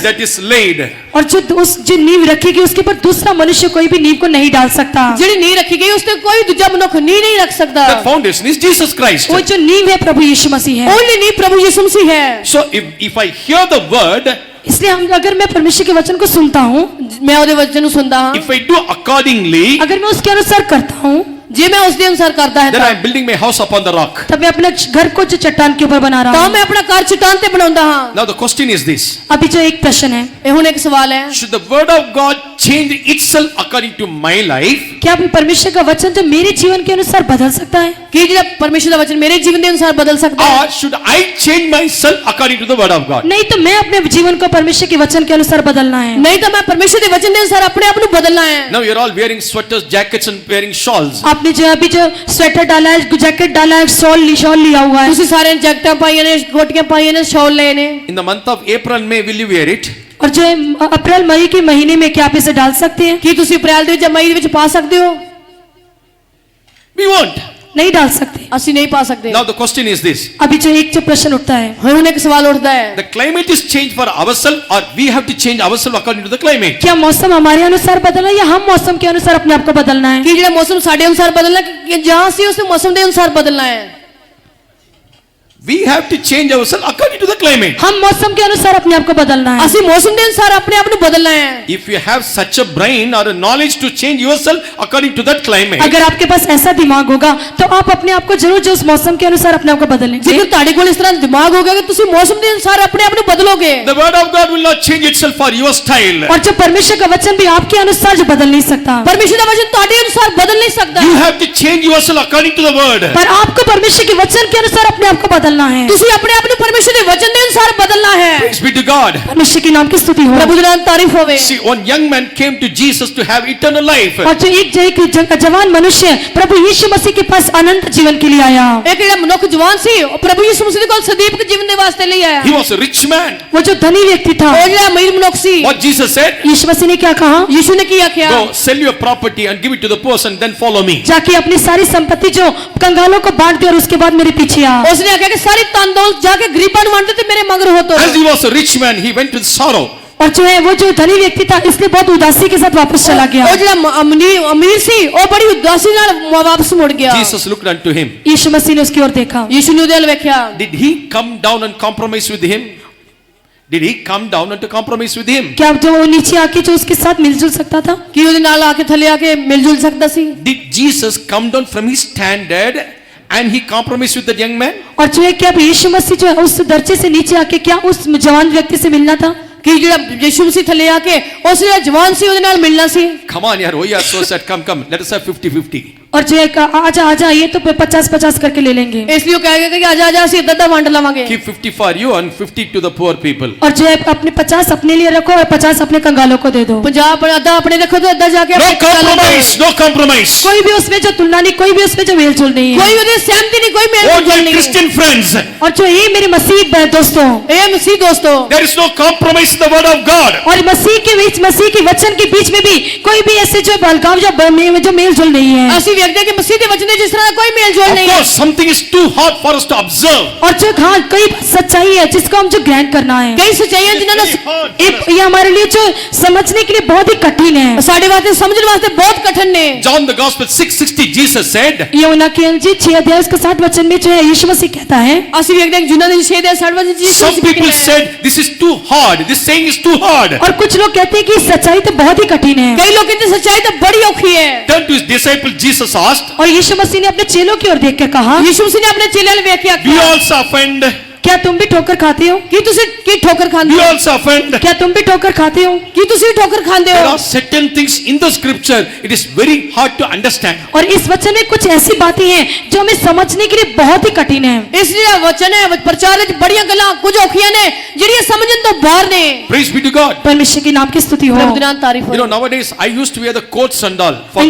that is laid. और जो नींव रखेगी उसके ऊपर दूसरा मनुष्य कोई भी नींव को नहीं डाल सकता। ਜਿਹੜੀ ਨੀਂਹ ਰੱਖੀ ਗਈ ਉਸ ਤੇ ਕੋਈ ਦੂਜਾ ਮਨੁੱਖ ਨੀਂਹ ਨਹੀਂ ਰੱਖ ਸਕਦਾ। That foundation is Jesus Christ. वो जो नींव है प्रभु यीशु मसीह है। ਉਹੀ ਨੀਂਹ ਪ੍ਰਭੂ ਯਿਸੂ ਮਸੀਹ ਹੈ। So if I hear the word, इसलिए अगर मैं परमेश्वर के वचन को सुनता हूँ, ਮੈਂ ਉਹਦੇ ਵਚਨ ਨੂੰ ਸੁਣਦਾ ਹਾਂ। if I do accordingly, अगर मैं उसके अनुसार करता हूँ, ਜੇ ਮੈਂ ਉਸ ਦੇ ਅਨੁਸਾਰ ਕਰਦਾ ਹੈ then I ਤਾਂ am building my house upon the rock. तब मैं अपने घर को जो चट्टान के ऊपर बना रहा ਤਾਂ हूँ। ਮੈਂ ਆਪਣਾ ਘਰ ਚਟਾਨ ਤੇ ਬਣਾਉਂਦਾ ਹਾਂ। Now the question is this. अभी जो एक प्रश्न है, ਇਹ ਹੁਣ ਇੱਕ ਸਵਾਲ ਹੈ। Should the word of God change itself according to my life? क्या परमेश्वर का वचन जो मेरे जीवन के अनुसार बदल सकता है? ਕੀ ਜਿਹੜਾ ਪਰਮੇਸ਼ਰ ਦਾ ਵਚਨ ਮੇਰੇ ਜੀਵਨ ਦੇ ਅਨੁਸਾਰ ਬਦਲ ਸਕਦਾ ਹੈ? Or should I change myself according to the word of God? नहीं तो मैं अपने जीवन को परमेश्वर के वचन के अनुसार बदलना है। ਨਹੀਂ ਤਾਂ ਮੈਂ ਪਰਮੇਸ਼ਰ ਦੇ ਵਚਨ ਦੇ ਅਨੁਸਾਰ ਆਪਣੇ ਆਪ ਨੂੰ ਬਦਲਣਾ ਹੈ। Now you're all wearing sweaters, jackets and wearing shawls. आपने जो अभी जो स्वेटर डाला है, जैकेट डाला है, शॉल लिया हुआ है। ਤੁਸੀਂ ਸਾਰਿਆਂ ਨੇ ਜੈਕਟਾਂ ਪਾਈਆਂ ਨੇ, ਕੋਟੀਆਂ ਪਾਈਆਂ ਨੇ, ਸ਼ਾਲ ਲਏ ਨੇ। In the month of April, May, will you wear it? और जो है अप्रैल मई के महीने में क्या आप इसे डाल सकते हैं? ਕੀ ਤੁਸੀਂ ਅਪ੍ਰੈਲ ਦੇ ਵਿੱਚ ਜਾਂ ਮਈ ਦੇ ਵਿੱਚ ਪਾ ਸਕਦੇ ਹੋ? We won't. नहीं डाल सकते। ਅਸੀਂ ਨਹੀਂ ਪਾ ਸਕਦੇ। Now the question is this. अभी जो प्रश्न उठता है, ਹੁਣ ਇੱਕ ਸਵਾਲ ਉੱਠਦਾ ਹੈ, The climate is changed for ourselves or we have to change ourselves according to the climate? क्या मौसम हमारे अनुसार बदलना है या हम मौसम के अनुसार अपने आप को बदलना है? ਕਿ ਜਿਹੜਾ ਮੌਸਮ ਸਾਡੇ ਅਨੁਸਾਰ ਬਦਲਣਾ ਕਿ ਜਾਂ ਅਸੀਂ ਉਸ ਮੌਸਮ ਦੇ ਅਨੁਸਾਰ ਬਦਲਣਾ ਹੈ? We have to change ourselves according to the climate. हम मौसम के अनुसार अपने आप को बदलना है। ਅਸੀਂ ਮੌਸਮ ਦੇ ਅਨੁਸਾਰ ਆਪਣੇ ਆਪ ਨੂੰ ਬਦਲਣਾ ਹੈ। If you have such a brain or a knowledge to change yourself according to that climate, अगर आपके पास ऐसा दिमाग होगा तो आप अपने आप को जरूर जो उस मौसम के अनुसार अपने आप को बदलेंगे। ਜੇਕਰ ਤੁਹਾਡੇ ਕੋਲ ਇਸ ਤਰ੍ਹਾਂ ਦਿਮਾਗ ਹੋਗਾ ਕਿ ਤੁਸੀਂ ਮੌਸਮ ਦੇ ਅਨੁਸਾਰ ਆਪਣੇ ਆਪ ਨੂੰ ਬਦਲੋਗੇ, the word of God will not change itself for your style. और जो परमेश्वर का वचन भी आपके अनुसार जो बदल नहीं सकता, ਪਰਮੇਸ਼ਰ ਦਾ ਵਚਨ ਤੁਹਾਡੇ ਅਨੁਸਾਰ ਬਦਲ ਨਹੀਂ ਸਕਦਾ। You have to change yourself according to the word. पर आपको परमेश्वर के वचन के अनुसार अपने आप को बदलना है। ਤੁਸੀਂ ਆਪਣੇ ਆਪ ਨੂੰ ਪਰਮੇਸ਼ਰ ਦੇ ਵਚਨ ਦੇ ਅਨੁਸਾਰ ਬਦਲਣਾ ਹੈ। Praise be to God. परमेश्वर के नाम की स्तुति हो। ਪ੍ਰਭੂ ਦੇ ਨਾਮ ਤਾਰੀਫ ਹੋਵੇ। See, one young man came to Jesus to have eternal life. और जो एक जवान मनुष्य प्रभु यीशु मसीह के पास अनंत जीवन के लिए आया। ਇੱਕ ਜਿਹੜਾ ਮਨੁੱਖ ਜਵਾਨ ਸੀ ਉਹ ਪ੍ਰਭੂ ਯਿਸੂ ਮਸੀਹ ਦੇ ਕੋਲ ਸਦੀਵਕ ਜੀਵਨ ਦੇ ਵਾਸਤੇ ਲਈ ਆਇਆ। He was a rich man. वो जो धनी व्यक्ति था, ਉਹ ਜਿਹੜਾ ਅਮੀਰ ਮਨੁੱਖ ਸੀ, What Jesus said? यीशु मसीह ने क्या कहा? ਯਿਸੂ ਨੇ ਕੀ ਆਖਿਆ? Go sell your property and give it to the poor and then follow me. जाके अपनी सारी संपत्ति जो कंगालों को बांट दे और उसके बाद मेरे पीछे आ। ਉਸਨੇ ਆਖਿਆ ਕਿ ਸਾਰੀ ਧਨ ਦੌਲਤ ਜਾ ਕੇ ਗਰੀਬਾਂ ਨੂੰ ਵੰਡ ਦੇ ਤੇ ਮੇਰੇ ਮਗਰ ਹੋ ਤੋ। As he was a rich man, he went with sorrow. और जो है वो जो धनी व्यक्ति था इसलिए बहुत उदासी के साथ वापस चला गया। ਉਹ ਜਿਹੜਾ ਅਮੀਰ ਸੀ ਉਹ ਬੜੀ ਉਦਾਸੀ ਨਾਲ ਵਾਪਸ ਮੁੜ ਗਿਆ। Jesus looked unto him. यीशु मसीह ने उसकी ओर देखा। ਯਿਸੂ ਨੇ ਉਹਦੇ ਵੱਲ ਵੇਖਿਆ। Did he come down and compromise with him? Did he come down and to compromise with him? क्या जो वो नीचे आके जो उसके साथ मिलजुल सकता था? ਕੀ ਉਹਦੇ ਨਾਲ ਆ ਕੇ ਥੱਲੇ ਆ ਕੇ ਮਿਲ ਜੁਲ ਸਕਦਾ ਸੀ? Did Jesus come down from his standard and he compromised with that young man? और जो है क्या यीशु मसीह जो है उस दर्जे से नीचे आके क्या उस जवान व्यक्ति से मिलना था? ਕਿ ਜਿਹੜਾ ਯਿਸੂ ਮਸੀਹ ਥੱਲੇ ਆ ਕੇ ਉਸ ਜਿਹੜਾ ਜਵਾਨ ਸੀ ਉਹਦੇ ਨਾਲ ਮਿਲਣਾ ਸੀ? Come on, yaar, we are so sad. Come. Let us have 50-50. और जो है आजा ये तो 50-50 करके ले लेंगे। ਇਸ ਲਈ ਉਹ ਕਹੇਗਾ ਕਿ ਆਜਾ ਅਸੀਂ ਅੱਧਾ ਵੰਡ ਲਵਾਂਗੇ। Keep 50 for you and 50 to the poor people. और जो है अपने 50 अपने लिए रखो और 50 अपने कंगालों को दे दो। 50 ਅੱਧਾ ਆਪਣੇ ਰੱਖੋ ਤੇ ਅੱਧਾ ਜਾ ਕੇ No ਆਪਣੇ ਕੰगालों को दो। compromise. No compromise. कोई भी उसमें जो तुलना नहीं, कोई भी उसमें जो मेल जोल नहीं है। ਕੋਈ ਉਹਦੇ ਸਹਿਮਤੀ ਨਹੀਂ, ਕੋਈ ਮੇਲ Oh, ਜੋਲ my ਨਹੀਂ। Christian friends, और जो ये मेरे मसीह दोस्तों, ਇਹ ਮਸੀਹ ਦੋਸਤੋ, there is no compromise in the word of God. और मसीह के वचन के बीच में भी कोई भी ऐसे जो बलगाव जो मेल जोल नहीं है। ਅਸੀਂ ਵੇਖਦੇ ਕਿ ਮਸੀਹ ਦੇ ਵਚਨ ਦੇ ਜਿਸ ਤਰ੍ਹਾਂ ਦਾ ਕੋਈ ਮੇਲ ਜੋਲ Of ਨਹੀਂ ਹੈ। course, something is too hard for us to observe. और जो हाँ कई सच्चाई है जिसको हम जो ग्रहण करना है, ਕਈ ਸੱਚਾਈਆਂ ਜਿਨ੍ਹਾਂ ਨੂੰ ये हमारे लिए जो समझने के लिए बहुत ही कठिन है। ਸਾਡੇ ਵਾਸਤੇ ਸਮਝਣ ਵਾਸਤੇ ਬਹੁਤ ਕਠਿਨ ਨੇ। John the Gospel 6:60, Jesus said, यूहन्ना की इंजील 6 अध्याय उसके 7 वचन में जो है यीशु मसीह कहता है। ਅਸੀਂ ਵੇਖਦੇ ਹਾਂ ਜੁਨਾ ਦੇ 6 ਦੇ 60 ਵਜੇ ਜੀ some people said, this is too hard. This saying is too hard. और कुछ लोग कहते हैं कि सच्चाई तो बहुत ही कठिन है। ਕਈ ਲੋਕ ਕਹਿੰਦੇ ਸੱਚਾਈ ਤਾਂ ਬੜੀ ਔਖੀ ਹੈ। Turn to his disciple, Jesus asked, और यीशु मसीह ने अपने चेलों की ओर देख के कहा, ਯਿਸੂ ਮਸੀਹ ਨੇ ਆਪਣੇ ਚੇਲਿਆਂ ਨੂੰ ਵੇਖ ਕੇ do you ਆਖਿਆ, also offend? क्या तुम भी ठोकर खाते हो? ਕੀ ਤੁਸੀਂ ਕੀ ਠੋਕਰ Do ਖਾਂਦੇ you ਹੋ? also offend? क्या तुम भी ठोकर खाते हो? ਕੀ ਤੁਸੀਂ ਠੋਕਰ ਖਾਂਦੇ There ਹੋ? are certain things in the scripture, it is very hard to understand. और इस वचन में कुछ ऐसी बातें हैं जो हमें समझने के लिए बहुत ही कठिन है। ਇਸ ਜਿਹੜਾ ਵਚਨ ਹੈ ਪ੍ਰਚਾਰ ਵਿੱਚ ਬੜੀਆਂ ਗੱਲਾਂ ਕੁਝ ਔਖੀਆਂ ਨੇ ਜਿਹੜੀਆਂ ਸਮਝਣ ਤੋਂ ਬਾਹਰ ਨੇ। Praise be to God. परमेश्वर के नाम की स्तुति हो। ਪ੍ਰਭੂ ਦੇ ਨਾਮ ਤਾਰੀਫ You know, ਹੋ। nowadays I used to wear the coats and all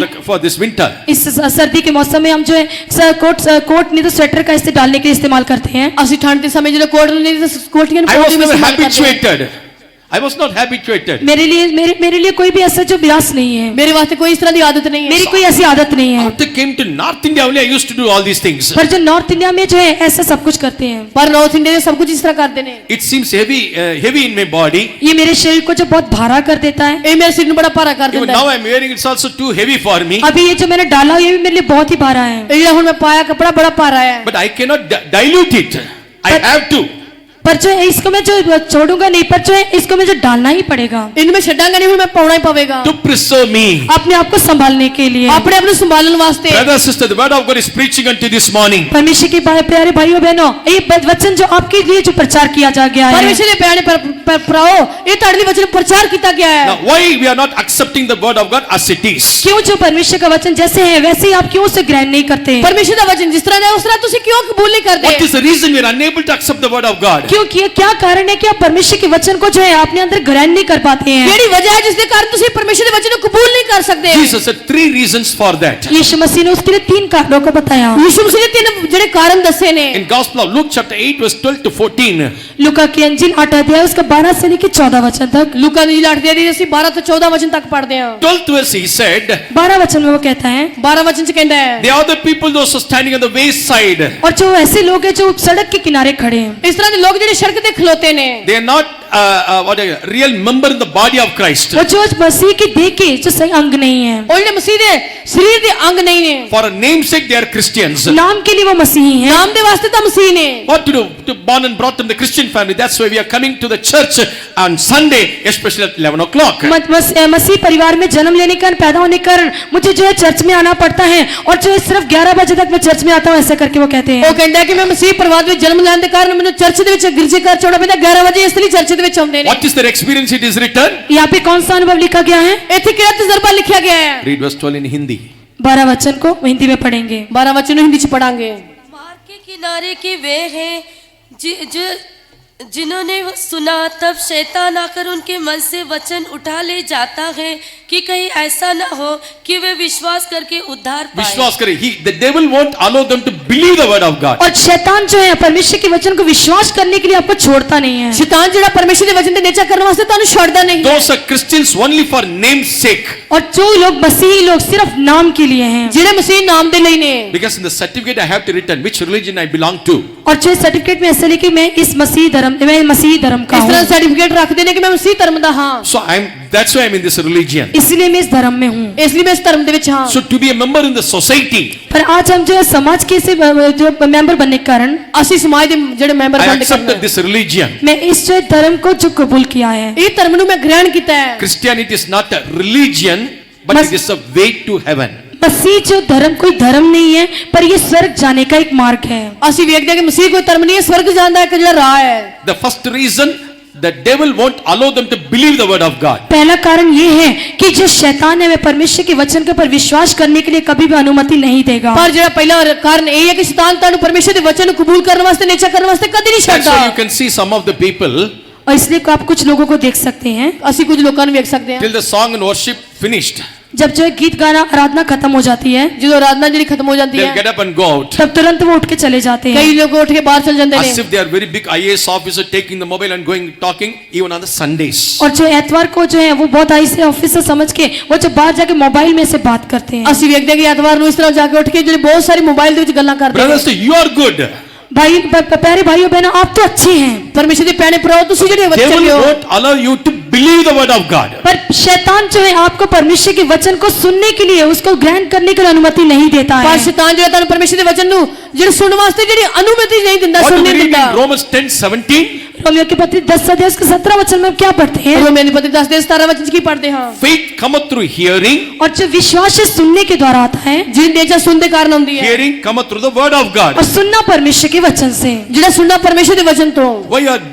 for this winter. इस सर्दी के मौसम में हम जो है कोट नहीं तो स्वेटर का इसे डालने के लिए इस्तेमाल करते हैं। ਅਸੀਂ ਠੰਡ ਦੇ ਸਮੇਂ ਜਦੋਂ ਕੋਟ ਲੈਂਦੇ ਤਾਂ ਕੋਟੀਆਂ ਨੂੰ I was ਕੋਟ ਵਿੱਚ never ਇਸਤੇਮਾਲ ਕਰਦੇ ਹਾਂ। habituated. I was not habituated. मेरे लिए कोई भी ऐसा जो अभ्यास नहीं है। ਮੇਰੇ ਵਾਸਤੇ ਕੋਈ ਇਸ ਤਰ੍ਹਾਂ ਦੀ ਆਦਤ ਨਹੀਂ मेरी ਹੈ। कोई ऐसी आदत नहीं है। After came to North India only, I used to do all these things. पर जो नॉर्थ इंडिया में जो है ऐसा सब कुछ करते हैं। ਪਰ ਨਾਰਥ ਇੰਡੀਆ ਦੇ ਸਭ ਕੁਝ ਇਸ ਤਰ੍ਹਾਂ ਕਰਦੇ ਨੇ। It seems heavy in my body. ये मेरे शरीर को जो बहुत भारा कर देता है। ਇਹ ਮੇਰੇ ਸਿਰ ਨੂੰ ਬੜਾ ਭਾਰਾ ਕਰ Even ਦਿੰਦਾ now ਹੈ। I'm wearing, it's also too heavy for me. अभी ये जो मैंने डाला ये भी मेरे लिए बहुत ही भारा है। ਇਹ ਜਿਹੜਾ ਹੁਣ ਮੈਂ ਪਾਇਆ ਕੱਪੜਾ ਬੜਾ ਭਾਰਾ ਹੈ। But I cannot dilute it. I have to. पर जो है इसको मैं जो छोड़ूंगा नहीं, पर जो है इसको मैं जो डालना ही पड़ेगा ਇਹਨੂੰ ਮੈਂ ਛੱਡਾਂਗਾ ਨਹੀਂ, ਹੁਣ ਮੈਂ ਪਾਉਣਾ ਹੀ ਪਵੇਗਾ To preserve me. अपने आप को संभालने के लिए। ਆਪਣੇ ਆਪ ਨੂੰ ਸੰਭਾਲਣ ਵਾਸਤੇ। Brother, sister, the word of God is preaching unto this morning. परमेश्वर के प्यारे भाइयों बहनों, ये वचन जो आपके लिए जो प्रचार किया जा गया है, ਪਰਮੇਸ਼ਰ ਦੇ ਪਿਆਰੇ ਭਰਾਓ, ਇਹ ਤੁਹਾਡੇ ਲਈ ਵਚਨ ਪ੍ਰਚਾਰ ਕੀਤਾ ਗਿਆ ਹੈ। Now, why we are not accepting the word of God as it is? क्यों जो परमेश्वर का वचन जैसे है वैसे ही आप क्यों उसे ग्रहण नहीं करते? ਪਰਮੇਸ਼ਰ ਦਾ ਵਚਨ ਜਿਸ ਤਰ੍ਹਾਂ ਦਾ ਉਸ ਤਰ੍ਹਾਂ ਤੁਸੀਂ ਕਿਉਂ ਕਬੂਲ ਨਹੀਂ ਕਰਦੇ? What is the reason we are unable to accept the word of God? क्योंकि क्या कारण है कि आप परमेश्वर के वचन को जो है अपने अंदर ग्रहण नहीं कर पाते हैं? ਕਿਹੜੀ ਵਜ੍ਹਾ ਹੈ ਜਿਸ ਦੇ ਕਾਰਨ ਤੁਸੀਂ ਪਰਮੇਸ਼ਰ ਦੇ ਵਚਨ ਨੂੰ ਕਬੂਲ ਨਹੀਂ ਕਰ ਸਕਦੇ? Jesus said 3 reasons for that. यीशु मसीह ने उसके लिए 3 कारणों को बताया। ਯਿਸੂ ਮਸੀਹ ਨੇ ਤਿੰਨ ਜਿਹੜੇ ਕਾਰਨ ਦੱਸੇ ਨੇ। In Gospel of Luke chapter 8 verse 12 to 14. लूका की अंजील 8 अध्याय उसका 12 से लेकर 14 वचन तक। ਲੂਕਾ ਦੀ 8 ਦੀ ਅਸੀਂ 12 ਤੋਂ 14 ਵਚਨ ਤੱਕ ਪੜ੍ਹਦੇ ਹਾਂ। 12th verse he said, 12 वचन में वो कहता है, 12 ਵਚਨ ਚ ਕਹਿੰਦਾ ਹੈ, they are the people those who are standing on the wayside. और जो ऐसे लोग हैं जो सड़क के किनारे खड़े हैं, ਇਸ ਤਰ੍ਹਾਂ ਦੇ ਲੋਕ ਜਿਹੜੇ ਸੜਕ ਤੇ ਖਲੋਤੇ ਨੇ, They are not what a real member in the body of Christ. वो जो मसीह की देह के जो सही अंग नहीं है, ਉਹ ਜਿਹੜੇ ਮਸੀਹ ਦੇ ਸਰੀਰ ਦੇ ਅੰਗ ਨਹੀਂ ਨੇ। For a namesake they are Christians. नाम के लिए वो मसीही हैं। ਨਾਮ ਦੇ ਵਾਸਤੇ ਤਾਂ ਮਸੀਹ ਨੇ। What to do? To born and brought in the Christian family. That's why we are coming to the church on Sunday, especially at 11 o'clock. मसीह परिवार में जन्म लेने के कारण, पैदा होने के कारण मुझे जो है चर्च में आना पड़ता है, और जो है सिर्फ 11 बजे तक मैं चर्च में आता हूँ, ऐसा करके वो कहते हैं। ਉਹ ਕਹਿੰਦਾ ਕਿ ਮੈਂ ਮਸੀਹ ਪਰਿਵਾਰ ਵਿੱਚ ਜਨਮ ਲੈਣ ਦੇ ਕਾਰਨ ਮੈਨੂੰ ਚਰਚ ਦੇ ਵਿੱਚ ਗਿਰਜੇ ਘਰ ਚੋਣਾ ਪੈਂਦਾ 11 ਵਜੇ, ਇਸ ਲਈ ਚਰਚ ਦੇ ਵਿੱਚ ਆਉਂਦੇ ਨੇ। What is their experience? It is written. यहाँ पे कौन सा अनुभव लिखा गया है? ਇੱਥੇ ਕਿਹੜਾ ਤਜਰਬਾ ਲਿਖਿਆ ਗਿਆ ਹੈ? Read verse 12 in Hindi. 12 वचन को हिंदी में पढ़ेंगे। 12 वचन ਨੂੰ ਹਿੰਦੀ ਚ ਪੜਾਂਗੇ। मार्ग के किनारे के वे हैं जिन्होंने सुना, तब शैतान आकर उनके मन से वचन उठा ले जाता है कि कहीं ऐसा ना हो कि वे विश्वास करके उद्धार पाए। विश्वास करें. The devil won't allow them to believe the word of God. और शैतान जो है परमेश्वर के वचन को विश्वास करने के लिए आपको छोड़ता नहीं है। ਸ਼ੈਤਾਨ ਜਿਹੜਾ ਪਰਮੇਸ਼ਰ ਦੇ ਵਚਨ ਤੇ ਨੇਚਾ ਕਰਨ ਵਾਸਤੇ ਤੁਹਾਨੂੰ ਛੱਡਦਾ ਨਹੀਂ। Those are Christians only for name's sake. और जो लोग मसीही लोग सिर्फ नाम के लिए हैं, ਜਿਹੜੇ ਮਸੀਹ ਨਾਮ ਦੇ ਲਈ ਨੇ। Because in the certificate I have to written which religion I belong to. और जो सर्टिफिकेट में ऐसा लिखे मैं इस मसीही धर्म का इस तरह हूँ, सर्टिफिकेट रखते ने कि मैं मसीह धर्म ਦਾ ਹਾਂ। So that's why I'm in this religion. इसलिए मैं इस धर्म में हूँ। ਇਸ ਲਈ ਮੈਂ ਇਸ धर्म ਦੇ ਵਿੱਚ ਹਾਂ। So to be a member in the society, पर आज हम जो है समाज के से जो मेंबर बनने के कारण ਅਸੀਂ ਸਮਾਜ ਦੇ ਜਿਹੜੇ ਮੈਂਬਰ I ਬਣਦੇ accepted this religion. मैं इस जो धर्म को जो कबूल किया है। ਇਹ ਧਰਮ ਨੂੰ ਮੈਂ ਗ੍ਰਹਿਣ ਕੀਤਾ ਹੈ। Christianity is not a religion, but it is a way to heaven. मसीह जो धर्म कोई धर्म नहीं है, पर ये स्वर्ग जाने का एक मार्ग है। ਅਸੀਂ ਵੇਖਦੇ ਹਾਂ ਕਿ ਮਸੀਹ ਕੋਈ ਧਰਮ ਨਹੀਂ ਹੈ, ਸਵਰਗ ਜਾਣ ਦਾ ਇੱਕ ਜਿਹੜਾ ਰਾਹ ਹੈ। The first reason, the devil won't allow them to believe the word of God. पहला कारण ये है कि जो शैतान है वह परमेश्वर के वचन के ऊपर विश्वास करने के लिए कभी भी अनुमति नहीं देगा। ਪਰ ਜਿਹੜਾ ਪਹਿਲਾ ਕਾਰਨ ਇਹ ਹੈ ਕਿ ਸ਼ੈਤਾਨ ਤੁਹਾਨੂੰ ਪਰਮੇਸ਼ਰ ਦੇ ਵਚਨ ਨੂੰ ਕਬੂਲ ਕਰਨ ਵਾਸਤੇ ਨੇਚਾ ਕਰਨ ਵਾਸਤੇ ਕਦੀ ਨਹੀਂ That's ਛੱਡਦਾ। why you can see some of the people और इसलिए आप कुछ लोगों को देख सकते हैं, ਅਸੀਂ ਕੁਝ ਲੋਕਾਂ ਨੂੰ ਵੇਖ ਸਕਦੇ ਹਾਂ till the song and worship finished, जब जो है गीत गाना आराधना खत्म हो जाती है, ਜਦੋਂ ਆਰਾਧਨਾ ਜਿਹੜੀ ਖਤਮ ਹੋ ਜਾਂਦੀ they'll ਹੈ, get up and go out तब तुरंत वो उठ के चले जाते ਕਈ हैं, ਲੋਕ ਉੱਠ ਕੇ ਬਾਹਰ ਚਲ ਜਾਂਦੇ ਨੇ। as if they are very big IAS officer taking the mobile and going talking even on the Sundays. और जो एतवार को जो है वो बहुत आई से ऑफिसर समझ के वो जो बाहर जाके मोबाइल में से बात करते हैं। ਅਸੀਂ ਵੇਖਦੇ ਹਾਂ ਕਿ ਐਤਵਾਰ ਨੂੰ ਇਸ ਤਰ੍ਹਾਂ ਜਾ ਕੇ ਉੱਠ ਕੇ ਜਿਹੜੇ ਬਹੁਤ ਸਾਰੀ ਮੋਬਾਈਲ ਦੇ ਵਿੱਚ ਗੱਲਾਂ ਕਰਦੇ ਨੇ। Brothers, you are good. भाई प्यारे भाइयों बहनों, आप तो अच्छे हैं, ਪਰਮੇਸ਼ਰ ਦੇ ਪਿਆਰੇ ਭਰਾਓ ਤੁਸੀਂ ਜਿਹੜੇ ਬੱਚੇ Devil ਹੋ, won't allow you to believe the word of God. पर शैतान जो है आपको परमेश्वर के वचन को सुनने के लिए, उसको ग्रहण करने के लिए अनुमति नहीं देता ਪਰ है। ਸ਼ੈਤਾਨ ਜਿਹੜਾ ਤੁਹਾਨੂੰ ਪਰਮੇਸ਼ਰ ਦੇ ਵਚਨ ਨੂੰ ਜਿਹੜੇ ਸੁਣਨ ਵਾਸਤੇ ਜਿਹੜੀ ਅਨੁਮਤੀ ਨਹੀਂ ਦਿੰਦਾ, What do ਸੁਣਨੇ we read ਦਿੰਦਾ। in Romans 10:17? रोमियो की पत्री 10 अध्याय उसके 17 वचन में हम क्या पढ़ते हैं? रोमियो ਦੀ ਪਤਰੀ 10 ਦੇ 17 ਵਚਨ ਚ ਕੀ ਪੜ੍ਹਦੇ ਹਾਂ? Faith cometh through hearing, और जो विश्वास है सुनने के द्वारा आता है, ਜਿਹਦੀ ਨੇਚਾ ਸੁਣਨ ਦੇ ਕਾਰਨ ਆਉਂਦੀ ਹੈ। hearing cometh through the word of God. और सुनना परमेश्वर के वचन से। ਜਿਹੜਾ ਸੁਣਨਾ ਪਰਮੇਸ਼ਰ ਦੇ ਵਚਨ ਤੋਂ। Why you are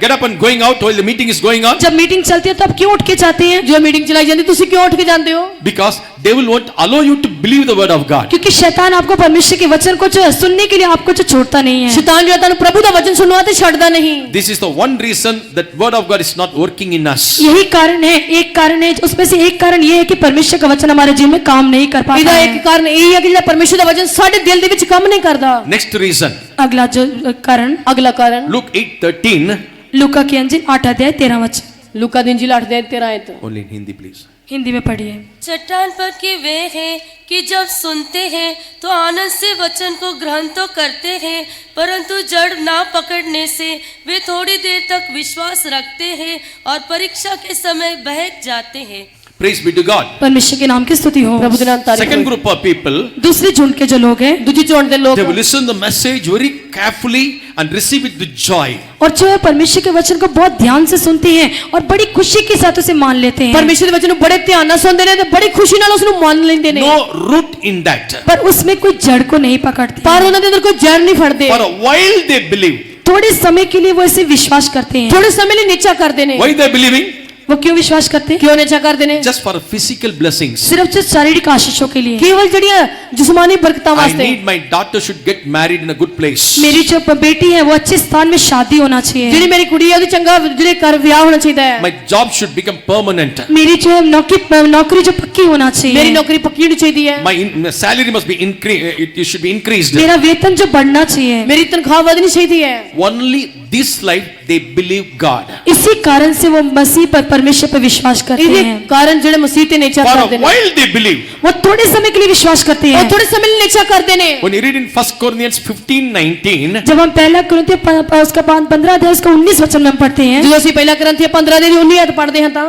get up and going out while the meeting is going on? जब मीटिंग चलती है तो आप क्यों उठ के जाते हैं? ਜੋ ਮੀਟਿੰਗ ਚਲਾਈ ਜਾਂਦੀ ਤੁਸੀਂ ਕਿਉਂ ਉੱਠ ਕੇ ਜਾਂਦੇ ਹੋ? Because devil won't allow you to believe the word of God. क्योंकि शैतान आपको परमेश्वर के वचन को जो है सुनने के लिए आपको जो छोड़ता नहीं है। ਸ਼ੈਤਾਨ ਜਿਹੜਾ ਤੁਹਾਨੂੰ ਪ੍ਰਭੂ ਦਾ ਵਚਨ ਸੁਣਵਾ ਤੇ ਛੱਡਦਾ ਨਹੀਂ। This is the one reason that word of God is not working in us. यही कारण है, एक कारण है, उसमें से एक कारण ये है कि परमेश्वर का वचन हमारे जीवन में काम नहीं कर पाता ਇਹਦਾ है। ਇੱਕ ਕਾਰਨ ਇਹ ਹੈ ਕਿ ਜਿਹੜਾ ਪਰਮੇਸ਼ਰ ਦਾ ਵਚਨ ਸਾਡੇ ਦਿਲ ਦੇ ਵਿੱਚ ਕੰਮ ਨਹੀਂ ਕਰਦਾ। Next reason, अगला जो कारण, ਅਗਲਾ ਕਾਰਨ Luke 8:13, लूका की अंजील 8 अध्याय 13 वचन, ਲੂਕਾ ਦੀ ਇੰਜੀਲ 8 ਦੇ 13 आयत। only in Hindi please. Hindi में पढ़िए। चट्टान पर के वे हैं कि जब सुनते हैं तो आनंद से वचन को ग्रहण तो करते हैं, परंतु जड़ ना पकड़ने से वे थोड़ी देर तक विश्वास रखते हैं और परीक्षा के समय बहक जाते हैं। Praise be to God. परमेश्वर के नाम की स्तुति हो। ਪ੍ਰਭੂ ਦੇ ਨਾਮ ਤਾਰੀਫ Second ਹੋਵੇ। group of people, दूसरे झुंड के जो लोग हैं, ਦੂਜੀ ਚੋਣ ਦੇ ਲੋਕ they will listen the message very carefully and receive it with joy. और जो है परमेश्वर के वचन को बहुत ध्यान से सुनते हैं और बड़ी खुशी के साथ उसे मान लेते हैं, ਪਰਮੇਸ਼ਰ ਦੇ ਵਚਨ ਨੂੰ ਬੜੇ ਧਿਆਨ ਨਾਲ ਸੁਣਦੇ ਨੇ ਤੇ ਬੜੀ ਖੁਸ਼ੀ ਨਾਲ ਉਸ ਨੂੰ ਮੰਨ ਲੈਂਦੇ ਨੇ। No root in that. पर उसमें कोई जड़ को नहीं पकड़ते। ਪਰ ਉਹਨਾਂ ਦੇ ਅੰਦਰ ਕੋਈ ਜੜ ਨਹੀਂ ਫੜਦੇ। For a while they believe. थोड़े समय के लिए वो इसे विश्वास करते हैं। ਥੋੜੇ ਸਮੇਂ ਲਈ ਨੀਚਾ ਕਰਦੇ ਨੇ। Why they believing? वो क्यों विश्वास करते हैं? ਕਿਉਂ ਨਿਚਾ ਕਰਦੇ ਨੇ? Just for physical blessings. सिर्फ जो शारीरिक आशीषों के लिए। ਕੇਵਲ ਜਿਹੜੀਆਂ ਜਿਸਮਾਨੀ ਬਰਕਤਾਂ I ਵਾਸਤੇ। need my daughter should get married in a good place. मेरी जो बेटी है वो अच्छे स्थान में शादी होना चाहिए। ਜਿਹੜੀ ਮੇਰੀ ਕੁੜੀ ਹੈ ਉਹਦੀ ਚੰਗਾ ਜਿਹੜੇ ਘਰ ਵਿਆਹ ਹੋਣਾ ਚਾਹੀਦਾ ਹੈ। My job should become permanent. मेरी जो है नौकरी जो पक्की होना ਮੇਰੀ चाहिए। ਨੌਕਰੀ ਪੱਕੀ ਹੋਣੀ ਚਾਹੀਦੀ ਹੈ। My salary must be increased. It should be increased. मेरा वेतन जो बढ़ना चाहिए। ਮੇਰੀ ਤਨਖਾਹ ਵਧਣੀ ਚਾਹੀਦੀ ਹੈ। Only this life they believe God. इसी कारण से वो मसीह पर परमेश्वर पर विश्वास करते ਇਹਦੇ हैं। ਕਾਰਨ ਜਿਹੜੇ ਮਸੀਹ ਤੇ ਨਿਚਾ For ਕਰਦੇ a ਨੇ while they believe. वो थोड़े समय के लिए विश्वास करते ਉਹ हैं। ਥੋੜੇ ਸਮੇਂ ਲਈ ਨਿਚਾ ਕਰਦੇ ਨੇ। When you read in 1 Corinthians 15:19, जब हम पहला कुरिन्थियों उसका 15 अध्याय उसका 19 वचन में हम पढ़ते हैं। ਜਦੋਂ ਅਸੀਂ ਪਹਿਲਾ ਕਰੰਥੀ 15 ਦੇ 19 ਆਇਤ ਪੜ੍ਹਦੇ ਹਾਂ ਤਾਂ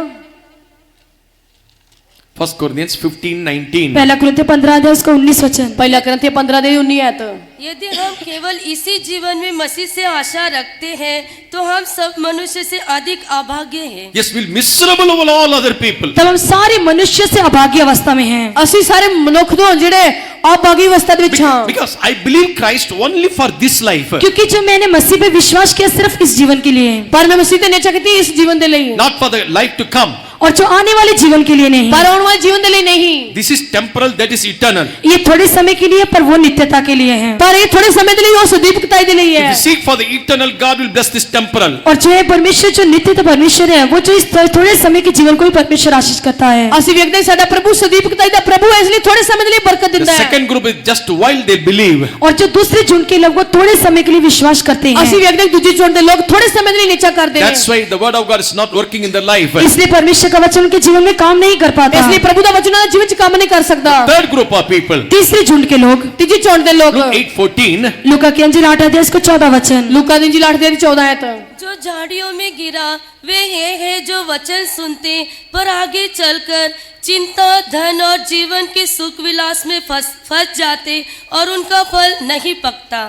1 Corinthians 15:19. पहला कुरिन्थियों 15 अध्याय उसका 19 वचन। ਪਹਿਲਾ ਕਰੰਥੀ 15 ਦੇ 19 ਆਇਤ। यदि हम केवल इसी जीवन में मसीह से आशा रखते हैं तो हम सब मनुष्य से अधिक अभागे हैं। Yes, we'll miserable over all other people. तब हम सारे मनुष्य से अभागी अवस्था में हैं। ਅਸੀਂ ਸਾਰੇ ਮਨੁੱਖ ਤੋਂ ਜਿਹੜੇ ਅਭਾਗੀ ਅਵਸਥਾ ਦੇ ਵਿੱਚ ਹਾਂ। Because I believe Christ only for this life. क्योंकि जो मैंने मसीह पे विश्वास किया सिर्फ इस जीवन के लिए, ਪਰ ਮੈਂ ਮਸੀਹ ਤੇ ਨਿਚਾ ਕੀਤੀ ਇਸ ਜੀਵਨ ਦੇ ਲਈ, Not for the life to come. और जो आने वाले जीवन के लिए नहीं। ਪਰ ਆਉਣ ਵਾਲੇ ਜੀਵਨ ਦੇ ਲਈ ਨਹੀਂ। This is temporal, that is eternal. ये थोड़े समय के लिए पर वो नित्यता के लिए है। ਪਰ ਇਹ ਥੋੜੇ ਸਮੇਂ ਦੇ ਲਈ ਉਹ ਸਦੀਪਕਤਾ ਦੇ ਲਈ If ਹੈ। you seek for the eternal, God will bless this temporal. और जो है परमेश्वर जो नित्यता परमेश्वर है वो जो इस थोड़े समय के जीवन को भी परमेश्वर आशीष करता है। ਅਸੀਂ ਵੇਖਦੇ ਹਾਂ ਸਾਡਾ ਪ੍ਰਭੂ ਸਦੀਪਕਤਾ ਦਾ ਪ੍ਰਭੂ ਹੈ, ਇਸ ਲਈ ਥੋੜੇ ਸਮੇਂ ਦੇ ਲਈ ਬਰਕਤ The ਦਿੰਦਾ ਹੈ। second group is just while they believe. और जो दूसरे झुंड के लोग वो थोड़े समय के लिए विश्वास करते ਅਸੀਂ हैं। ਵੇਖਦੇ ਹਾਂ ਦੂਜੀ ਚੋਣ ਦੇ ਲੋਕ ਥੋੜੇ ਸਮੇਂ ਦੇ ਲਈ ਨਿਚਾ ਕਰਦੇ ਨੇ। That's why the word of God is not working in their life. इसलिए परमेश्वर का वचन उनके जीवन में काम नहीं कर पाता। ਇਸ ਲਈ ਪ੍ਰਭੂ ਦਾ ਵਚਨ ਉਹਨਾਂ ਦੇ ਜੀਵਨ 'ਚ ਕੰਮ ਨਹੀਂ ਕਰ ਸਕਦਾ। Third group of people. तीसरे झुंड के लोग, ਤੀਜੀ ਚੋਣ ਦੇ ਲੋਕ Luke 8:14. लूका के अंजिल 8 अध्याय इसको 14 वचन। ਲੂਕਾ ਦੀ ਇੰਜੀਲ 8 ਦੇ 14 आयत। जो झाड़ियों में गिरा वे ये है जो वचन सुनते पर आगे चलकर चिंता, धन और जीवन के सुख विलास में फंस जाते और उनका फल नहीं पकता।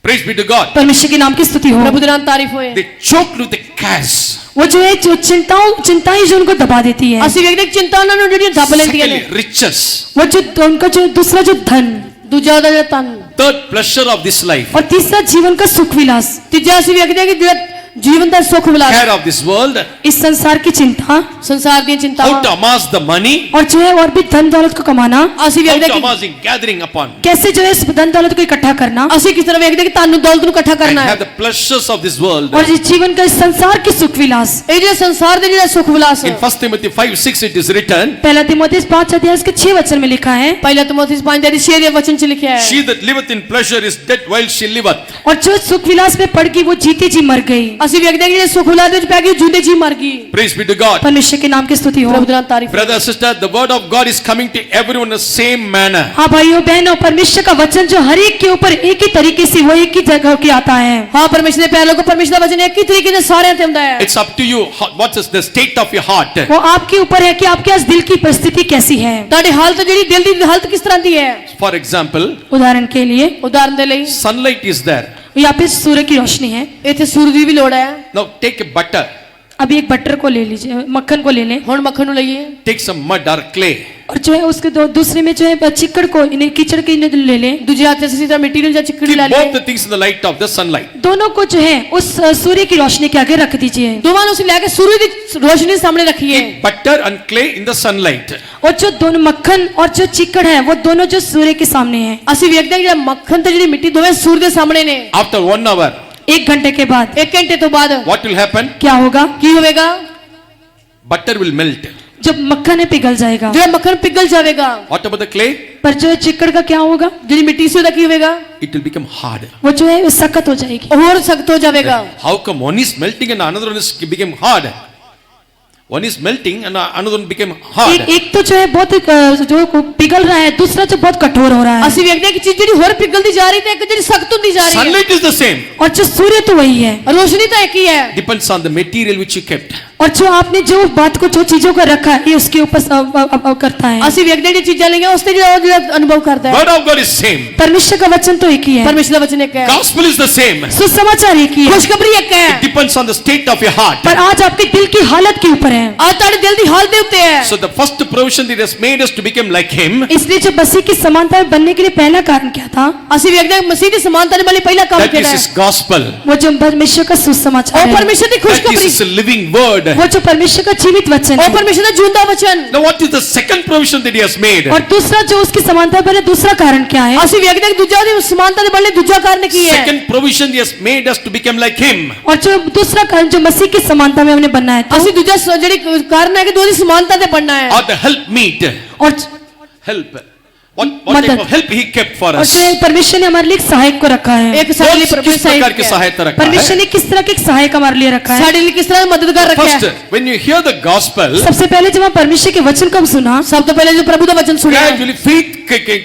Praise be to God. परमेश्वर के नाम की स्तुति हो। ਪ੍ਰਭੂ ਦੇ ਨਾਮ ਤਾਰੀਫ ਹੋਏ। They choked with the cares. वो जो है जो चिंताएं जो उनको दबा देती है। ਅਸੀਂ ਵੇਖਦੇ ਹਾਂ ਕਿ ਚਿੰਤਾ ਉਹਨਾਂ ਨੂੰ ਜਿਹੜੀਆਂ ਦੱਬ ਲੈਂਦੀਆਂ ਨੇ। Secondly, riches. वो जो उनका जो दूसरा जो धन, ਦੂਜਾ ਉਹਦਾ ਜਿਹੜਾ ਤਨ। Third, pleasure of this life. और तीसरा जीवन का सुख विलास, ਤੀਜਾ ਅਸੀਂ ਵੇਖਦੇ ਹਾਂ ਕਿ ਜਿਹੜਾ ਜੀਵਨ ਦਾ ਸੁੱਖ ਵਿਲਾਸ, Care of this world. इस संसार की चिंता, ਸੰਸਾਰ ਦੀਆਂ How ਚਿੰਤਾਵਾਂ। to amass the money. और जो है और भी धन दौलत को कमाना, ਅਸੀਂ How ਵੇਖਦੇ to ਹਾਂ ਕਿ amassing, gathering upon. कैसे जो है इस धन दौलत को इकट्ठा करना, ਅਸੀਂ किस तरह ਵੇਖਦੇ ਹਾਂ ਕਿ ਤੁਹਾਨੂੰ ਦੌਲਤ ਨੂੰ ਇਕੱਠਾ And ਕਰਨਾ have ਹੈ। the pleasures of this world. और इस जीवन का इस संसार की सुख विलास। ਇਹ ਜਿਹੜਾ ਸੰਸਾਰ ਦੇ ਜਿਹੜਾ ਸੁੱਖ ਵਿਲਾਸ In 1 Timothy 5:6 it is written, पहला तिमोथेयुस 5 अध्याय इसके 6 वचन में लिखा है, ਪਹਿਲਾ ਤੀਮੋਥੀ 5 ਦੇ 6 ਦੇ ਵਚਨ 'ਚ ਲਿਖਿਆ ਹੈ। She that liveth in pleasure is dead while she liveth. और जो सुख विलास में पड़ गई वो जीते जी मर गई। ਅਸੀਂ ਵੇਖਦੇ ਹਾਂ ਕਿ ਜਿਹੜੇ ਸੁੱਖ ਵਿਲਾਸ ਦੇ ਵਿੱਚ ਪੈ ਗਈ ਉਹ ਜਿਉਂਦੇ ਜੀ ਮਰ ਗਈ। Praise be to God. परमेश्वर के नाम की स्तुति हो। ਪ੍ਰਭੂ ਦੇ ਨਾਮ ਤਾਰੀਫ। Brother, sister, the word of God is coming to everyone in the same manner. हाँ भाइयों बहनों, परमेश्वर का वचन जो हर एक के ऊपर एक ही तरीके से वो एक ही जगह के आता है। ਹਾਂ ਪਰਮੇਸ਼ਰ ਦੇ ਪਿਆਰੇ ਲੋਕੋ, ਪਰਮੇਸ਼ਰ ਦਾ ਵਚਨ ਇੱਕ ਹੀ ਤਰੀਕੇ ਨਾਲ ਸਾਰਿਆਂ ਤੇ ਆਉਂਦਾ ਹੈ। It's up to you. What is the state of your heart? वो आपके ऊपर है कि आपके आज दिल की परिस्थिति कैसी है। ਤੁਹਾਡੀ ਹਾਲਤ ਜਿਹੜੀ ਦਿਲ ਦੀ ਹਾਲਤ ਕਿਸ ਤਰ੍ਹਾਂ ਦੀ ਹੈ। For example, उदाहरण के लिए ਉਦਾਹਰਨ ਦੇ ਲਈ sunlight is there. यहाँ पे सूर्य की रोशनी है। ਇੱਥੇ ਸੂਰਜ ਦੀ ਵੀ ਲੋੜ ਹੈ। Now take a butter, अभी एक बटर को ले लीजिए, मक्खन को ले लें, ਹੁਣ ਮੱਖਣ ਨੂੰ ਲਈਏ, take some mud or clay. और जो है उसके दूसरे में जो है चिकड़ को कीचड़ के ले लें। ਦੂਜੇ ਹੱਥ 'ਚ ਅਸੀਂ ਤਾਂ ਮਿੱਟੀ ਨੂੰ ਜਾਂ ਚਿੱਕੜੀ Keep ਲੈ both ਲਈਏ। the things in the light of the sunlight. दोनों को जो है उस सूर्य की रोशनी के आगे रख दीजिए। ਦੋਵਾਂ ਨੂੰ ਅਸੀਂ ਲੈ ਕੇ ਸੂਰਜ ਦੀ ਰੋਸ਼ਨੀ ਸਾਹਮਣੇ ਰੱਖੀਏ। Keep butter and clay in the sunlight. और जो दोनों मक्खन और जो चिकड़ है वो दोनों जो सूर्य के सामने है। ਅਸੀਂ ਵੇਖਦੇ ਹਾਂ ਕਿ ਜਿਹੜਾ ਮੱਖਣ ਤੇ ਜਿਹੜੀ ਮਿੱਟੀ ਦੋਵੇਂ ਸੂਰਜ ਦੇ ਸਾਹਮਣੇ ਨੇ। After 1 hour, 1 घंटे के बाद 1 ਘੰਟੇ ਤੋਂ ਬਾਅਦ what will happen? क्या होगा? ਕੀ ਹੋਵੇਗਾ? Butter will melt. जब मक्खन है पिघल जाएगा। ਜਿਹੜਾ ਮੱਖਣ ਪਿਘਲ ਜਾਵੇਗਾ। What about the clay? पर जो है चिकड़ का क्या होगा? ਜਿਹੜੀ ਮਿੱਟੀ ਸੀ ਉਹਦਾ ਕੀ ਹੋਵੇਗਾ? It will become hard. वो जो है सख्त हो जाएगी। ਹੋਰ सख्त हो जाएगा। How come one is melting and another one is became hard? One is melting and another one became hard. एक तो जो है बहुत जो पिघल रहा है, दूसरा जो बहुत कठोर हो रहा है। ਅਸੀਂ ਵੇਖਦੇ ਹਾਂ ਕਿ ਚੀਜ਼ ਜਿਹੜੀ ਹੋਰ ਪਿਘਲਦੀ ਜਾ ਰਹੀ ਤੇ ਇੱਕ ਜਿਹੜੀ ਸਖਤ ਹੁੰਦੀ ਜਾ ਰਹੀ ਹੈ। Sunlight is the same. और जो सूर्य तो वही है। ਰੋਸ਼ਨੀ ਤਾਂ ਇੱਕ ਹੀ ਹੈ। Depends on the material which you kept. और जो आपने जो बात को जो चीजों को रखा है ये उसके ऊपर करता है। ਅਸੀਂ ਵੇਖਦੇ ਹਾਂ ਜਿਹੜੀ ਚੀਜ਼ਾਂ ਲਈਆਂ ਉਸ ਤੇ ਜਿਹੜਾ ਅਨੁਭव ਕਰਦਾ ਹੈ। Word of God is same. परमेश्वर का वचन तो एक ही है। ਪਰਮੇਸ਼ਰ ਦਾ ਵਚਨ ਇੱਕ ਹੈ। Gospel is the same. सुसमाचार एक ही है। ਖੁਸ਼ਖਬਰੀ ਇੱਕ ਹੈ। It depends on the state of your heart. पर आज आपके दिल की हालत के ऊपर है। है। आज ਤੁਹਾਡੇ ਦਿਲ ਦੀ ਹਾਲਤ ਦੇ ਉੱਤੇ ਹੈ। So the first provision that has made us to become like him, इसलिए जो मसीह की समानता में बनने के लिए पहला कारण क्या था? ਅਸੀਂ ਵੇਖਦੇ ਹਾਂ ਮਸੀਹ ਦੀ ਸਮਾਨਤਾ ਦੇ ਲਈ ਪਹਿਲਾ ਕੰਮ that is ਕਿਹੜਾ his ਹੈ? gospel. वो जो परमेश्वर का सुसमाचार ਉਹ है, ਪਰਮੇਸ਼ਰ ਦੀ That ਖੁਸ਼ਖਬਰੀ, is his living word. वो जो परमेश्वर का जीवित वचन ਉਹ है। ਪਰਮੇਸ਼ਰ ਦਾ ਜਿਉਂਦਾ ਵਚਨ। Now what is the second provision that he has made? और दूसरा जो उसकी समानता बने, दूसरा कारण क्या है? ਅਸੀਂ ਵੇਖਦੇ ਹਾਂ ਕਿ ਦੂਜਾ ਦੀ ਸਮਾਨਤਾ ਦੇ ਲਈ ਦੂਜਾ ਕਾਰਨ ਕੀ ਹੈ? Second provision he has made us to become like him. और जो दूसरा कारण जो मसीह की समानता में हमने बनना है, ਅਸੀਂ ਦੂਜਾ ਜਿਹੜੀ ਕਾਰਨ ਹੈ ਕਿ ਦੋਦੀ ਸਮਾਨਤਾ ਤੇ ਬਣਨਾ ਹੈ। Or the help meet. और Help. What type of help he kept for और us? जो परमेश्वर ने हमारे लिए एक सहायक को रखा है। एक ਸਾਡੇ ਲਈ किस प्रकार की सहायता रखा परमेश्वर है? ने किस तरह के एक सहायक हमारे लिए रखा है? ਸਾਡੇ ਲਈ किस तरह मददगार रखा First, है? when you hear the gospel, सबसे पहले जब हम परमेश्वर के वचन को हम सुना, ਸਭ ਤੋਂ ਪਹਿਲੇ ਜੋ ਪ੍ਰਭੂ ਦਾ ਵਚਨ ਸੁਣਿਆ, gradually faith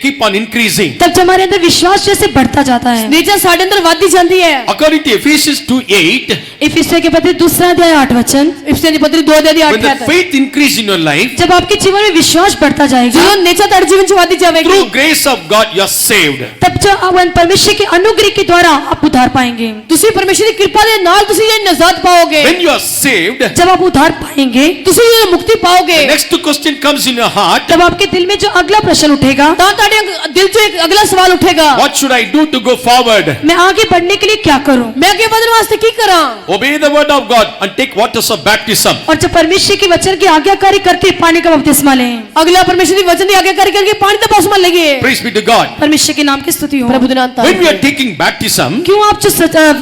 keep on increasing. तब जब हमारे अंदर विश्वास जैसे बढ़ता जाता है। ਨੀਚੇ ਸਾਡੇ ਅੰਦਰ ਵੱਧਦੀ ਜਾਂਦੀ ਹੈ। According to Ephesians 2:8, इफिसियों के पत्र दूसरा अध्याय 8 वचन, ਇਫਸੀਆਂ ਦੀ ਪੱਤਰੀ 2 ਦੇ 8 when the ਹੈ। faith increase in your life, जब आपके जीवन में विश्वास बढ़ता जाएगा, ਜਦੋਂ ਨੀਚੇ ਤੁਹਾਡੇ ਜੀਵਨ ਚ ਵੱਧਦੀ ਜਾਵੇਗੀ, through grace of God you are saved. तब जो आप परमेश्वर के अनुग्रह के द्वारा आप उद्धार पाएंगे। ਤੁਸੀਂ ਪਰਮੇਸ਼ਰ ਦੀ ਕਿਰਪਾ ਦੇ ਨਾਲ ਤੁਸੀਂ ਜਿਹੜੀ ਨਜ਼ਾਤ ਪਾਓਗੇ, When you are saved, जब आप उद्धार पाएंगे, ਤੁਸੀਂ ਜਿਹੜੀ ਮੁਕਤੀ ਪਾਓਗੇ, the next question comes in your heart, तब आपके दिल में जो अगला प्रश्न उठेगा, ਤਾਂ ਤੁਹਾਡੇ ਦਿਲ ਚੋਂ ਇੱਕ ਅਗਲਾ ਸਵਾਲ ਉੱਠੇਗਾ, what should I do to go forward? मैं आगे बढ़ने के लिए क्या करूं? ਮੈਂ ਅੱਗੇ ਵਧਣ ਵਾਸਤੇ ਕੀ ਕਰਾਂ? Obey the word of God and take waters of baptism. और जब परमेश्वर के वचन की आज्ञाकारी करके पानी का बपतिस्मा लें। ਅਗਲਾ ਪਰਮੇਸ਼ਰ ਦੀ ਵਚਨ ਦੀ ਆਗਿਆ ਕਰਕੇ ਪਾਣੀ ਦਾ ਬਪਤਿਸਮਾ ਲਈਏ। Praise be to God. परमेश्वर के नाम की स्तुति हो। ਪ੍ਰਭੂ ਦੇ ਨਾਮ When we ਧੰਨਵਾਦ। are taking baptism, क्यों आप जो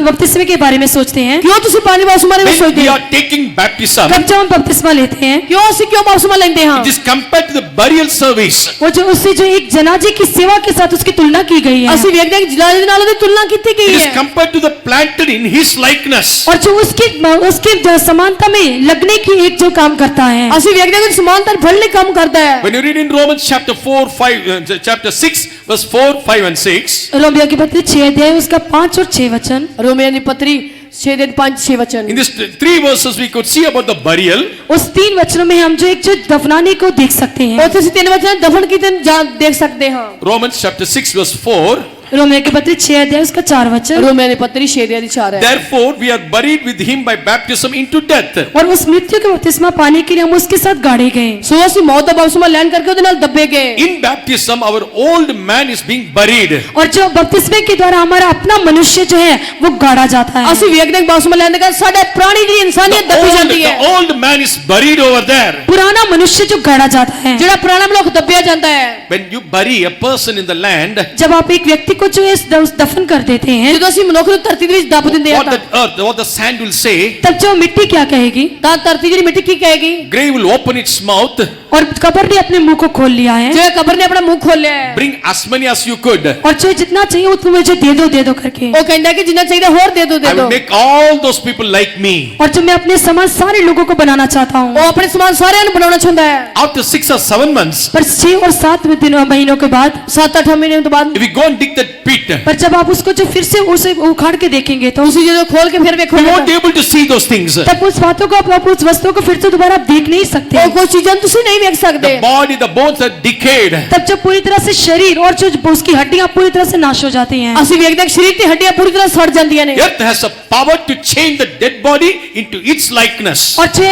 बपतिस्मे के बारे में सोचते हैं? ਕਿਉਂ ਤੁਸੀਂ ਪਾਣੀ ਬਪਤਿਸਮਾ ਬਾਰੇ when ਸੋਚਦੇ we ਹੋ? are taking baptism, कब जब हम बपतिस्मा लेते हैं, ਕਿਉਂ ਅਸੀਂ ਕਿਉਂ ਬਪਤਿਸਮਾ ਲੈਂਦੇ ਹਾਂ? it is compared to the burial service. वो जो उससे जो एक जनाजे की सेवा के साथ उसकी तुलना की गई है, ਅਸੀਂ ਵੇਖਦੇ ਹਾਂ ਕਿ ਜਨਾਜ਼ੇ ਦੇ ਨਾਲ ਉਹਦੀ ਤੁਲਨਾ ਕੀਤੀ It ਗਈ is ਹੈ। compared to the planted in his likeness. और जो उसके उसके जो समानता में लगने की एक जो काम करता है। ਅਸੀਂ ਵੇਖਦੇ ਹਾਂ ਕਿ ਸਮਾਨਤਾ ਫਲ ਲਈ ਕੰਮ ਕਰਦਾ ਹੈ। When you read in Romans chapter 6, verse 4, 5 and 6, Romeo की पत्री 6 अध्याय उसका 5 और 6 वचन। रोमियो की पत्री 6 दिन 5-6 वचन। in these three verses we could see about the burial. उस 3 वचनों में हम जो एक जो दफनाने को देख सकते हैं। ਉੱਥੇ ਅਸੀਂ 3 ਵਚਨ ਦਫਨ ਕੀਤੇ ਦੇਖ ਸਕਦੇ ਹਾਂ। Romans chapter 6 verse 4, रोमियो की पत्री 6 अध्याय उसका 4 वचन। रोमियो की पत्री 6 अध्याय 4 है। therefore we are buried with him by baptism into death. और उस मृत्यु के बपतिस्मा पाने के लिए हम उसके साथ गाड़े गए। सो ਅਸੀਂ ਮੌਤ ਦਾ ਬਪਤਿਸਮਾ ਲੈਣ ਕਰਕੇ ਉਹਦੇ ਨਾਲ ਦੱਬੇ ਗਏ। In baptism our old man is being buried. और जो बपतिस्मे के द्वारा हमारा अपना मनुष्य जो है वो गाड़ा जाता है। ਅਸੀਂ ਵੇਖਦੇ ਹਾਂ ਬਪਤਿਸਮਾ ਲੈਣ ਦੇ ਬਾਅਦ ਸਾਡੇ ਪੁਰਾਣੀ ਜਿਹੜੀ ਇਨਸਾਨੀਅਤ ਦੱਬੀ ਜਾਂਦੀ ਹੈ। The old man is buried over there. पुराना मनुष्य जो गाड़ा जाता है। ਜਿਹੜਾ ਪੁਰਾਣਾ ਮਨੁੱਖ ਦੱਬਿਆ ਜਾਂਦਾ ਹੈ। When you bury a person in the land, जब आप एक व्यक्ति को जो है दफन कर देते हैं, ਜਦੋਂ ਅਸੀਂ ਮਨੁੱਖ ਨੂੰ ਧਰਤੀ ਦੇ ਵਿੱਚ ਦੱਬ ਦਿੰਦੇ ਹਾਂ what the earth, what the sand will say, तब जो मिट्टी क्या कहेगी? ਤਾਂ ਧਰਤੀ ਜਿਹੜੀ ਮਿੱਟੀ ਕੀ ਕਹੇਗੀ? grave will open its mouth, और कब्र ने अपने मुंह को खोल लिया है। ਜਿਹੜਾ ਕਬਰ ਨੇ ਆਪਣਾ ਮੂੰਹ ਖੋਲਿਆ ਹੈ, bring as many as you could. और जो जितना चाहिए वो तुम्हें जो दे दो करके। ਉਹ ਕਹਿੰਦਾ ਕਿ ਜਿੰਨਾ ਚਾਹੀਦਾ ਹੋਰ ਦੇ I ਦਿਓ। will make all those people like me. और जो मैं अपने समान सारे लोगों को बनाना चाहता हूँ। ਉਹ ਆਪਣੇ ਸਮਾਨ ਸਾਰਿਆਂ ਨੂੰ ਬਣਾਉਣਾ ਚਾਹੁੰਦਾ ਹੈ। After 6 or 7 months, पर 6 और 7 महीनों के बाद, 7-8 महीने के बाद if you go and dig that pit, पर जब आप उसको जो फिर से उसे उखाड़ के देखेंगे तो ਤੁਸੀਂ ਜਦੋਂ ਖੋਲ ਕੇ ਫਿਰ you ਵੇਖੋਗੇ won't be able to see those things. तब उस बातों को आप उस वस्तुओं को फिर से दोबारा आप देख नहीं सकते। ਉਹ ਕੁਝ ਚੀਜ਼ਾਂ ਨੂੰ ਤੁਸੀਂ ਨਹੀਂ ਵੇਖ ਸਕਦੇ। The body, the bones are decayed. तब जब पूरी तरह से शरीर और जो उसकी हड्डियां पूरी तरह से नाश हो जाती हैं। ਅਸੀਂ ਵੇਖਦੇ ਹਾਂ ਕਿ ਸਰੀਰ ਦੀ ਹੱਡੀਆਂ ਪੂਰੀ ਤਰ੍ਹਾਂ ਸੜ ਜਾਂਦੀਆਂ ਨੇ। Earth has a power to change the dead body into its likeness. और जो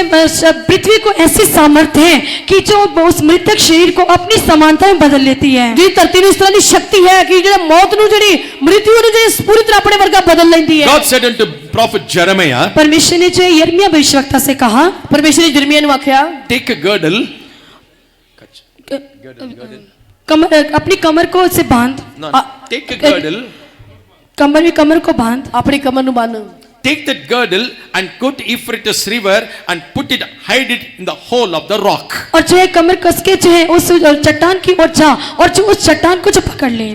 पृथ्वी को ऐसी सामर्थ्य है कि जो उस मृतक शरीर को अपनी समानता में बदल लेती है। ਜੀ ਧਰਤੀ ਨੂੰ ਇਸ ਤਰ੍ਹਾਂ ਦੀ ਸ਼ਕਤੀ ਹੈ ਕਿ ਜਿਹੜਾ ਮੌਤ ਨੂੰ ਜਿਹੜੀ ਮ੍ਰਿਤੂ ਨੂੰ ਜਿਹੜੀ ਪੂਰੀ ਤਰ੍ਹਾਂ ਆਪਣੇ ਵਰਗਾ ਬਦਲ ਲੈਂਦੀ ਹੈ। God said unto prophet Jeremiah, परमेश्वर ने जो यिर्मयाह भविष्यवक्ता से कहा, ਪਰਮੇਸ਼ਰ ਨੇ ਜਰਮੀਆ ਨੂੰ ਆਖਿਆ take a girdle. अपनी कमर को से बांध, No, take a girdle. कमर को बांध। ਆਪਣੀ ਕਮਰ ਨੂੰ ਬੰਨ। Take that girdle and go to Euphrates river and put it, hide it in the hole of the rock. और जो है कमर कस के जो है उस चट्टान की ओर जा और जो उस चट्टान को जो पकड़ ले।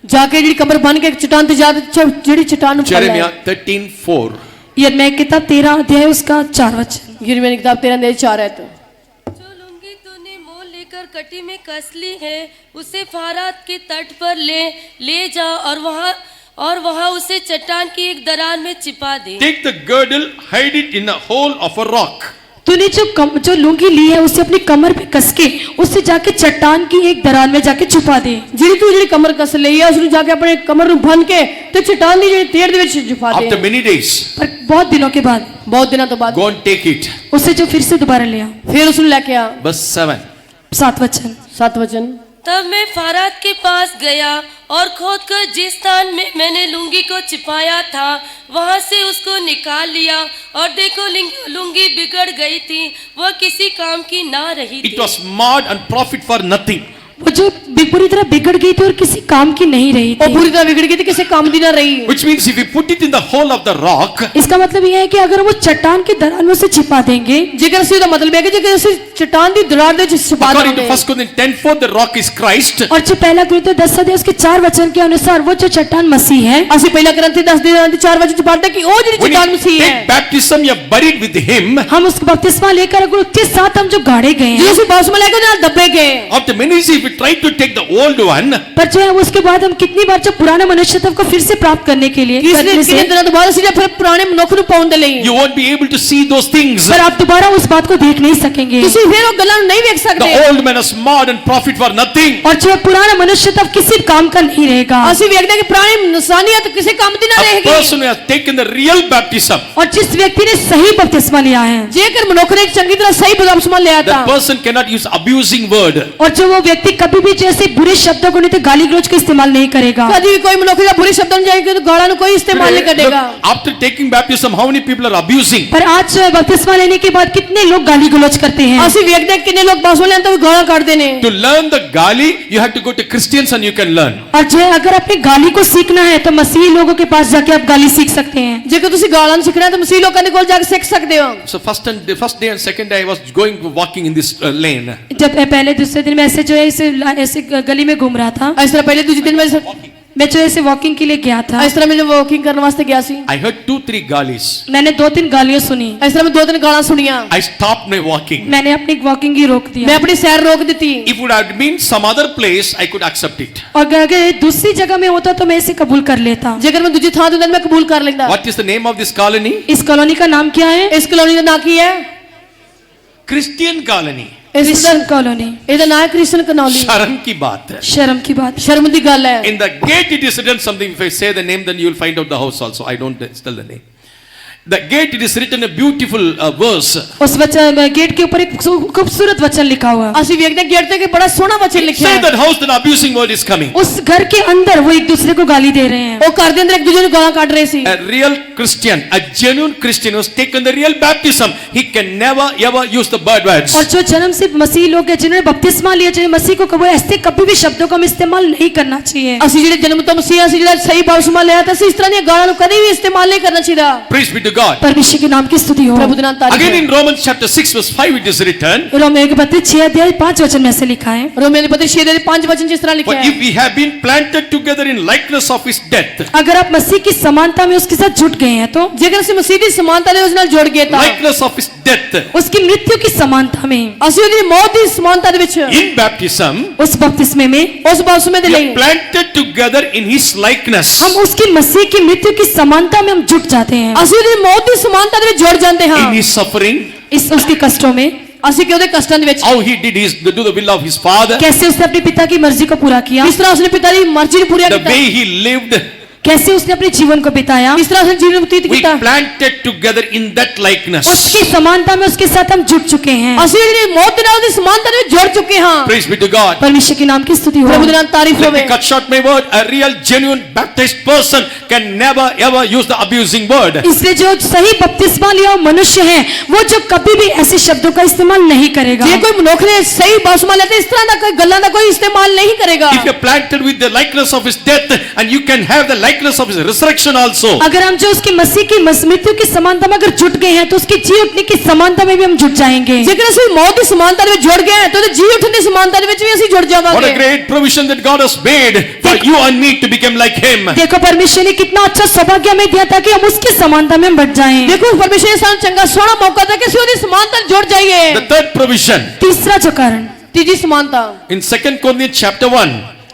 ਜਾਕੇ ਜਿਹੜੀ ਕਮਰ ਬੰਨ ਕੇ ਚਟਾਨ ਤੇ ਜਾ ਜਿਹੜੀ ਚਟਾਨ ਨੂੰ ਫੜ ਲੈ। Jeremiah 13:4. यिर्मयाह की किताब 13 अध्याय उसका 4 वचन। यिर्मयाह की किताब 13 अध्याय 4 है। तो जो लुंगी तूने मोल लेकर कटी में कस ली है उसे फारात के तट पर ले जा और वहाँ उसे चट्टान की एक दरार में छिपा दे। Take the girdle, hide it in the hole of a rock. तूने जो लुंगी ली है उसे अपनी कमर पे कस के उससे जाके चट्टान की एक दरार में जाके छुपा दे। ਜਿਹੜੀ ਤੂੰ ਜਿਹੜੀ ਕਮਰ ਕਸ ਲਈ ਹੈ ਉਸ ਨੂੰ ਜਾ ਕੇ ਆਪਣੇ ਕਮਰ ਨੂੰ ਬੰਨ ਕੇ ਤੇ ਚਟਾਨ ਦੀ ਜਿਹੜੀ ਤੇੜ ਦੇ ਵਿੱਚ ਛੁਪਾ ਦੇ। After many days, पर बहुत दिनों के बाद बहुत दिनों तो बाद Go and take it. उसे जो फिर से दोबारा लिया। फिर उसने लेके आ Verse 7. 7 वचन। 7 वचन। तब मैं फारात के पास गया और खोदकर जिस स्थान में मैंने लुंगी को छिपाया था वहां से उसको निकाल लिया और देखो लुंगी बिगड़ गई थी, वह किसी काम की ना रही It थी। was marred and profit for nothing. वो जो पूरी तरह बिगड़ गई थी और किसी काम की नहीं रही वो थी। पूरी तरह बिगड़ गई थी, किसी काम दी ना रही। Which means if we put it in the hole of the rock, इसका मतलब यह है कि अगर वो चट्टान के दरार में उसे छिपा देंगे, जेकर से मतलब है कि जेकर से चट्टान दी दरार दे छिपा according to देंगे। 1 Corinthians 10:4, the rock is Christ. और जो पहला कुरिन्थियों 10 अध्याय उसके 4 वचन के अनुसार वो जो चट्टान मसीह है। ਅਸੀਂ ਪਹਿਲਾ ਗ੍ਰੰਥੀ 10 ਦੇ 4 ਵਜੇ ਚ ਪੜ੍ਹਦੇ ਕਿ ਉਹ ਜਿਹੜੀ When ਚट्टान you ਮਸੀਹ take ਹੈ। baptism, you are buried with him. हम उसको बपतिस्मा लेकर अगर उसके साथ हम जो गाड़े गए ਜਦੋਂ हैं, ਅਸੀਂ ਬਪਤਿਸਮਾ ਲੈ ਕੇ ਉਹਦੇ ਨਾਲ ਦੱਬੇ ਗਏ। After ministry, if we try to take the old one, पर जो है उसके बाद हम कितनी बार जो पुराने मनुष्यत्व को फिर से प्राप्त करने के लिए करने ਕਿੰਨੇ से, ਦਿਨਾਂ ਤੋਂ ਬਾਅਦ ਅਸੀਂ ਫਿਰ ਪੁਰਾਣੇ ਮਨੁੱਖ ਨੂੰ ਪਾਉਣ ਦੇ ਲਈ you won't be able to see those things. पर आप दोबारा उस बात को देख नहीं सकेंगे। ਤੁਸੀਂ ਫਿਰ ਉਹ ਗੱਲਾਂ ਨੂੰ ਨਹੀਂ ਵੇਖ The ਸਕਦੇ। old man is marred and profit for nothing. और जो है पुराना मनुष्यत्व किसी काम का नहीं रहेगा। ਅਸੀਂ ਵੇਖਦੇ ਕਿ ਪੁਰਾਣੀ ਇਨਸਾਨੀਅਤ ਕਿਸੇ ਕੰਮ ਦੀ ਨਾ A ਰਹੇਗੀ। person who has taken the real baptism, और जिस व्यक्ति ने सही बपतिस्मा लिया है, ਜੇਕਰ ਮਨੁੱਖ ਨੇ ਚੰਗੀ ਤਰ੍ਹਾਂ ਸਹੀ ਬਪਤਿਸਮਾ ਲਿਆ ਤਾਂ that person cannot use abusing word. और जो वो व्यक्ति कभी भी जैसे बुरे शब्दों को नहीं तो गाली गलौज का इस्तेमाल नहीं करेगा। ਕਦੀ ਵੀ ਕੋਈ ਮਨੁੱਖ ਦਾ ਬੁਰੇ ਸ਼ਬਦਾਂ ਨੂੰ ਜਾਏਗਾ ਤਾਂ ਗਾਲਾਂ ਨੂੰ ਕੋਈ ਇਸਤੇਮਾਲ ਨਹੀਂ Look, ਕਰੇਗਾ। after taking baptism, how many people are abusing? पर आज जो है बपतिस्मा लेने के बाद कितने लोग गाली गलौज करते हैं। ਅਸੀਂ ਵੇਖਦੇ ਹਾਂ ਕਿੰਨੇ ਲੋਕ ਬਪਤਿਸਮਾ ਲੈਣ ਤੋਂ ਵੀ ਗਾਲਾਂ ਕੱਢਦੇ ਨੇ। To learn the gali, you have to go to Christians and you can learn. और जो है अगर अपनी गाली को सीखना है तो मसीही लोगों के पास जाके आप गाली सीख सकते हैं। ਜੇਕਰ ਤੁਸੀਂ ਗਾਲਾਂ ਨੂੰ ਸਿੱਖਣਾ ਤਾਂ ਮਸੀਹ ਲੋਕਾਂ ਦੇ ਕੋਲ ਜਾ ਕੇ ਸਿੱਖ ਸਕਦੇ ਹੋ। So first day and second day I was going walking in this lane. जब पहले दूसरे दिन में ऐसे जो है ऐसे गली में घूम रहा था, ਇਸ ਤਰ੍ਹਾਂ ਪਹਿਲੇ ਦੂਜੇ ਦਿਨ मैं जो ऐसे वॉकिंग के लिए गया था, ਇਸ ਤਰ੍ਹਾਂ ਮੈਂ ਵਾਕਿੰਗ ਕਰਨ ਵਾਸਤੇ ਗਿਆ ਸੀ। I heard 2-3 galis. मैंने 2-3 गालियां सुनी। ਇਸ ਤਰ੍ਹਾਂ ਮੈਂ 2-3 ਗਾਲਾਂ ਸੁਣੀਆਂ। I stopped my walking. मैंने अपनी वॉकिंग ही रोक मैं दिया। अपनी सैर रोक दी थी। If it would have been some other place, I could accept it. और अगर दूसरी जगह में होता तो मैं इसे कबूल कर लेता। ਜੇਕਰ ਮੈਂ ਦੂਜੀ ਥਾਂ ਤੇ ਹੁੰਦਾ ਤਾਂ ਮੈਂ ਕਬੂਲ ਕਰ ਲੈਂਦਾ। What is the name of this colony? इस कॉलोनी का नाम क्या है? ਇਸ ਕਲੋਨੀ ਦਾ ਨਾਂ ਕੀ ਹੈ? Christian colony. ਇਸ ਦਾ क्रिश्चियन कॉलोनी। ਇਹਦਾ ਨਾਂ ਹੈ Krishna Kanauli. Sharam ki baat hai. शर्म की बात। ਸ਼ਰਮ ਦੀ ਗੱਲ ਹੈ। In the gate it is written something. If I say the name, then you will find out the house also. I don't tell the name. The gate it is written a beautiful verse. उस वचन gate के ऊपर एक खूबसूरत वचन लिखा हुआ। ਅਸੀਂ ਵੇਖਦੇ ਹਾਂ ਗੇਟ ਤੇ ਕਿ ਬੜਾ ਸੋਹਣਾ ਵਚਨ ਲਿਖਿਆ Inside ਹੈ। that house, the abusing word is coming. उस घर के अंदर वो एक दूसरे को गाली दे रहे हैं। ਉਹ ਘਰ ਦੇ ਅੰਦਰ ਇੱਕ ਦੂਜੇ ਨੂੰ ਗਾਲਾਂ ਕੱਢ ਰਹੇ ਸੀ। A real Christian, a genuine Christian who has taken the real baptism, he can never ever use the bad words. और जो जन्म से मसीह लोग हैं जिन्होंने बपतिस्मा लिया, जिन्हें मसीह को कबूल, ऐसे कभी भी शब्दों का हम इस्तेमाल नहीं करना चाहिए। ਅਸੀਂ ਜਿਹੜੇ ਜਨਮ ਤੋਂ ਮਸੀਹ ਅਸੀਂ ਜਿਹੜਾ ਸਹੀ ਬਪਤਿਸਮਾ ਲਿਆ ਤਾਂ ਅਸੀਂ ਇਸ ਤਰ੍ਹਾਂ ਦੀਆਂ ਗਾਲਾਂ ਨੂੰ ਕਦੇ ਵੀ ਇਸਤੇਮਾਲ ਨਹੀਂ ਕਰਨਾ ਚਾਹੀਦਾ। Praise be to God. परमेश्वर के नाम की स्तुति हो। ਪ੍ਰਭੂ ਦੇ ਨਾਮ ਤਾਰੀਫ Again ਹੈ। in Romans chapter 6 verse 5 it is written, Romeo के पत्र 6 अध्याय 5 वचन में से लिखा है, रोमियो ਦੇ ਪੱਤਰ 6 ਦੇ 5 वचन जिस तरह लिखा for है। if we have been planted together in likeness of his death, अगर आप मसीह की समानता में उसके साथ जुट गए हैं तो ਜੇਕਰ ਅਸੀਂ ਮਸੀਹ ਦੀ ਸਮਾਨਤਾ ਦੇ ਉਸ ਨਾਲ ਜੁੜ ਗਏ ਤਾਂ likeness of his death, उसकी मृत्यु की समानता में, ਅਸੀਂ ਉਹਦੀ ਮੌਤ ਦੀ ਸਮਾਨਤਾ ਦੇ ਵਿੱਚ in baptism, उस बपतिस्मे में ਉਸ ਬਪਤਿਸਮੇ ਦੇ we ਲਈ are planted together in his likeness. हम उसकी मसीह की मृत्यु की समानता में हम जुट जाते हैं। ਅਸੀਂ ਉਹਦੀ ਮੌਤ ਦੀ ਸਮਾਨਤਾ ਦੇ ਵਿੱਚ ਜੁੜ ਜਾਂਦੇ ਹਾਂ। In his suffering, इस उसके कष्टों में ਅਸੀਂ ਕਿ ਉਹਦੇ ਕਸ਼ਟਾਂ ਦੇ ਵਿੱਚ how he did his do the will of his father, कैसे उसने अपने पिता की मर्जी को पूरा किया, ਕਿਸ ਤਰ੍ਹਾਂ ਉਸਨੇ ਪਿਤਾ ਦੀ ਮਰਜ਼ੀ ਨੂੰ ਪੂਰਾ the ਕੀਤਾ, way he lived, कैसे उसने अपने जीवन को बिताया, किस तरह से जीवन व्यतीत we किया। planted together in that likeness. उसकी समानता में उसके साथ हम जुट चुके हैं। ਅਸੀਂ ਜਿਹੜੀ ਮੌਤ ਦੇ ਨਾਲ ਉਹਦੀ ਸਮਾਨਤਾ ਦੇ ਵਿੱਚ ਜੁੜ ਚੁੱਕੇ ਹਾਂ। Praise be to God. परमेश्वर के नाम की स्तुति हो। प्रभु के नाम तारीफ Let होवे। me cut short my word. A real, genuine, baptized person can never ever use the abusing word. इसलिए जो सही बपतिस्मा लिया हुआ मनुष्य है वो जो कभी भी ऐसे शब्दों का इस्तेमाल नहीं करेगा। ਜੇ ਕੋਈ ਮਨੁੱਖ ਨੇ ਸਹੀ ਬਪਤਿਸਮਾ ਲਿਆ ਤਾਂ ਇਸ ਤਰ੍ਹਾਂ ਦਾ ਕੋਈ ਗੱਲਾਂ ਦਾ ਕੋਈ ਇਸਤੇਮਾਲ ਨਹੀਂ ਕਰੇਗਾ। If you're planted with the likeness of his death and you can have the likeness of his resurrection also. अगर हम जो उसकी मसीह की मृत्यु की समानता में अगर जुट गए हैं तो उसकी जी उठने की समानता में भी हम जुट जाएंगे। ਜੇਕਰ ਅਸੀਂ ਮੌਤ ਦੀ ਸਮਾਨਤਾ ਦੇ ਵਿੱਚ ਜੁੜ ਗਏ ਤਾਂ ਉਹਦੇ ਜੀ ਉੱਠਣ ਦੀ ਸਮਾਨਤਾ ਦੇ ਵਿੱਚ ਵੀ ਅਸੀਂ ਜੁੜ What a ਜਾਵਾਂਗੇ। great provision that God has made for you and me to become like him. देखो परमेश्वर ने कितना अच्छा सौभाग्य हमें दिया था कि हम उसकी समानता में बढ़ जाएं। ਦੇਖੋ ਪਰਮੇਸ਼ਰ ਨੇ ਸਾਨੂੰ ਚੰਗਾ ਸੋਹਣਾ ਮੌਕਾ ਦਿੱਤਾ ਕਿ ਅਸੀਂ ਉਹਦੀ ਸਮਾਨਤਾ ਨਾਲ ਜੁੜ ਜਾਈਏ। The third provision तीसरा जो कारण, ਤੀਜੀ ਸਮਾਨਤਾ in 2 Corinthians chapter 1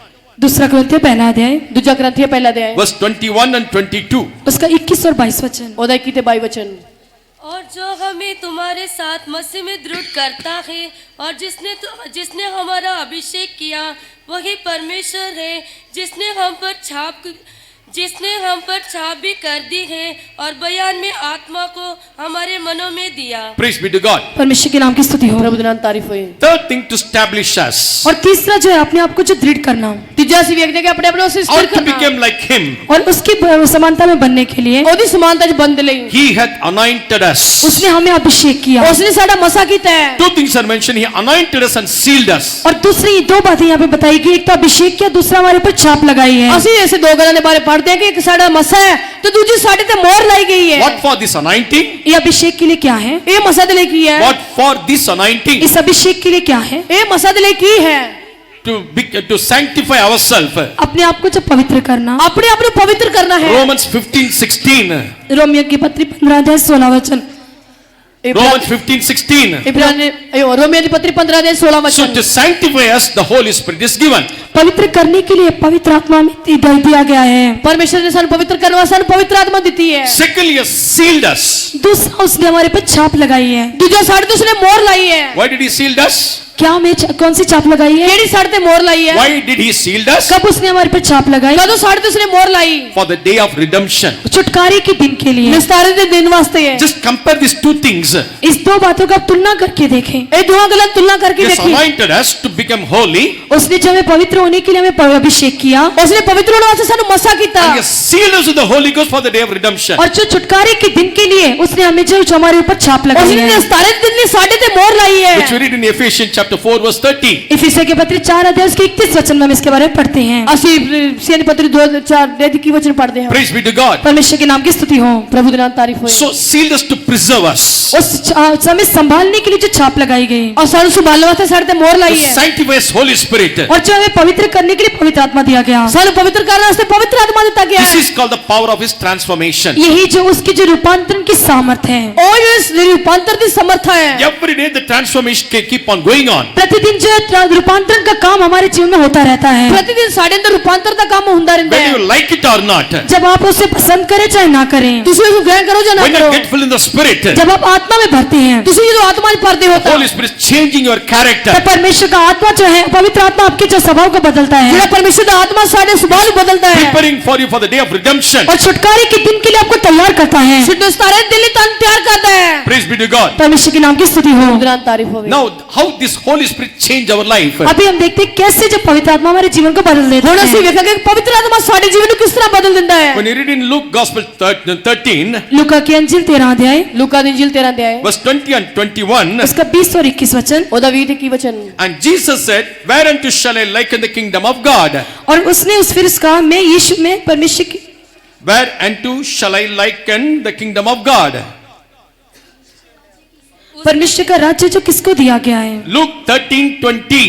दूसरा कुरिन्थियों पहला अध्याय ਦੂਜਾ ਗ੍ਰੰਥੀ ਪਹਿਲਾ ਅਧਿਆਇ verse 21 and 22. उसका 21 और 22 वचन। ਉਹਦਾ 21 ਤੇ 22 वचन। और जो हमें तुम्हारे साथ मसीह में दृढ़ करता है और जिसने हमारा अभिषेक किया वही परमेश्वर है, जिसने हम पर जिसने हम पर छाप भी कर दी है और बयान में आत्मा को हमारे मनों में दिया। Praise be to God. परमेश्वर के नाम की स्तुति हो। प्रभु ਦੇ ਨਾਮ ਤਾਰੀਫ ਹੋਏ। Third thing to establish us. और तीसरा जो है अपने आप को जो दृढ़ करना ਤੀਜਾ ਅਸੀਂ ਵੇਖਦੇ ਕਿ ਆਪਣੇ ਆਪ ਨੂੰ ਅਸੀਂ How ਸਥਿਰ to ਕਰਨਾ become like Him. और उसकी समानता में बनने के लिए ਉਹਦੀ ਸਮਾਨਤਾ 'ਚ ਬੰਦ ਲਈ He hath anointed us. उसने हमें अभिषेक किया। ਉਸਨੇ ਸਾਡਾ ਮਸਾ ਕੀਤਾ ਹੈ। Two things are mentioned. He anointed us and sealed us. और दूसरी दो बातें यहाँ पे बताई गई, एक तो अभिषेक किया, दूसरा हमारे ऊपर छाप लगाई है। ਅਸੀਂ ਇਸੇ ਦੋ ਗੱਲਾਂ ਦੇ ਬਾਰੇ ਪੜ੍ਹਦੇ ਹਾਂ ਕਿ ਇੱਕ ਸਾਡਾ ਮਸਾ ਹੈ ਤੇ ਦੂਜੀ ਸਾਡੇ ਤੇ ਮੋਹਰ ਲਾਈ ਗਈ ਹੈ। What for this anointing? ये अभिषेक के लिए क्या है? ਇਹ ਮਸਾ ਦੇ ਲਈ ਕੀ ਹੈ? What for this anointing? इस अभिषेक के लिए क्या है? ਇਹ ਮਸਾ ਦੇ ਲਈ ਕੀ ਹੈ? To sanctify ourselves. अपने आप को जो पवित्र करना। ਆਪਣੇ ਆਪ ਨੂੰ ਪਵਿੱਤਰ ਕਰਨਾ ਹੈ। Romans 15:16. रोमियो की पत्री 15 अध्याय 16 वचन। Romans 15:16. रोमियो की पत्री 15 अध्याय 16 So वचन। to sanctify us, the Holy Spirit is given. पवित्र करने के लिए पवित्र आत्मा में दिया गया है। परमेश्वर ने ਸਾਨੂੰ पवित्र करने वास्ते ਸਾਨੂੰ पवित्र आत्मा दी है। Secondly, He has sealed us. दूसरा उसने हमारे पे छाप लगाई है। दूसरा ਸਾਡੇ ਤੇ ਉਸਨੇ ਮੋਹਰ ਲਾਈ ਹੈ। Why did He seal us? क्या हमें कौन सी छाप लगाई है? ਕਿਹੜੀ ਸਾਡੇ ਤੇ ਮੋਹਰ ਲਾਈ ਹੈ? Why did He seal us? कब उसने हमारे पे छाप लगाई? ਕਦੋਂ ਸਾਡੇ ਤੇ ਉਸਨੇ ਮੋਹਰ ਲਾਈ? For the day of redemption. छुटकारे के दिन के लिए। ਨਿਸਤਾਰੇ ਦੇ ਦਿਨ ਵਾਸਤੇ ਹੈ। Just compare these two things. इस दो बातों का आप तुलना करके देखें। ਇਹ ਦੋਹਾਂ ਗੱਲਾਂ ਦੀ तुलना करके He has देखिए। anointed us to become holy. उसने जो हमें पवित्र होने के लिए हमें अभिषेक किया। ਉਸਨੇ ਪਵਿੱਤਰ ਹੋਣ ਵਾਸਤੇ ਸਾਨੂੰ ਮਸਾ ਕੀਤਾ। And He has sealed us with the Holy Ghost for the day of redemption. और जो छुटकारे के दिन के लिए उसने हमें जो हमारे ऊपर छाप लगाई ਉਸਨੇ है। ਨਿਸਤਾਰੇ ਦੇ ਦਿਨ ਲਈ ਸਾਡੇ ਤੇ ਮੋਹਰ ਲਾਈ ਹੈ। Which we read in Ephesians chapter 4 verse 30. इफिसियों के पत्र 4 अध्याय उसके 31 वचन में हम इसके बारे में पढ़ते हैं। ਅਸੀਂ ਸੀਨ ਪੱਤਰੀ 2:4 ਦੇ ਕੀ ਵਚਨ ਪੜ੍ਹਦੇ ਹਾਂ। Praise be to God. परमेश्वर के नाम की स्तुति हो। ਪ੍ਰਭੂ ਦੇ ਨਾਮ ਤਾਰੀਫ ਹੋਏ। So sealed us to preserve us. उस समय संभालने के लिए जो छाप लगाई गई और ਸਾਨੂੰ ਸੰਭਾਲਣ ਵਾਸਤੇ ਸਾਡੇ ਤੇ ਮੋਹਰ To ਲਾਈ ਹੈ। sanctify us, Holy Spirit. और जो हमें पवित्र करने के लिए पवित्र आत्मा दिया गया। ਸਾਨੂੰ ਪਵਿੱਤਰ ਕਰਨ ਵਾਸਤੇ ਪਵਿੱਤਰ ਆਤਮਾ ਦਿੱਤਾ ਗਿਆ This ਹੈ। is called the power of His transformation. यही जो उसकी जो रूपांतरण की सामर्थ्य है। ਉਹ ਇਸ ਰੂਪਾਂਤਰ ਦੀ ਸਮਰੱਥਾ ਹੈ। Every day the transformation can keep on going on. प्रतिदिन जो रूपांतरण का काम हमारे जीवन में होता रहता है। ਪ੍ਰਤੀਦਿਨ ਸਾਡੇ ਅੰਦਰ ਰੂਪਾਂਤਰ ਦਾ ਕੰਮ ਹੁੰਦਾ ਰਹਿੰਦਾ Whether ਹੈ। you like it or not. जब आप उसे पसंद करें चाहे ना करें। ਤੁਸੀਂ ਉਸਨੂੰ ਗ੍ਰਹਿਣ ਕਰੋ ਜਾਂ ਨਾ When you ਕਰੋ। get full in the Spirit. जब आप आत्मा में भरते हैं ਤੁਸੀਂ ਜਦੋਂ ਆਤਮਾ 'ਚ ਭਰਦੇ ਹੋ ਤਾਂ Holy Spirit is changing your character. तो परमेश्वर का आत्मा जो है पवित्र आत्मा आपके जो स्वभाव को बदलता है। ਜਿਹੜਾ ਪਰਮੇਸ਼ਰ ਦਾ ਆਤਮਾ ਸਾਡੇ ਸੁਭਾਅ ਨੂੰ ਬਦਲਦਾ ਹੈ। Preparing for you for the day of redemption. और छुटकारे के दिन के लिए आपको तैयार करता है। ਸਿੱਧਸਤਾਰੇ ਦਿਲ ਲਈ ਤਨ ਤਿਆਰ ਕਰਦਾ ਹੈ। Praise be to God. परमेश्वर के नाम की स्तुति हो। ਗੁਰਦਾਨ ਤਾਰੀਫ ਹੋਵੇ। Now how this Holy Spirit change our life. अभी हम देखते हैं कैसे जो पवित्र आत्मा हमारे जीवन को बदल देता ਹੁਣ ਅਸੀਂ है। ਵੇਖਾਂਗੇ ਕਿ ਪਵਿੱਤਰ ਆਤਮਾ ਸਾਡੇ ਜੀਵਨ ਨੂੰ ਕਿਸ ਤਰ੍ਹਾਂ ਬਦਲ ਦਿੰਦਾ ਹੈ। When you read in Luke Gospel 13 लूका की अंजिल 13 अध्याय ਲੂਕਾ ਦੀ ਇੰਜੀਲ 13 ਅਧਿਆय verse 20 and 21. उसका 20 और 21 वचन। ਉਹਦਾ 20 ਤੇ 21 ਵਚਨ। And Jesus said, whereunto shall I liken the kingdom of God? और उसने उस फिर कहा मैं यीशु में परमेश्वर की Whereunto shall I liken the kingdom of God? परमेश्वर का राज्य जो किसको दिया गया है। Luke 13:20.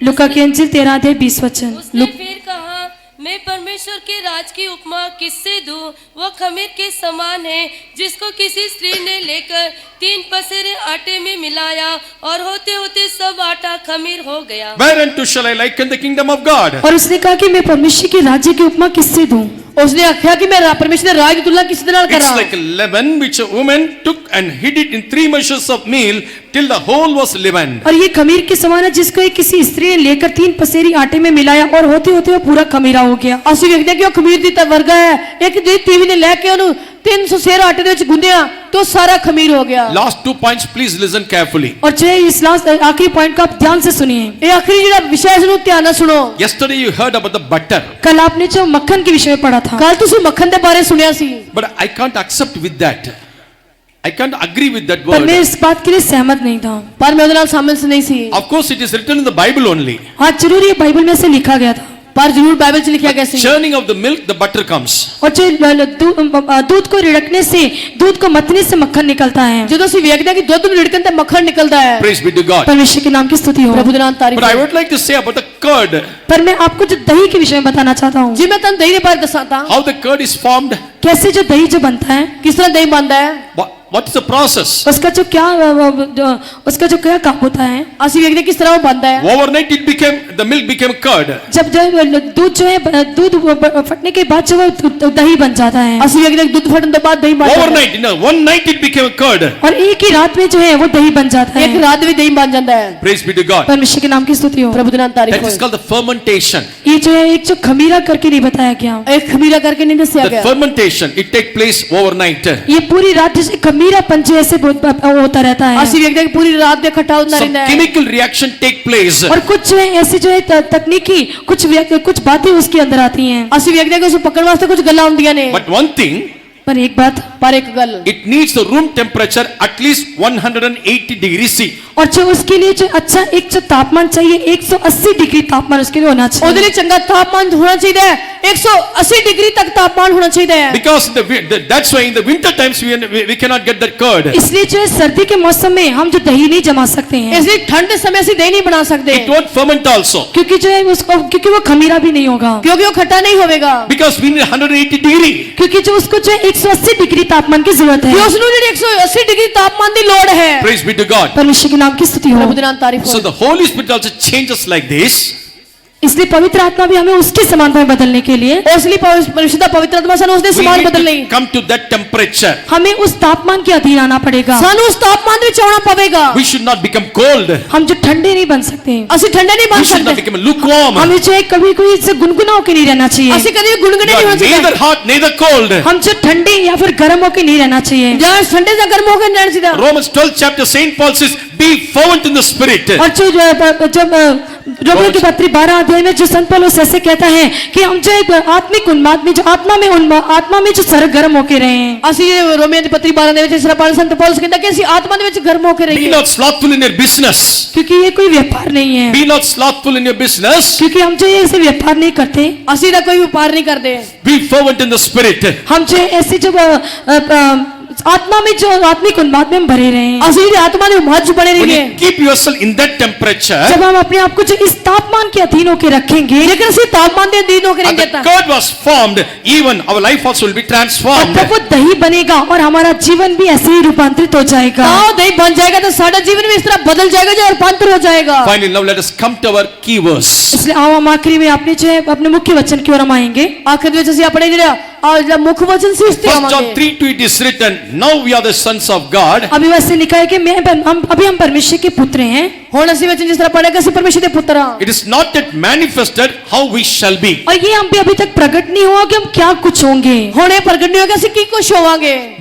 लूका की अंजिल 13 अध्याय 20 वचन। उसने फिर कहा, मैं परमेश्वर के राज की उपमा किससे दूं? वह खमीर के समान है जिसको किसी स्त्री ने लेकर 3 पसेरे आटे में मिलाया और होते होते सब आटा खमीर हो गया। Whereunto shall I liken the kingdom of God? और उसने कहा कि मैं परमेश्वर के राज्य की उपमा किससे दूं। ਉਸਨੇ ਆਖਿਆ ਕਿ ਮੈਂ ਪਰਮੇਸ਼ਰ ਦੇ ਰਾਜ ਦੀ ਤੁਲਨਾ ਕਿਸ ਦੇ ਨਾਲ It's ਕਰਾਂ। like leaven which a woman took and hid it in 3 measures of meal till the whole was leavened. और ये खमीर के समान है जिसको एक किसी स्त्री ने लेकर 3 पसेरी आटे में मिलाया और होते होते वो पूरा खमीरा हो गया। ਅਸੀਂ ਵੇਖਦੇ ਹਾਂ ਕਿ ਉਹ ਖਮੀਰ ਦੀ ਤਾਂ ਵਰਗਾ ਹੈ। ਇੱਕ ਜਿਹੜੀ ਤੀਵੀ ਨੇ ਲੈ ਕੇ ਉਹਨੂੰ 300 ਸੇਰ ਆਟੇ ਦੇ ਵਿੱਚ ਗੁੰਨਿਆ ਤੇ ਉਹ ਸਾਰਾ ਖਮੀਰ ਹੋ ਗਿਆ। Last 2 points, please listen carefully. और जो है इस लास्ट आखिरी पॉइंट को आप ध्यान से सुनिए। ਇਹ ਆਖਰੀ ਜਿਹੜਾ ਵਿਸ਼ਾ ਇਸ ਨੂੰ ਧਿਆਨ ਨਾਲ ਸੁਣੋ। Yesterday you heard about the butter, कल आपने जो मक्खन के विषय में पढ़ा था। ਕੱਲ ਤੁਸੀਂ ਮੱਖਣ ਦੇ ਬਾਰੇ ਸੁਣਿਆ ਸੀ। but I can't accept with that. I can't agree with that पर मैं word. इस बात के लिए सहमत नहीं था। ਪਰ ਮੈਂ ਉਹਦੇ ਨਾਲ ਸ਼ਾਮਿਲ ਨਹੀਂ ਸੀ। Of course, it is written in the Bible only. हाँ जरूर ये बाइबल में से लिखा गया था। ਪਰ ਜ਼ਰੂਰ ਬਾਈਬਲ 'ਚ ਲਿਖਿਆ ਗਿਆ ਸੀ। Churning of the milk, the butter comes. और जो दूध को रिड़कने से दूध को मतने से मक्खन निकलता है। ਜਦੋਂ ਅਸੀਂ ਵੇਖਦੇ ਹਾਂ ਕਿ ਦੁੱਧ ਨੂੰ ਰਿੜਕਣ ਤੇ ਮੱਖਣ ਨਿਕਲਦਾ ਹੈ। Praise be to God. परमेश्वर के नाम की स्तुति हो। ਪ੍ਰਭੂ ਦੇ ਨਾਮ ਤਾਰੀਫ But I ਹੋਵੇ। would like to say about the curd. पर मैं आपको जो दही के विषय में बताना चाहता हूँ। ਜੀ ਮੈਂ ਤੁਹਾਨੂੰ ਦਹੀਂ ਦੇ ਬਾਰੇ ਦੱਸਾਂ ਤਾਂ How the curd is formed. कैसे जो दही जो बनता है। ਕਿਸ ਤਰ੍ਹਾਂ ਦਹੀਂ ਬਣਦਾ ਹੈ। what is the process? उसका जो क्या उसका जो क्या काम होता है, ਅਸੀਂ ਵੇਖਦੇ ਕਿਸ ਤਰ੍ਹਾਂ ਉਹ ਬਣਦਾ ਹੈ। Overnight the milk became curd. जब जो दूध जो है दूध फटने के बाद जो है दही बन जाता है, ਅਸੀਂ ਵੇਖਦੇ ਕਿ ਦੁੱਧ ਫਟਣ ਤੋਂ ਬਾਅਦ ਦਹੀਂ ਬਣ ਜਾਂਦਾ ਹੈ। Overnight, one night it became curd. और एक ही रात में जो है वो दही बन जाता ਇੱਕ है। ਰਾਤ ਵਿੱਚ ਦਹੀਂ ਬਣ ਜਾਂਦਾ ਹੈ। Praise be to God. परमेश्वर के नाम की स्तुति हो। ਪ੍ਰਭੂ ਦੇ ਨਾਮ ਤਾਰੀਫ That is ਹੋਏ। called the fermentation. ये जो है एक जो खमीरा करके नहीं बताया गया, ਇੱਕ ਖਮੀਰਾ ਕਰਕੇ ਨਹੀਂ ਦੱਸਿਆ The ਗਿਆ। fermentation, it take place overnight. ये पूरी रात जैसे खमीरापन जैसे होता रहता है, ਅਸੀਂ ਵੇਖਦੇ ਕਿ ਪੂਰੀ ਰਾਤ ਦੇ ਇਕੱਠਾ ਹੁੰਦਾ Some ਰਹਿੰਦਾ ਹੈ। chemical reaction take place. और कुछ जो है ऐसी जो है तकनीकी कुछ बातें उसके अंदर आती हैं। ਅਸੀਂ ਵੇਖਦੇ ਕਿ ਉਸ ਨੂੰ पकड़ वास्ते कुछ गल्लां ਹੁੰਦੀਆਂ ने। But one thing, पर एक बात, पर एक गल, it needs the room temperature at least 180 degrees C. और जो उसके लिए जो अच्छा एक जो तापमान चाहिए 180 डिग्री तापमान उसके लिए होना ਉਹਦੇ चाहिए। ਲਈ ਚੰਗਾ ਤਾਪਮਾਨ ਹੋਣਾ ਚਾਹੀਦਾ ਹੈ। 180 डिग्री तक तापमान होना चाहिए है। Because that's why in the winter times we cannot get that curd. इसलिए जो है सर्दी के मौसम में हम जो दही नहीं जमा सकते हैं, इसलिए ठंड के समय से दही नहीं बना सकते It won't ferment also. क्योंकि जो है उसको क्योंकि वो खमीरा भी नहीं होगा, क्योंकि वो खट्टा नहीं होगा। Because we need 180 degree. क्योंकि जो उसको जो है 180 डिग्री तापमान की जरूरत है। कि उसनु ਜਿਹੜੀ 180 डिग्री तापमान की लोड़ है। Praise be to God. परमेश्वर के नाम की स्तुति हो। प्रभु के नाम तारीफ So हो। the Holy Spirit also changes like this. इसलिए पवित्र आत्मा भी हमें उसके समानता में बदलने के लिए, इसलिए परिशुद्ध पवित्र आत्मा सानू उसदे We समान need बदलने to come to that temperature. हमें उस तापमान के अधीन आना पड़ेगा। सानू उस तापमान ਵਿੱਚ ਆਉਣਾ ਪਵੇਗਾ। We should not become cold. हम जो ठंडे नहीं बन सकते, ਅਸੀਂ ਠੰਡੇ ਨਹੀਂ ਬਣ We should not ਸਕਦੇ। become lukewarm. हमें जो है कभी कोई इससे गुनगुना होकर नहीं रहना चाहिए। ਅਸੀਂ ਕਦੇ ਵੀ ਗੁੰਗਣੇ You नहीं are हो neither सकते। hot, neither cold. हम जो ठंडे या फिर गर्म होकर नहीं रहना चाहिए। ਜਾਂ ਠੰਡੇ ਜਾਂ ਗਰਮ ਹੋ ਕੇ ਨਹੀਂ ਰਹਿਣਾ ਚਾਹੀਦਾ। Romans 12 chapter, Saint Paul says, be fervent in the spirit. और जो रोमियो की पत्री 12 अध्याय में जो संत पौलुस ऐसे कहता है कि हम जो एक आत्मिक उन्माद में जो आत्मा में जो सरगर्म होके रहे हैं। ਅਸੀਂ ਰੋਮੀਓ ਦੀ ਪੱਤਰੀ 12 ਦੇ ਵਿੱਚ ਇਸ ਤਰ੍ਹਾਂ ਪੜ੍ਹ ਸੰਤ ਪੌਲੁਸ ਕਹਿੰਦਾ ਕਿ ਅਸੀਂ ਆਤਮਾ ਦੇ ਵਿੱਚ ਗਰਮ ਹੋ ਕੇ Be ਰਹੀਏ। not slothful in your business. क्योंकि ये कोई व्यापार नहीं है, Be not slothful in your business. क्योंकि हम जो ये ऐसे व्यापार नहीं करते, ਅਸੀਂ ਦਾ ਕੋਈ ਵਪਾਰ ਨਹੀਂ ਕਰਦੇ। Be fervent in the spirit. हम जो ऐसे जो आत्मा में जो आत्मिक उन्माद में हम भरे रहे हैं। ਅਸੀਂ ਜਿਹੜੀ ਆਤਮਾ ਦੇ ਮੱਝ ਬਣੇ When ਰਹੀਏ। you keep yourself in that temperature, जब हम अपने आप को जो इस तापमान के अधीन होकर रखेंगे, लेकिन ਅਸੀਂ ਤਾਪਮਾਨ ਦੇ ਅਧੀਨ ਹੋ ਕੇ and रहेंगे the ਤਾਂ curd was formed, even our life also will be और transformed. तब वो दही बनेगा और हमारा जीवन भी ऐसे ही रूपांतरित हो जाएगा। ਤਾਂ ਉਹ ਦਹੀਂ ਬਣ ਜਾਏਗਾ ਤਾਂ ਸਾਡਾ ਜੀਵਨ ਵੀ ਇਸ ਤਰ੍ਹਾਂ ਬਦਲ ਜਾਏਗਾ ਜਾਂ ਰੂपांतर हो जाएगा। Finally, now let us come to our key verse. इसलिए आओ हम आखिरी में अपने जो है अपने मुख्य वचन की ओर हम आएंगे। ਆਖਿਰ ਵਿੱਚ ਅਸੀਂ ਆਪਣੇ ਜਿਹੜਾ ਮੁੱਖ ਵਚਨ ਸੀ ਉਸ ਤੇ 1 John ਆਵਾਂਗੇ। 3:2 it is written, now we are the sons of God. अभी वैसे लिखा है कि हम परमेश्वर के पुत्र हैं। ਹੁਣ ਅਸੀਂ ਵਚਨ ਜਿਸ ਤਰ੍ਹਾਂ ਪੜ੍ਹਿਆ ਕਿ ਅਸੀਂ ਪਰਮੇਸ਼ਰ ਦੇ ਪੁੱਤਰ ਹਾਂ। It is not yet manifested how we shall be. और ये हम भी अभी तक प्रकट नहीं हुआ कि हम क्या कुछ होंगे, ਹੁਣ ਇਹ ਪ੍ਰਗਟ ਨਹੀਂ ਹੋ ਗਿਆ ਅਸੀਂ ਕੀ ਕੁਛ ਹੋਵਾਂਗੇ।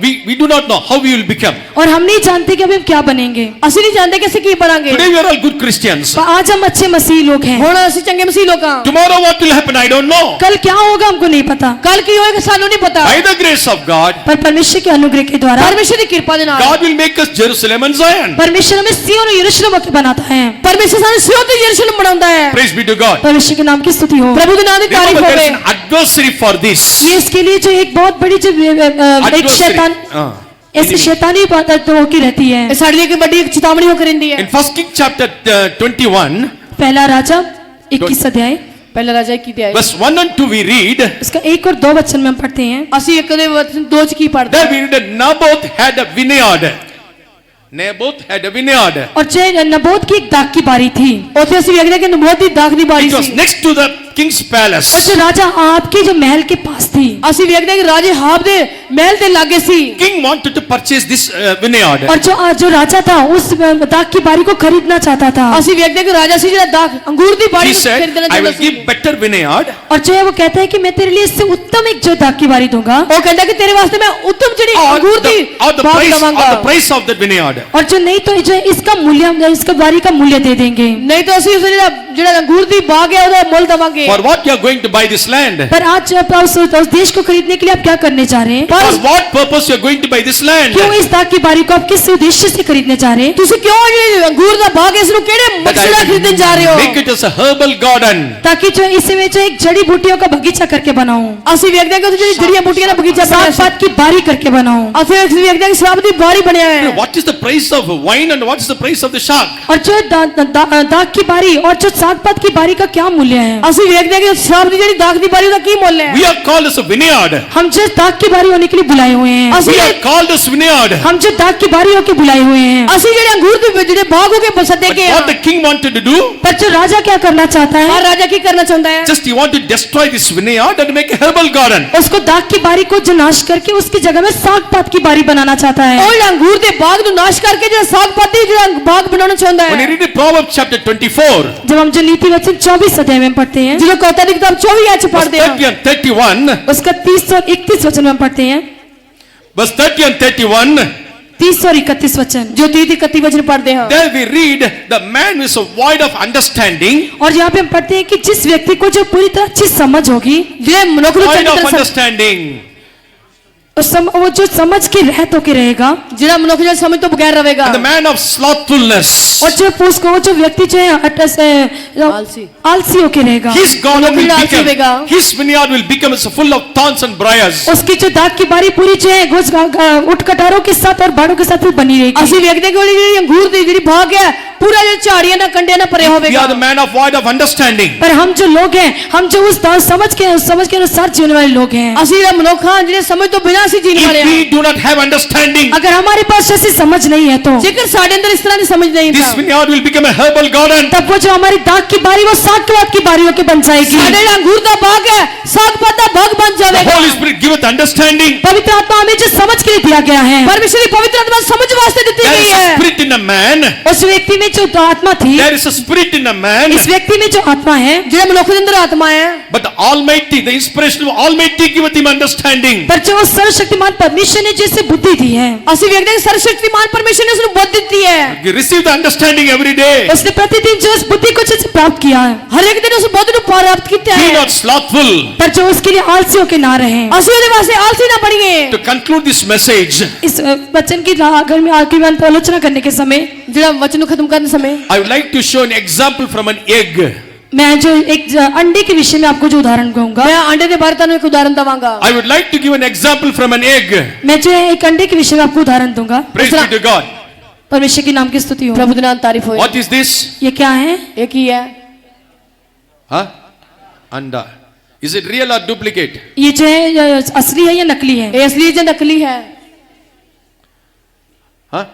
We do not know how we will become. और हम नहीं जानते कि अभी हम क्या बनेंगे। ਅਸੀਂ ਨਹੀਂ ਜਾਣਦੇ ਕਿ ਅਸੀਂ ਕੀ ਬਣਾਂਗੇ। Today we are all good Christians. पर आज हम अच्छे मसीह लोग हैं, ਹੁਣ ਅਸੀਂ ਚੰਗੇ ਮਸੀਹ ਲੋਕ ਹਾਂ। Tomorrow what will happen, I don't know. कल क्या होगा हमको नहीं पता, ਕੱਲ ਕੀ ਹੋਏਗਾ ਸਾਨੂੰ ਨਹੀਂ ਪਤਾ। By the grace of God, पर परमेश्वर के अनुग्रह के द्वारा ਪਰਮੇਸ਼ਰ ਦੀ ਕਿਰਪਾ ਦੇ ਨਾਲ God will make us Jerusalem and Zion. परमेश्वर हमें सिय्योन और यरूशलेम को बनाता है। ਪਰਮੇਸ਼ਰ ਸਾਨੂੰ ਸਿਓਨ ਤੇ ਯਰੂਸ਼ਲਮ ਬਣਾਉਂਦਾ ਹੈ। Praise be to God. परमेश्वर के नाम की स्तुति हो। ਪ੍ਰਭੂ ਦੇ ਨਾਮ ਦੀ ਤਾਰੀਫ Remember, there is ਹੋਵੇ। an adversary for this. ये इसके लिए जो एक बहुत बड़ी जो एक Adversary. शैतान ऐसी शैतानी बात होती रहती है। ਇਹ ਸਾਡੇ ਲਈ ਇੱਕ ਵੱਡੀ ਇੱਕ ਚੇਤਾਵਨੀ ਹੋ ਕੇ ਰਹਿੰਦੀ ਹੈ। In 1 Kings chapter 21, पहला राजा 21 अध्याय ਪਹਿਲਾ ਰਾਜਾ 21 ਅਧਿਆਇ verse 1 and 2 we read, इसका 1 और 2 वचन में हम पढ़ते हैं। ਅਸੀਂ ਇੱਕ ਦੇ ਵਚਨ ਦੋ ਚ ਕੀ ਪੜ੍ਹਦੇ there we read that Naboth had a vineyard. Naboth had a vineyard. और जो नबोत की एक दाख की बारी थी, ਉੱਥੇ ਅਸੀਂ ਵੇਖਦੇ ਕਿ ਨਬੋਤ ਦੀ ਦਾਖ ਦੀ ਬਾਰੀ It was C. next to the king's और palace. जो राजा आप के जो महल के पास थी, ਅਸੀਂ ਵੇਖਦੇ ਕਿ ਰਾਜੇ ਹਾਬ ਦੇ ਮਹਿਲ ਦੇ ਲਾਗੇ ਸੀ। King wanted to purchase this vineyard. और जो राजा था उस दाख की बारी को खरीदना चाहता था। ਅਸੀਂ ਵੇਖਦੇ ਕਿ ਰਾਜਾ ਸੀ ਜਿਹੜਾ ਦਾਖ ਅੰਗੂਰ ਦੀ ਬਾਰੀ He ਨੂੰ said, ਖਰੀਦਣਾ I will ਚਾਹੁੰਦਾ ਸੀ। give better vineyard. और जो है वो कहता है कि मैं तेरे लिए इससे उत्तम एक जो दाख की बारी दूंगा, ਉਹ ਕਹਿੰਦਾ ਕਿ ਤੇਰੇ ਵਾਸਤੇ ਮੈਂ ਉੱਤਮ ਜਿਹੜੀ Or ਅੰਗੂਰ ਦੀ the ਬਾਗ price, or ਦਵਾਂਗਾ। the price of that vineyard. और जो नहीं तो जो इसका मूल्य इसका बारी का मूल्य दे देंगे। ਨਹੀਂ ਤਾਂ ਅਸੀਂ ਉਸ ਜਿਹੜਾ ਅੰਗੂਰ ਦੀ ਬਾਗ ਹੈ ਉਹਦਾ ਮੁੱਲ ਦਵਾਂਗੇ। For what you are going to buy this land? पर आज जब आप उस देश को खरीदने के लिए आप क्या करने जा रहे हैं? For what purpose you are going to buy this land? क्यों इस दाख की बारी को आप किस उद्देश्य से खरीदने जा रहे हैं? ਤੁਸੀਂ ਕਿਉਂ ਜਿਹੜੀ ਅੰਗੂਰ ਦਾ ਬਾਗ ਹੈ ਇਸ ਨੂੰ ਕਿਹੜੇ That ਮਕਸਦ I ਨਾਲ will ਖਰੀਦਣ ਜਾ ਰਹੇ ਹੋ? make it as a herbal garden. ताकि जो इसमें जो एक जड़ी बूटियों का बगीचा करके बनाऊं, ਅਸੀਂ ਵੇਖਦੇ ਹਾਂ ਕਿ ਉਹ ਜਿਹੜੀ ਜੜੀਆਂ ਬੂਟੀਆਂ ਦਾ ਬਗੀਚਾ ਬਣਿਆ साग पात की बारी करके बनाऊं। ਅਸੀਂ ਵੇਖਦੇ ਹਾਂ ਕਿ ਸ਼ਰਾਬ ਦੀ ਬਾਰੀ ਬਣਿਆ ਹੈ। What is the price of wine and what is the price of the shark? और जो दाख की बारी और जो साग पात की बारी का क्या मूल्य है? ਅਸੀਂ ਵੇਖਦੇ ਹਾਂ ਕਿ ਸ਼ਰਾਬ ਦੀ ਜਿਹੜੀ ਦਾਖ ਦੀ ਬਾਰੀ ਉਹਦਾ ਕੀ ਮੁੱਲ ਹੈ। We are called as a vineyard. हम जो दाग की बारी होने के लिए बुलाए हुए हैं, ਅਸੀਂ We are called as vineyard. हम जो दाग की बारी होकर बुलाए हुए हैं। ਅਸੀਂ ਜਿਹੜੇ ਅੰਗੂਰ ਦੇ ਜਿਹੜੇ ਬਾਗ ਹੋ ਕੇ ਸੱਦੇ But ਗਏ what ਆ। the king wanted to do, पर जो राजा क्या करना चाहता और है, राजा की करना चाहता है, just he wanted to destroy this vineyard and make a herbal garden. उसको दाग की बारी को जो नाश करके उसकी जगह में साग पात की बारी बनाना चाहता है। ਉਹ ਜਿਹੜਾ ਅੰਗੂਰ ਦੇ ਬਾਗ ਨੂੰ ਨਾਸ਼ ਕਰਕੇ ਜਿਹੜਾ ਸਾਗ ਪਾਤੀ ਜਿਹੜਾ ਬਾਗ ਬਣਾਉਣਾ ਚਾਹੁੰਦਾ When you ਹੈ। read in Proverbs chapter 24, जब हम जो नीति वचन 24 अध्याय में पढ़ते हैं, ਜਦੋਂ ਕੌਤਾ ਦੀ ਕਿਤਾਬ 24 ਐਚ verse ਪੜ੍ਹਦੇ 30 ਹਾਂ, and 31, उसका 30 और 31 वचन में हम पढ़ते हैं। verse 30 and 31, 30 और 31 वचन, ਜੋ 30 ਤੇ 31 ਵਚਨ ਪੜ੍ਹਦੇ ਹਾਂ। there we read the man is a void of understanding, और यहाँ पे हम पढ़ते हैं कि जिस व्यक्ति को जो पूरी तरह अच्छी समझ होगी, ਜਿਹੜੇ ਮਨੁੱਖ ਨੂੰ void ਚੰਗੀ of ਤਰ੍ਹਾਂ understanding. वो जो समझ के रहत होके रहेगा, ਜਿਹੜਾ ਮਨੁੱਖ ਜਿਹੜਾ ਸਮਝ ਤੋਂ ਬਗੈਰ ਰਹੇਗਾ। And the man of slothfulness, और जो उसको वो जो व्यक्ति जो है आलसी। आलसी होके रहेगा, his garden will आलसी become, होगा। his vineyard will become as full of thorns and briars. उसकी जो दाग की बारी पूरी जो है उठ कटारों के साथ और बाड़ों के साथ भी बनी रहेगी। ਅਸੀਂ ਵੇਖਦੇ ਕਿ ਉਹਦੀ ਜਿਹੜੀ ਅੰਗੂਰ ਦੀ ਜਿਹੜੀ ਬਾਗ ਹੈ ਪੂਰਾ ਜਿਹੜਾ ਝਾੜੀਆਂ ਨਾਲ ਕੰਡਿਆਂ ਨਾਲ ਭਰਿਆ We ਹੋਵੇਗਾ। are the man of void of understanding. पर हम जो लोग हैं, हम जो उस समझ के अनुसार जीने वाले लोग हैं। ਅਸੀਂ ਜਿਹੜਾ ਮਨੁੱਖ ਹਾਂ ਜਿਹੜੇ ਸਮਝ ਤੋਂ ਬਿਨਾਂ ਅਸੀਂ ਜੀਣ ਵਾਲੇ If we ਹਾਂ। do not have understanding, अगर हमारे पास ऐसी समझ नहीं है तो ਜੇਕਰ ਸਾਡੇ ਅੰਦਰ ਇਸ ਤਰ੍ਹਾਂ ਦੀ ਸਮਝ ਨਹੀਂ this ਤਾਂ vineyard will become a herbal garden. तब वो जो हमारी दाग की बारी वो साग की बारी होके बन जाएगी। ਸਾਡੇ ਜਿਹੜਾ ਅੰਗੂਰ ਦਾ ਬਾਗ ਹੈ ਸਾਗ ਪਾਤ ਦਾ ਬਾਗ ਬਣ The ਜਾਵੇਗਾ। Holy Spirit giveth understanding. पवित्र आत्मा हमें जो समझ के लिए दिया गया है, ਪਰਮੇਸ਼ਰ ਦੀ ਪਵਿੱਤਰ ਆਤਮਾ ਸਮਝ ਵਾਸਤੇ ਦਿੱਤੀ There ਗਈ is a ਹੈ। spirit in a man. उस व्यक्ति में जो आत्मा थी, There is a spirit in a man. इस व्यक्ति में जो आत्मा है, ਜਿਹੜੇ ਮਨੁੱਖ ਦੇ ਅੰਦਰ ਆਤਮਾ ਹੈ, But the Almighty, the inspiration of Almighty giveth him understanding. पर जो उस सर्वशक्तिमान परमेश्वर ने जैसे बुद्धि दी है, ਅਸੀਂ ਵੇਖਦੇ ਹਾਂ ਕਿ ਸਰਵਸ਼ਕਤੀਮਾਨ ਪਰਮੇਸ਼ਰ ਨੇ ਉਸ ਨੂੰ ਬੁੱਧ ਦਿੱਤੀ ਹੈ। You receive the understanding every day. उसने प्रतिदिन जो उस बुद्धि को जैसे प्राप्त किया है, ਹਰ ਇੱਕ ਦਿਨ ਉਸ ਬੁੱਧ ਨੂੰ ਪ੍ਰਾਪਤ ਕੀਤਾ Be ਹੈ। not slothful. पर जो उसके लिए आलसी होके ना रहे। ਅਸੀਂ ਉਹਦੇ ਵਾਸਤੇ ਆਲਸੀ ਨਾ ਬਣੀਏ। To conclude this message, इस वचन की अगर मैं आखिरी में आलोचना करने के समय ਜਿਹੜਾ ਵਚਨ ਨੂੰ ਖਤਮ ਕਰਨ ਦੇ ਸਮੇਂ I would like to show an example from an egg. मैं जो एक अंडे के विषय में आपको जो उदाहरण कहूंगा, ਮੈਂ ਆਂਡੇ ਦੇ ਬਾਰੇ ਤੁਹਾਨੂੰ ਇੱਕ ਉਦਾਹਰਨ ਦਵਾਂਗਾ। I would like to give an example from an egg. मैं जो है एक अंडे के विषय में आपको उदाहरण दूंगा। Praise be to God. परमेश्वर के नाम की स्तुति हो। ਪ੍ਰਭੂ ਦੇ ਨਾਮ ਤਾਰੀਫ ਹੋਏ। What is this? ये क्या है? ਇਹ ਕੀ ਹੈ? Huh? Anda. Is it real or duplicate? ये जो है असली है या नकली है? ਇਹ ਅਸਲੀ ਜਾਂ ਨਕਲੀ ਹੈ? Huh?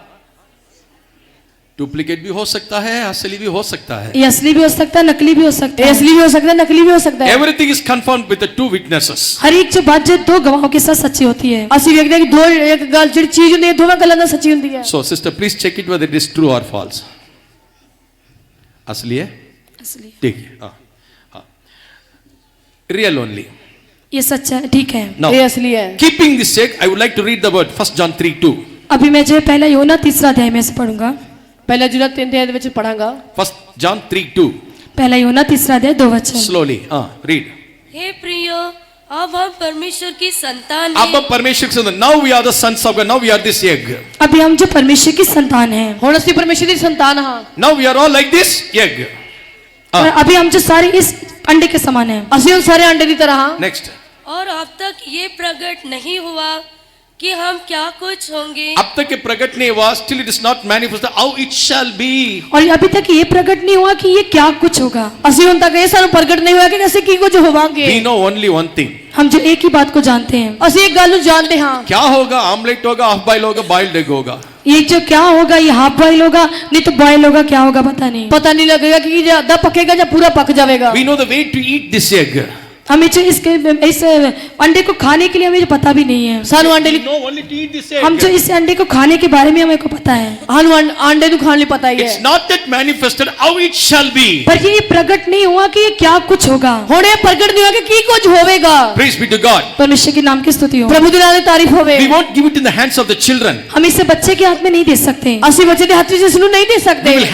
डुप्लीकेट भी हो सकता है, असली भी हो सकता है. ये असली भी हो सकता है, नकली भी हो सकता ਇਹ है। ਅਸਲੀ ਵੀ ਹੋ ਸਕਦਾ ਹੈ, ਨਕਲੀ ਵੀ ਹੋ ਸਕਦਾ ਹੈ। Everything is confirmed with the two witnesses. हर एक जो बात जो दो गवाहों के साथ सच्ची होती है। ਅਸੀਂ ਵੇਖਦੇ ਹਾਂ ਕਿ ਦੋ ਇੱਕ ਗੱਲ ਜਿਹੜੀ ਚੀਜ਼ ਹੁੰਦੀ ਹੈ ਦੋਵਾਂ ਗੱਲਾਂ ਨਾਲ ਸੱਚੀ ਹੁੰਦੀ ਹੈ। So, sister, please check it whether it is true or false. असली है? असली ठीक है. हाँ, हाँ. Real only. ये सच्चा है, ठीक है। Now, ਇਹ ਅਸਲੀ ਹੈ। keeping this sake, I would like to read the word 1 John 3:2. अभी मैं जो है पहला योना 3 अध्याय में से पढ़ूंगा। ਪਹਿਲਾ ਜਿਹੜਾ 3 ਅਧਿਆਇ ਦੇ ਵਿੱਚ ਪੜਾਂਗਾ। 1 John 3:2. पहला योना 3 अध्याय 2 वचन। Slowly. Read. हे प्रियो, अब हम परमेश्वर की संतान अब हैं। हम परमेश्वर के संतान. Now we are the sons of God. Now we are this egg. अभी हम जो परमेश्वर की संतान हैं, ਹੁਣ ਅਸੀਂ ਪਰਮੇਸ਼ਰ ਦੀ ਸੰਤਾਨ ਹਾਂ। Now we are all like this egg. और अभी हम जो सारे इस अंडे के समान हैं। ਅਸੀਂ ਹੁਣ ਸਾਰੇ ਅੰਡੇ ਦੀ ਤਰ੍ਹਾਂ ਹਾਂ। Next. और अब तक ये प्रकट नहीं हुआ कि हम क्या कुछ होंगे। अब तक ये प्रकट नहीं हुआ, still it is not manifested how it shall be. और अभी तक ये प्रकट नहीं हुआ कि ये क्या कुछ होगा। ਅਸੀਂ ਹੁਣ ਤੱਕ ਇਹ ਸਾਨੂੰ ਪ੍ਰਗਟ ਨਹੀਂ ਹੋਇਆ ਕਿ ਅਸੀਂ ਕੀ ਕੁਝ ਹੋਵਾਂਗੇ। We know only one thing. हम जो एक ही बात को जानते हैं, ਅਸੀਂ ਇੱਕ ਗੱਲ ਨੂੰ ਜਾਣਦੇ ਹਾਂ। क्या होगा? ऑमलेट होगा, हाफ बॉइल होगा, बॉइल्ड एग होगा. ये जो क्या होगा, ये हाफ बॉयल होगा नहीं तो बॉयल होगा, क्या होगा पता नहीं। ਪਤਾ ਨਹੀਂ ਲੱਗੇਗਾ ਕਿ ਜੇ ਅੱਧਾ ਪੱਕੇਗਾ ਜਾਂ ਪੂਰਾ ਪੱਕ ਜਾਵੇਗਾ। We know the way to eat this egg. हमें जो इस अंडे को खाने के लिए हमें जो पता भी नहीं है। ਸਾਨੂੰ ਅੰਡੇ We ਲਈ know only to eat this egg. हम जो इस अंडे को खाने के बारे में हमें को पता है, ਸਾਨੂੰ ਅੰਡੇ ਨੂੰ ਖਾਣ ਲਈ ਪਤਾ ਹੀ It's ਹੈ। not that manifested how it shall be. पर ये प्रकट नहीं हुआ कि ये क्या कुछ होगा। ਹੁਣ ਇਹ ਪ੍ਰਗਟ ਨਹੀਂ ਹੋਇਆ ਕਿ ਕੀ ਕੁਝ ਹੋਵੇਗਾ। Praise be to God. परमेश्वर के नाम की स्तुति हो। ਪ੍ਰਭੂ ਦੇ ਨਾਮ ਦੀ ਤਾਰੀਫ ਹੋਵੇ। We won't give it in the hands of the children. हम इसे बच्चे के हाथ में नहीं दे सकते। ਅਸੀਂ ਬੱਚੇ ਦੇ ਹੱਥ ਵਿੱਚ ਇਸ ਨੂੰ ਨਹੀਂ ਦੇ We ਸਕਦੇ। will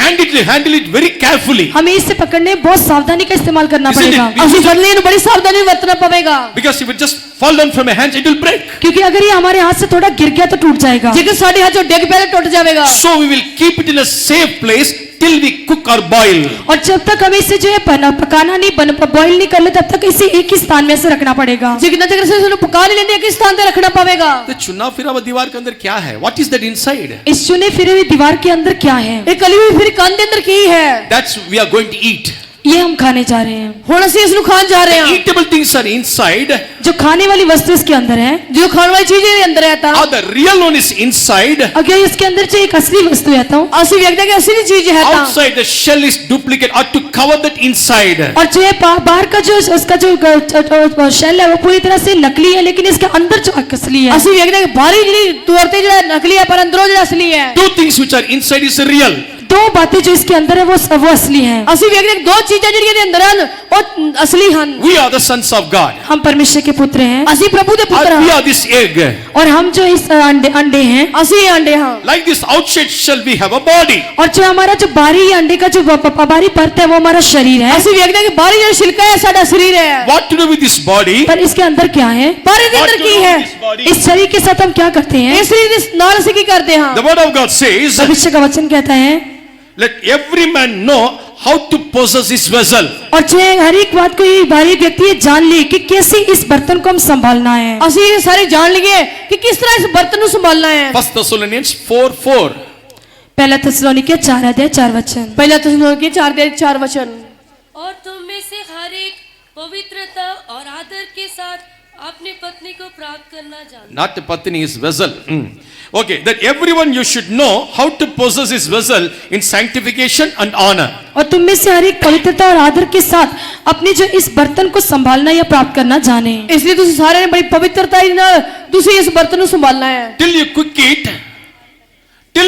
handle it very carefully. हमें इसे पकड़ने में बहुत सावधानी का इस्तेमाल करना Isn't it? पड़ेगा। ਅਸੀਂ ਫੜਨੇ ਨੂੰ ਬੜੀ ਸਾਵਧਾਨੀ ਨਾਲ ਵਰਤਣਾ ਪਵੇਗਾ। Because if it just fall down from your hands, it will break. क्योंकि अगर ये हमारे हाथ से थोड़ा गिर गया तो टूट जाएगा। ਜੇਕਰ ਸਾਡੇ ਹੱਥ ਚੋਂ ਡਿੱਗ ਪਿਆ ਤਾਂ ਟੁੱਟ ਜਾਵੇਗਾ। So we will keep it in a safe place till we cook or boil. और जब तक हमें इसे जो है पकाना नहीं बॉईल नहीं कर ले, तब तक इसे एक ही स्थान में से रखना पड़ेगा। ਜਿੰਨਾ ਚਿਰ ਅਸੀਂ ਇਸ ਨੂੰ ਪਕਾ ਨਹੀਂ ਲੈਂਦੇ ਇੱਕ ਸਥਾਨ ਤੇ ਰੱਖਣਾ ਪਵੇਗਾ। The चुना फिरा हुआ दीवार के अंदर क्या है? What is that inside? इस चुने फिरे हुई दीवार के अंदर क्या है? ਇਹ ਕਲੀ ਹੋਈ ਫਿਰ ਕੰਨ ਦੇ ਅੰਦਰ ਕੀ ਹੈ? That's we are going to eat. ये हम खाने जा रहे हैं। ਹੁਣ ਅਸੀਂ ਇਸ ਨੂੰ ਖਾਣ ਜਾ ਰਹੇ ਹਾਂ। Eatable things are inside. जो खाने वाली वस्तु इसके अंदर है, जो ਖਾਣ ਵਾਲੀ ਚੀਜ਼ ਇਹਦੇ ਅੰਦਰ ਹੈ ਤਾਂ Or the real one is inside. अगर इसके अंदर जो एक असली वस्तु है तो, ਅਸੀਂ ਵੇਖਦੇ ਕਿ ਅਸਲੀ चीज है ਤਾਂ Outside the shell is duplicate or to cover that inside. और जो है बाहर का जो उसका जो शेल है वो पूरी तरह से नकली है, लेकिन इसके अंदर जो असली है। ਅਸੀਂ ਵੇਖਦੇ ਕਿ ਬਾਹਰੀ ਜਿਹੜੀ ਤੌਰ ਤੇ ਜਿਹੜਾ ਨਕਲੀ ਹੈ ਪਰ ਅੰਦਰੋਂ ਜਿਹੜਾ ਅਸਲੀ ਹੈ। Two things which are inside is real. दो बातें जो इसके अंदर है वो असली है। ਅਸੀਂ ਵੇਖਦੇ ਕਿ ਦੋ ਚੀਜ਼ਾਂ ਜਿਹੜੀਆਂ ਇਹਦੇ ਅੰਦਰ ਹਨ ਉਹ ਅਸਲੀ ਹਨ। We are the sons of God. हम परमेश्वर के पुत्र हैं ਅਸੀਂ ਪ੍ਰਭੂ ਦੇ ਪੁੱਤਰ We ਹਾਂ। are this egg. और हम जो इस अंडे हैं, ਅਸੀਂ ਇਹ ਅੰਡੇ ਹਾਂ। Like this outside shell we have a body. और जो हमारा जो बाहरी अंडे का जो बाहरी परत है वो हमारा शरीर है। ਅਸੀਂ ਵੇਖਦੇ ਕਿ ਬਾਹਰੀ ਜਿਹੜਾ ਛਿਲਕਾ ਹੈ ਸਾਡਾ ਸਰੀਰ ਹੈ। What to do with this body? पर इसके अंदर क्या है? ਪਰ ਇਹਦੇ What ਅੰਦਰ to ਕੀ do ਹੈ? with this body? इस शरीर के साथ हम क्या करते हैं? ਇਸ ਸਰੀਰ ਦੇ ਨਾਲ ਅਸੀਂ ਕੀ ਕਰਦੇ ਹਾਂ? The word of God says, भविष्य का वचन कहता है, let every man know how to possess his vessel. और जो है हर एक बात को ये बाहरी व्यक्ति ये जान ले कि कैसे इस बर्तन को हम संभालना है। ਅਸੀਂ ਇਹ ਸਾਰੇ ਜਾਣ ਲਈਏ ਕਿ ਕਿਸ ਤਰ੍ਹਾਂ ਇਸ ਬਰਤਨ ਨੂੰ ਸੰਭਾਲਣਾ ਹੈ। 1 Thessalonians 4:4. पहला थिस्सलुनीके 4:4 ਪਹਿਲਾ ਤਸਲੋਨੀਕੇ 4:4 वचन। और तुम में से हर एक पवित्रता और आदर के साथ अपनी पत्नी को प्राप्त करना जानता। Not the patni, his vessel. Okay, that everyone you should know how to possess his vessel in sanctification and honor. और तुम में से हर एक पवित्रता और आदर के साथ अपने जो इस बर्तन को संभालना या प्राप्त करना जाने। ਇਸ ਲਈ ਤੁਸੀਂ ਸਾਰਿਆਂ ਨੇ ਬੜੀ ਪਵਿੱਤਰਤਾ ਨਾਲ ਤੁਸੀਂ ਇਸ ਬਰਤਨ ਨੂੰ ਸੰਭਾਲਣਾ ਹੈ। Till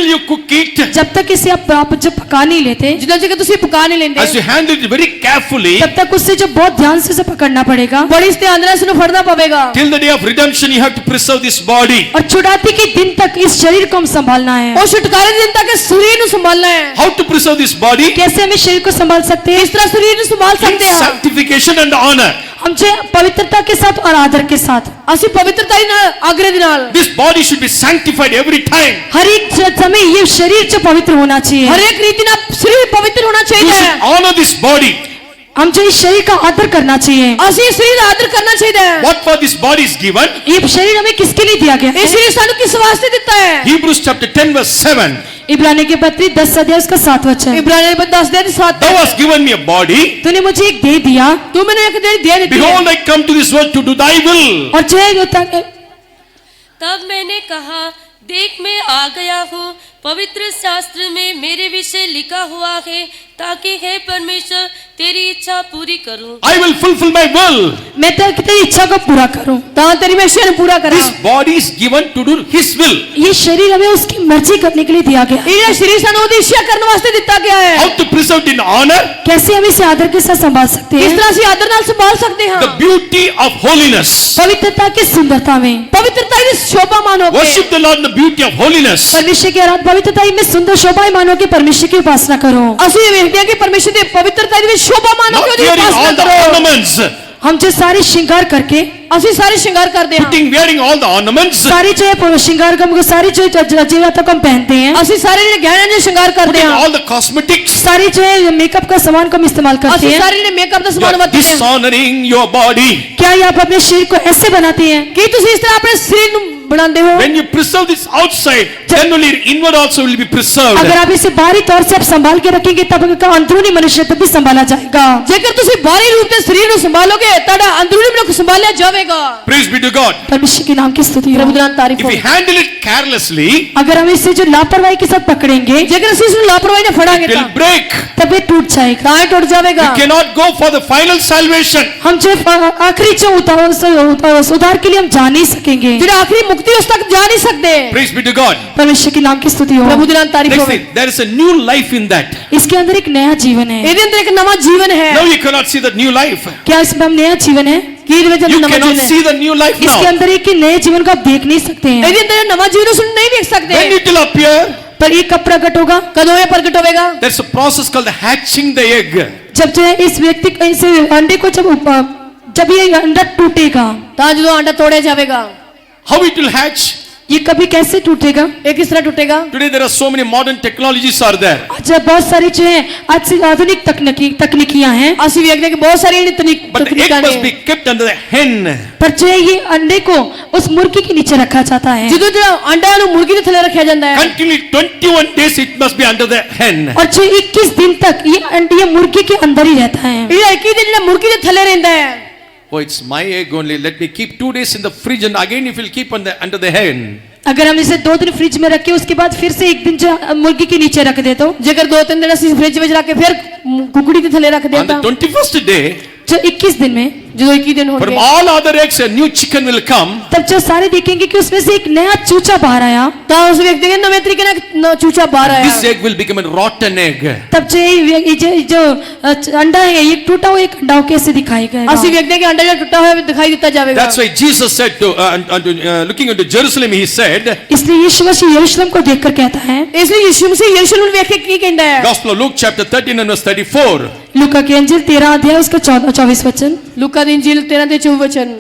you cook it, जब तक इसे आप प्राप्त जो पका नहीं लेते, ਜਿੰਨਾ ਚਿਰ ਤੁਸੀਂ ਪਕਾ ਨਹੀਂ ਲੈਂਦੇ as you handle it very carefully, तब तक उससे जो बहुत ध्यान से उसे पकड़ना पड़ेगा। ਬੜੀ ਇਸ ਧਿਆਨ ਨਾਲ ਇਸ ਨੂੰ ਫੜਨਾ ਪਵੇਗਾ। till the day of redemption you have to preserve this body. और छुड़ाती के दिन तक इस शरीर को हम संभालना है। ਉਹ ਛੁਟਕਾਰੇ ਦੇ ਦਿਨ ਤੱਕ ਇਸ ਸਰੀਰ ਨੂੰ ਸੰਭਾਲਣਾ ਹੈ। How to preserve this body? कैसे हम इस शरीर को संभाल सकते हैं? ਇਸ ਤਰ੍ਹਾਂ ਸਰੀਰ ਨੂੰ ਸੰਭਾਲ In ਸਕਦੇ ਹਾਂ। sanctification and honor. हम जो पवित्रता के साथ और आदर के साथ ਅਸੀਂ ਪਵਿੱਤਰਤਾ ਦੇ ਨਾਲ ਆਗਰੇ ਦੇ ਨਾਲ This body should be sanctified every time. हर एक समय ये शरीर जो पवित्र होना चाहिए। ਹਰ ਇੱਕ ਰੀਤੀ ਨਾਲ ਸਰੀਰ ਪਵਿੱਤਰ ਹੋਣਾ You ਚਾਹੀਦਾ should ਹੈ। honor this body. हम जो इस शरीर का आदर करना चाहिए। ਅਸੀਂ ਇਸ ਸਰੀਰ ਦਾ ਆਦਰ ਕਰਨਾ ਚਾਹੀਦਾ ਹੈ। What for this body is given? ये शरीर हमें किसके लिए दिया गया ਇਹ है? ਸਰੀਰ ਸਾਨੂੰ ਕਿਸ ਵਾਸਤੇ ਦਿੱਤਾ ਹੈ? Hebrews chapter 10 verse 7. इब्रानी के पत्री 10 उसका 7 वचन। ਇਬਰਾਨੀ ਦੇ 10 ਦੇ 7 Thou hast given me a body. तूने मुझे एक दे दिया, ਤੂੰ ਮੈਨੂੰ ਇੱਕ ਦਿਨ ਦੇ ਦਿੱਤੀ ਹੈ। Behold, I come to this world to do thy will. और जो है तब मैंने कहा, देख मैं आ गया हूँ, पवित्र शास्त्र में मेरे विषय लिखा हुआ है, ताकि हे परमेश्वर तेरी इच्छा पूरी करूं। I will fulfill my will. मैं तेरी इच्छा को पूरा करूं। ਤਾਂ ਤੇਰੀ ਮੈਂ ਇੱਛਾ ਨੂੰ ਪੂਰਾ ਕਰਾਂ। This body is given to do his will. ये शरीर हमें उसकी मर्जी करने के लिए दिया गया। ਇਹ ਜਿਹੜਾ ਸਰੀਰ ਸਾਨੂੰ ਉਹਦੀ ਇੱਛਾ ਕਰਨ ਵਾਸਤੇ ਦਿੱਤਾ ਗਿਆ ਹੈ। How to preserve it in honor? कैसे हम इसे आदर के साथ संभाल सकते ਕਿਸ हैं? ਤਰ੍ਹਾਂ ਅਸੀਂ ਆਦਰ ਨਾਲ ਸੰਭਾਲ ਸਕਦੇ ਹਾਂ? The beauty of holiness. पवित्रता की सुंदरता में ਪਵਿੱਤਰਤਾ ਦੀ ਸ਼ੋਭਾਮਾਨ ਹੋ ਕੇ Worship the Lord in the beauty of holiness. परमेश्वर की आराधना पवित्रता में सुंदर शोभा मानो के परमेश्वर की उपासना करो। ਅਸੀਂ ਇਹ ਵੇਖਦੇ ਹਾਂ ਕਿ ਪਰਮੇਸ਼ਰ ਦੀ ਪਵਿੱਤਰਤਾ ਦੇ ਵਿੱਚ ਸ਼ੋਭਾਮਾਨ ਹੋ Not ਕੇ ਉਹਦੀ wearing all ਉਪਾਸਨਾ the ਕਰੋ। ornaments. हम जो सारे श्रृंगार करके ਅਸੀਂ ਸਾਰੇ ਸ਼ਿੰਗਾਰ ਕਰਦੇ ਹਾਂ। Wearing all the ornaments. सारी जो है श्रृंगार को हमको सारी जो जीवता को हम पहनते हैं, ਅਸੀਂ ਸਾਰੇ ਜਿਹੜੇ ਗਹਿਣੇ ਦੇ ਸ਼ਿੰਗਾਰ ਕਰਦੇ Putting ਹਾਂ। all the cosmetics. सारी जो है मेकअप का सामान को हम इस्तेमाल करते ਅਸੀਂ हैं। ਸਾਰੇ ਜਿਹੜੇ ਮੇਕਅਪ ਦਾ You ਸਮਾਨ are ਵਰਤਦੇ ਹਾਂ। dishonoring your body. क्या ये आप अपने शरीर को ऐसे बनाते हैं? ਕੀ ਤੁਸੀਂ ਇਸ ਤਰ੍ਹਾਂ ਆਪਣੇ ਸਰੀਰ ਨੂੰ ਬਣਾਉਂਦੇ ਹੋ? When you preserve this outside, then only inward also will be preserved. अगर आप इसे बाहरी तौर से आप संभाल के रखेंगे तब आपका अंदरूनी मनुष्य भी संभाला जाएगा। ਜੇਕਰ ਤੁਸੀਂ ਬਾਹਰੀ ਰੂਪ ਤੇ ਸਰੀਰ ਨੂੰ ਸੰਭਾਲੋਗੇ ਤੁਹਾਡਾ ਅੰਦਰੂਨੀ ਮਨੁੱਖ ਸੰਭਾਲਿਆ ਜਾਵੇਗਾ। Praise be to God. परमेश्वर के नाम की स्तुति हो। ਪ੍ਰਭੂ ਦਾ ਨਾਮ ਤਾਰੀਫ If ਹੋ। we handle it carelessly, अगर हम इसे जो लापरवाही के साथ पकड़ेंगे ਜੇਕਰ ਅਸੀਂ ਇਸ ਨੂੰ ਲਾਪਰਵਾਹੀ ਨਾਲ ਫੜਾਂਗੇ it ਤਾਂ will break. तब ये टूट जाएगा। ਤਾਂ ਇਹ ਟੁੱਟ ਜਾਵੇਗਾ। You cannot go for the final salvation. हम जो आखिरी जो उद्धार के लिए हम जा नहीं सकेंगे। ਜਿਹੜਾ ਆਖਰੀ ਮੁਕਤੀ ਉਸ ਤੱਕ ਜਾ ਨਹੀਂ ਸਕਦੇ। Praise be to God. परमेश्वर के नाम की स्तुति हो। ਪ੍ਰਭੂ ਦਾ ਨਾਮ ਤਾਰੀਫ Next ਹੋਵੇ। thing, there is a new life in that. इसके अंदर एक नया जीवन है। ਇਹਦੇ ਅੰਦਰ ਇੱਕ ਨਵਾਂ ਜੀਵਨ ਹੈ। Now you cannot see that new life. क्या इसमें हम नया जीवन है? ਕੀ ਇਹਦੇ ਵਿੱਚ You ਨਵਾਂ cannot ਜੀਵਨ ਹੈ? see the new life इसके now. अंदर एक नए जीवन को आप देख नहीं सकते हैं। ਇਹਦੇ ਅੰਦਰ ਨਵਾਂ ਜੀਵਨ ਉਸ ਨੂੰ ਨਹੀਂ ਵੇਖ When ਸਕਦੇ। it will appear, पर ये कब प्रकट होगा? ਕਦੋਂ ਇਹ ਪ੍ਰਗਟ ਹੋਵੇਗਾ? there's a process called the hatching the egg. जब जो है इस व्यक्ति इस अंडे को जब ये अंडा टूटेगा, ਤਾਂ ਜਦੋਂ ਆਂਡਾ ਤੋੜਿਆ ਜਾਵੇਗਾ। How it will hatch? ये कभी कैसे टूटेगा? ये किस तरह टूटेगा? Today there are so many modern technologies are there. आज बहुत सारी जो है आज से आधुनिक तकनीकियां हैं, ਅਸੀਂ ਵੇਖਦੇ ਕਿ ਬਹੁਤ ਸਾਰੀਆਂ But the egg ਤਕਨੀਕਾਂ must ਨੇ be kept under the hen. पर जो है ये अंडे को उस मुर्गी के नीचे रखा जाता है ਜਦੋਂ ਜਿਹੜਾ ਅੰਡਾ ਨੂੰ ਮੁਰਗੀ ਦੇ ਥੱਲੇ ਰੱਖਿਆ ਜਾਂਦਾ ਹੈ Continually 21 days it must be under the hen. और जो 21 दिन तक ये मुर्गी के अंदर ही रहता है। ਇਹ 21 ਦਿਨ ਜਿਹੜਾ ਮੁਰਗੀ ਦੇ ਥੱਲੇ ਰਹਿੰਦਾ ਹੈ। Oh, it's my egg only. Let me keep 2 days in the fridge and again if you'll keep under the hen. अगर हम इसे 2 दिन फ्रिज में रखे उसके बाद फिर से 1 दिन जो मुर्गी के नीचे रख दे तो ਜੇਕਰ 2-3 ਦਿਨ ਅਸੀਂ ਫ੍ਰਿਜ ਵਿੱਚ ਰੱਖ ਕੇ ਫਿਰ ਕੁਕੜੀ ਦੇ ਥੱਲੇ ਰੱਖ On ਦਿਆਂ the ਤਾਂ 21st day, जो 21 दिन में ਜਦੋਂ 21 ਦਿਨ from ਹੋਣਗੇ all other eggs a new chicken will come. तब जो सारे देखेंगे कि उसमें से एक नया चूचा बाहर आया, ਤਾਂ ਉਸ ਵਿਅਕਤੀ ਦੇ ਨਵੇਂ ਤਰੀਕੇ ਨਾਲ ਚੂਚਾ ਬਾਹਰ ਆਇਆ। This egg will become a rotten egg. तब जो अंडा है ये टूटा हुआ एक अंडा कैसे दिखाएगा? ਅਸੀਂ ਵੇਖਦੇ ਕਿ ਅੰਡਾ ਜਿਹੜਾ ਟੁੱਟਾ ਹੋਇਆ ਦਿਖਾਈ ਦਿੱਤਾ ਜਾਵੇਗਾ। That's why Jesus said to looking into Jerusalem, he said, इसलिए यीशु मसीह यरूशलेम को देखकर कहता है, ਇਸ ਲਈ ਯਿਸੂ ਮਸੀਹ ਯਰੂਸ਼ਲਮ ਨੂੰ ਵੇਖ ਕੇ ਕੀ ਕਹਿੰਦਾ ਹੈ? Gospel of Luke chapter 13 and verse 34. लूका की अंजील 13 अध्याय उसका 24 वचन। ਲੂਕਾ ਦੀ ਇੰਜੀਲ 13 ਦੇ 24 वचन।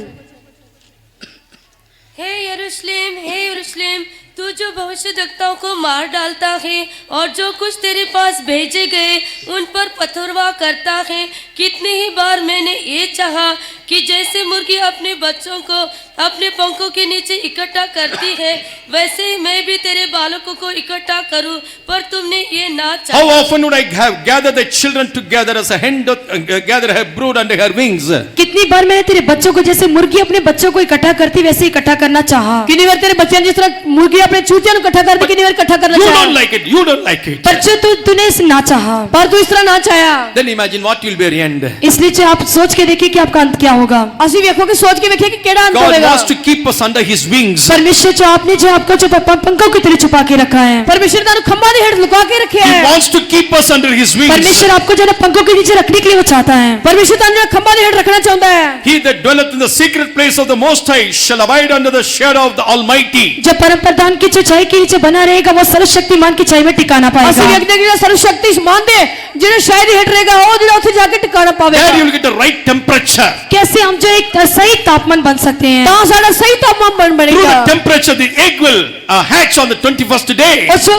हे यरूशलेम, तू जो भविष्यद्वक्ताओं को मार डालता है और जो कुछ तेरे पास भेजे गए उन पर पथरवाह करता है, कितनी ही बार मैंने ये चाहा कि जैसे मुर्गी अपने बच्चों को अपने पंखों के नीचे इकट्ठा करती है, वैसे ही मैं भी तेरे बालकों को इकट्ठा करूं, पर तुमने ये ना How चाहा। often would I have gathered the children together as a hen doth gather her brood under her wings? कितनी बार मैंने तेरे बच्चों को जैसे मुर्गी अपने बच्चों को इकट्ठा करती वैसे इकट्ठा करना चाहा, ਕਿੰਨੀ ਵਾਰ ਤੇਰੇ ਬੱਚਿਆਂ ਜਿਸ ਤਰ੍ਹਾਂ ਮੁਰਗੀ ਆਪਣੇ ਚੂਚਿਆਂ ਨੂੰ ਇਕੱਠਾ ਕਰਦੀ ਕਿੰਨੀ ਵਾਰ ਇਕੱਠਾ ਕਰਨਾ You ਚਾਹਿਆ don't like it. You don't like it. पर जो तूने इसे ना चाहा। ਪਰ ਤੂੰ ਇਸ ਤਰ੍ਹਾਂ ਨਾ ਚਾਹਿਆ। Then imagine what will be your end. इसलिए जो आप सोच के देखिए कि आपका अंत क्या होगा। ਅਸੀਂ ਵੇਖੋ ਕਿ ਸੋਚ ਕੇ ਵੇਖੀਏ ਕਿ ਕਿਹੜਾ ਅੰਤ God ਹੋਵੇਗਾ। wants to keep us under His wings. परमेश्वर जो आपने जो आपको जो पंखों की तरह छुपा के रखा है, ਪਰਮੇਸ਼ਰ ਤੁਹਾਨੂੰ ਖੰਭਾਂ ਦੇ ਹੇਠ ਲੁਕਾ ਕੇ ਰੱਖਿਆ He ਹੈ। wants to keep us under His wings. परमेश्वर आपको जो है ना पंखों के नीचे रखने के लिए वो चाहता है। ਪਰਮੇਸ਼ਰ ਤੁਹਾਨੂੰ ਜਿਹੜਾ ਖੰਭਾਂ ਦੇ ਹੇਠ ਰੱਖਣਾ ਚਾਹੁੰਦਾ ਹੈ। He that dwelleth in the secret place of the Most High shall abide under the shadow of the Almighty. जो परम प्रधान की ऊंचाई के नीचे बना रहेगा वो सर्वशक्तिमान की छाई में टिकाना ਅਸੀਂ पाएगा। ਵੇਖਦੇ ਕਿ ਜਿਹੜਾ ਸਰਵਸ਼ਕਤੀਮਾਨ ਦੇ ਜਿਹੜੇ ਸ਼ਾਇਦ ਹੀ ਹੇਠ ਰਹੇਗਾ ਉਹ ਜਿਹੜਾ ਉੱਥੇ ਜਾ ਕੇ ਟਿਕਾਣਾ There you ਪਾਵੇਗਾ। will get the right temperature. कैसे हम जो एक सही तापमान बन सकते हैं? ਤਾਂ ਸਾਡਾ ਸਹੀ ਤਾਪਮਾਨ Through ਬਣੇਗਾ। the temperature, the egg will hatch on the 21st day. और जो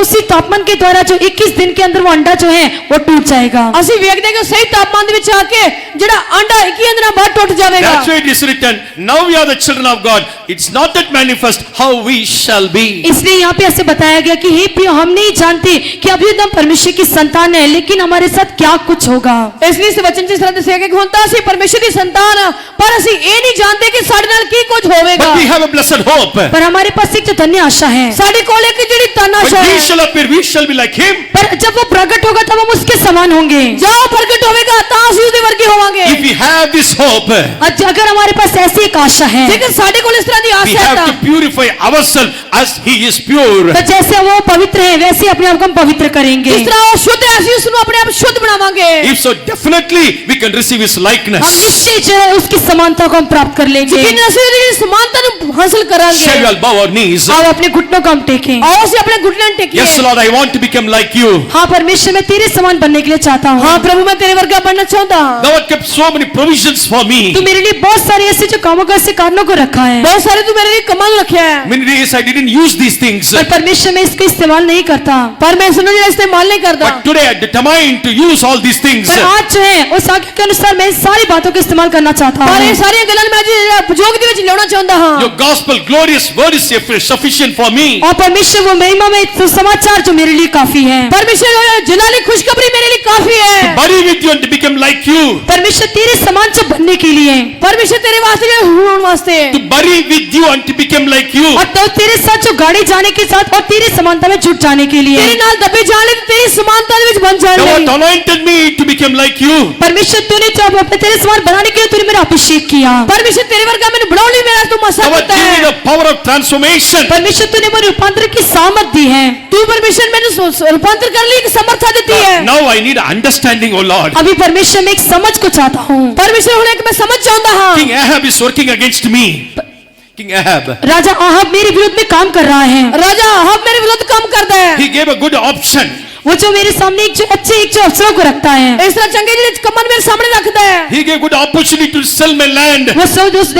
उसी तापमान के द्वारा जो 21 दिन के अंदर वो अंडा जो है वो टूट जाएगा। ਅਸੀਂ ਵੇਖਦੇ ਕਿ ਸਹੀ ਤਾਪਮਾਨ ਦੇ ਵਿੱਚ ਆ ਕੇ ਜਿਹੜਾ ਅੰਡਾ 21 ਦਿਨਾਂ ਬਾਅਦ ਟੁੱਟ ਜਾਵੇਗਾ। That's why it is written, now we are the children of God. It's not that manifest how we shall be. इसलिए यहाँ पे ऐसे बताया गया कि हे प्रियो हम नहीं जानते कि अभी हम परमेश्वर की संतान है लेकिन हमारे साथ क्या कुछ होगा। ਇਸ ਲਈ ਇਸ ਵਚਨ 'ਚ ਇਸ ਤਰ੍ਹਾਂ ਦੱਸਿਆ ਕਿ ਹੁਣ ਤਾਂ ਅਸੀਂ ਪਰਮੇਸ਼ਰ ਦੀ ਸੰਤਾਨ ਆ, ਪਰ ਅਸੀਂ ਇਹ ਨਹੀਂ ਜਾਣਦੇ ਕਿ ਸਾਡੇ ਨਾਲ ਕੀ ਕੁਝ ਹੋਵੇਗਾ। But we have a blessed hope. पर हमारे पास एक जो धन्य आशा है, ਸਾਡੇ ਕੋਲ ਇੱਕ ਜਿਹੜੀ ਤਨ ਆਸ਼ਾ When ਹੈ। He shall appear, we shall be like Him. पर जब वो प्रकट होगा तब हम उसके समान होंगे। ਜੋ ਪ੍ਰਗਟ ਹੋਵੇਗਾ ਤਾਂ ਅਸੀਂ ਉਹਦੇ ਵਰਗੇ ਹੋਵਾਂਗੇ। If we have this hope, अगर हमारे पास ऐसी एक आशा है ਜੇਕਰ ਸਾਡੇ ਕੋਲ ਇਸ ਤਰ੍ਹਾਂ ਦੀ we ਆਸ਼ਾ ਹੈ have ਤਾਂ to purify ourselves as He is pure. तो जैसे वो पवित्र है वैसे अपने आप को हम पवित्र करेंगे। ਜਿਸ ਤਰ੍ਹਾਂ ਉਹ ਸ਼ੁੱਧ ਹੈ ਅਸੀਂ ਉਸ ਨੂੰ ਆਪਣੇ ਆਪ ਸ਼ੁੱਧ ਬਣਾਵਾਂਗੇ। If so, definitely we can receive His हम likeness. निश्चय जो है उसकी समानता को हम प्राप्त कर लेंगे। ਯਕੀਨ ਅਸੀਂ ਉਹਦੀ ਸਮਾਨਤਾ ਨੂੰ ਹਾਸਲ ਕਰਾਂਗੇ। Shall we all bow our knees? आओ अपने घुटनों को हम टेकें। ਆਓ ਅਸੀਂ ਆਪਣੇ ਘੁਟਨੇ ਟੇਕੀਏ। Yes, Lord, I want to become like You. हाँ परमेश्वर मैं तेरे समान बनने के लिए चाहता हूँ। ਹਾਂ ਪ੍ਰਭੂ ਮੈਂ ਤੇਰੇ ਵਰਗਾ ਬਣਨਾ ਚਾਹੁੰਦਾ ਹਾਂ। Thou hast kept so many provisions for me. तू मेरे लिए बहुत सारे ऐसे जो कामों को ऐसे कारणों को रखा है, ਬਹੁਤ ਸਾਰੇ ਤੂੰ ਮੇਰੇ ਲਈ ਕੰਮਾਂ ਨੂੰ ਰੱਖਿਆ है। Many days I didn't use these things. पर परमेश्वर में इसका इस्तेमाल नहीं करता। ਪਰ ਮੈਂ ਇਸ ਨੂੰ ਜਿਹੜਾ ਇਸਤੇਮਾਲ ਨਹੀਂ ਕਰਦਾ। But today I determined to use all these things. पर आज जो है उस आज्ञा के अनुसार मैं इन सारी बातों का इस्तेमाल करना चाहता ਪਰ ਇਹ हूँ। ਸਾਰੀਆਂ ਗੱਲਾਂ ਨੂੰ ਮੈਂ ਜਿਹੜਾ उपयोग ਦੇ ਵਿੱਚ ਲਿਆਉਣਾ ਚਾਹੁੰਦਾ ਹਾਂ। Your gospel glorious word is sufficient for me. और परमेश्वर वो महिमा में सुसमाचार जो मेरे लिए काफी है। परमेश्वर जलाली खुशखबरी मेरे लिए काफी है। Bury with you and to become like You. परमेश्वर तेरे समान जो बनने के लिए, परमेश्वर तेरे वास्ते जो होने वास्ते To bury with You and to become like You. और तो तेरे साथ जो गाड़ी जाने के साथ और तेरी समानता में जुट जाने के लिए तेरे नाल दबे जाने ते तेरी समानता ਦੇ ਵਿੱਚ बन Thou जाने। hast anointed me to become like You. परमेश्वर तूने जब अपने तेरे समान बनाने के लिए तूने मेरा अभिषेक किया। परमेश्वर तेरे वर्गा मैंने बनाने ਲਈ मेरा तू मसा Thou hast करता given me है। the power of transformation. परमेश्वर तूने मुझे रूपांतर की सामर्थ दी है। तू परमेश्वर मैंने रूपांतर करने की समर्था देती है। Now I need understanding, O Lord. अभी परमेश्वर में एक समझ को चाहता हूँ। परमेश्वर होने के मैं समझ चाहता हूं। King Ahab is working against me. King Ahab. Raja Ahab मेरे विरुद्ध में काम कर रहा है। राजा अहाब मेरे विरुद्ध काम करता है। He gave a good option. वो जो मेरे सामने एक जो अफसरों को रखता है, ਇਸ ਤਰ੍ਹਾਂ ਚੰਗੇ ਜਿਹੜੇ ਕੰਮਾਂ ਮੇਰੇ ਸਾਹਮਣੇ ਰੱਖਦਾ ਹੈ। He gave good opportunity to sell my land. वो सब उस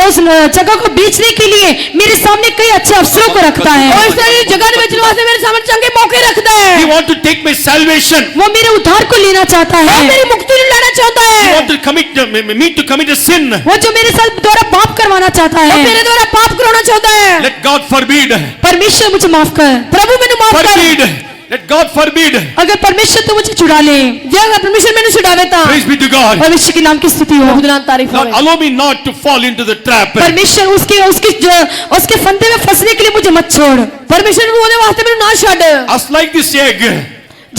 जगह को बेचने के लिए मेरे सामने कई अच्छे अफसरों को रखता ਉਹ है। ਇਸ ਤਰ੍ਹਾਂ ਦੀ ਜਗ੍ਹਾ ਦੇ ਵੇਚਣ ਵਾਸਤੇ ਮੇਰੇ ਸਾਹਮਣੇ ਚੰਗੇ ਮੌਕੇ ਰੱਖਦਾ He ਹੈ। want to take my salvation. वो मेरे उद्धार को लेना चाहता ਉਹ है। ਮੇਰੀ ਮੁਕਤੀ ਨੂੰ ਲੈਣਾ ਚਾਹੁੰਦਾ He ਹੈ। want to commit me to commit a sin. वो जो मेरे साथ द्वारा पाप करवाना चाहता ਉਹ है। ਮੇਰੇ ਦੁਆਰਾ ਪਾਪ ਕਰਾਉਣਾ ਚਾਹੁੰਦਾ ਹੈ। Let God forbid. परमेश्वर मुझे माफ कर। ਪ੍ਰਭੂ ਮੈਨੂੰ ਮਾਫ ਕਰ। Forbid. Let God forbid. अगर परमेश्वर तो मुझे छुड़ा ले, ਜੇ ਅਗਰ ਪਰਮੇਸ਼ਰ ਮੈਨੂੰ ਛੁਡਾਵੇ ਤਾਂ Praise be to God. परमेश्वर के नाम की स्तुति हो। ਪ੍ਰਭੂ ਦੇ ਨਾਮ ਤਾਰੀਫ Lord, ਹੋਵੇ। allow me not to fall into the trap. परमेश्वर उसके फंदे में फंसने के लिए मुझे मत छोड़। ਪਰਮੇਸ਼ਰ ਨੂੰ ਉਹਦੇ ਵਾਸਤੇ ਮੈਨੂੰ ਨਾ ਛੱਡ। As like this egg,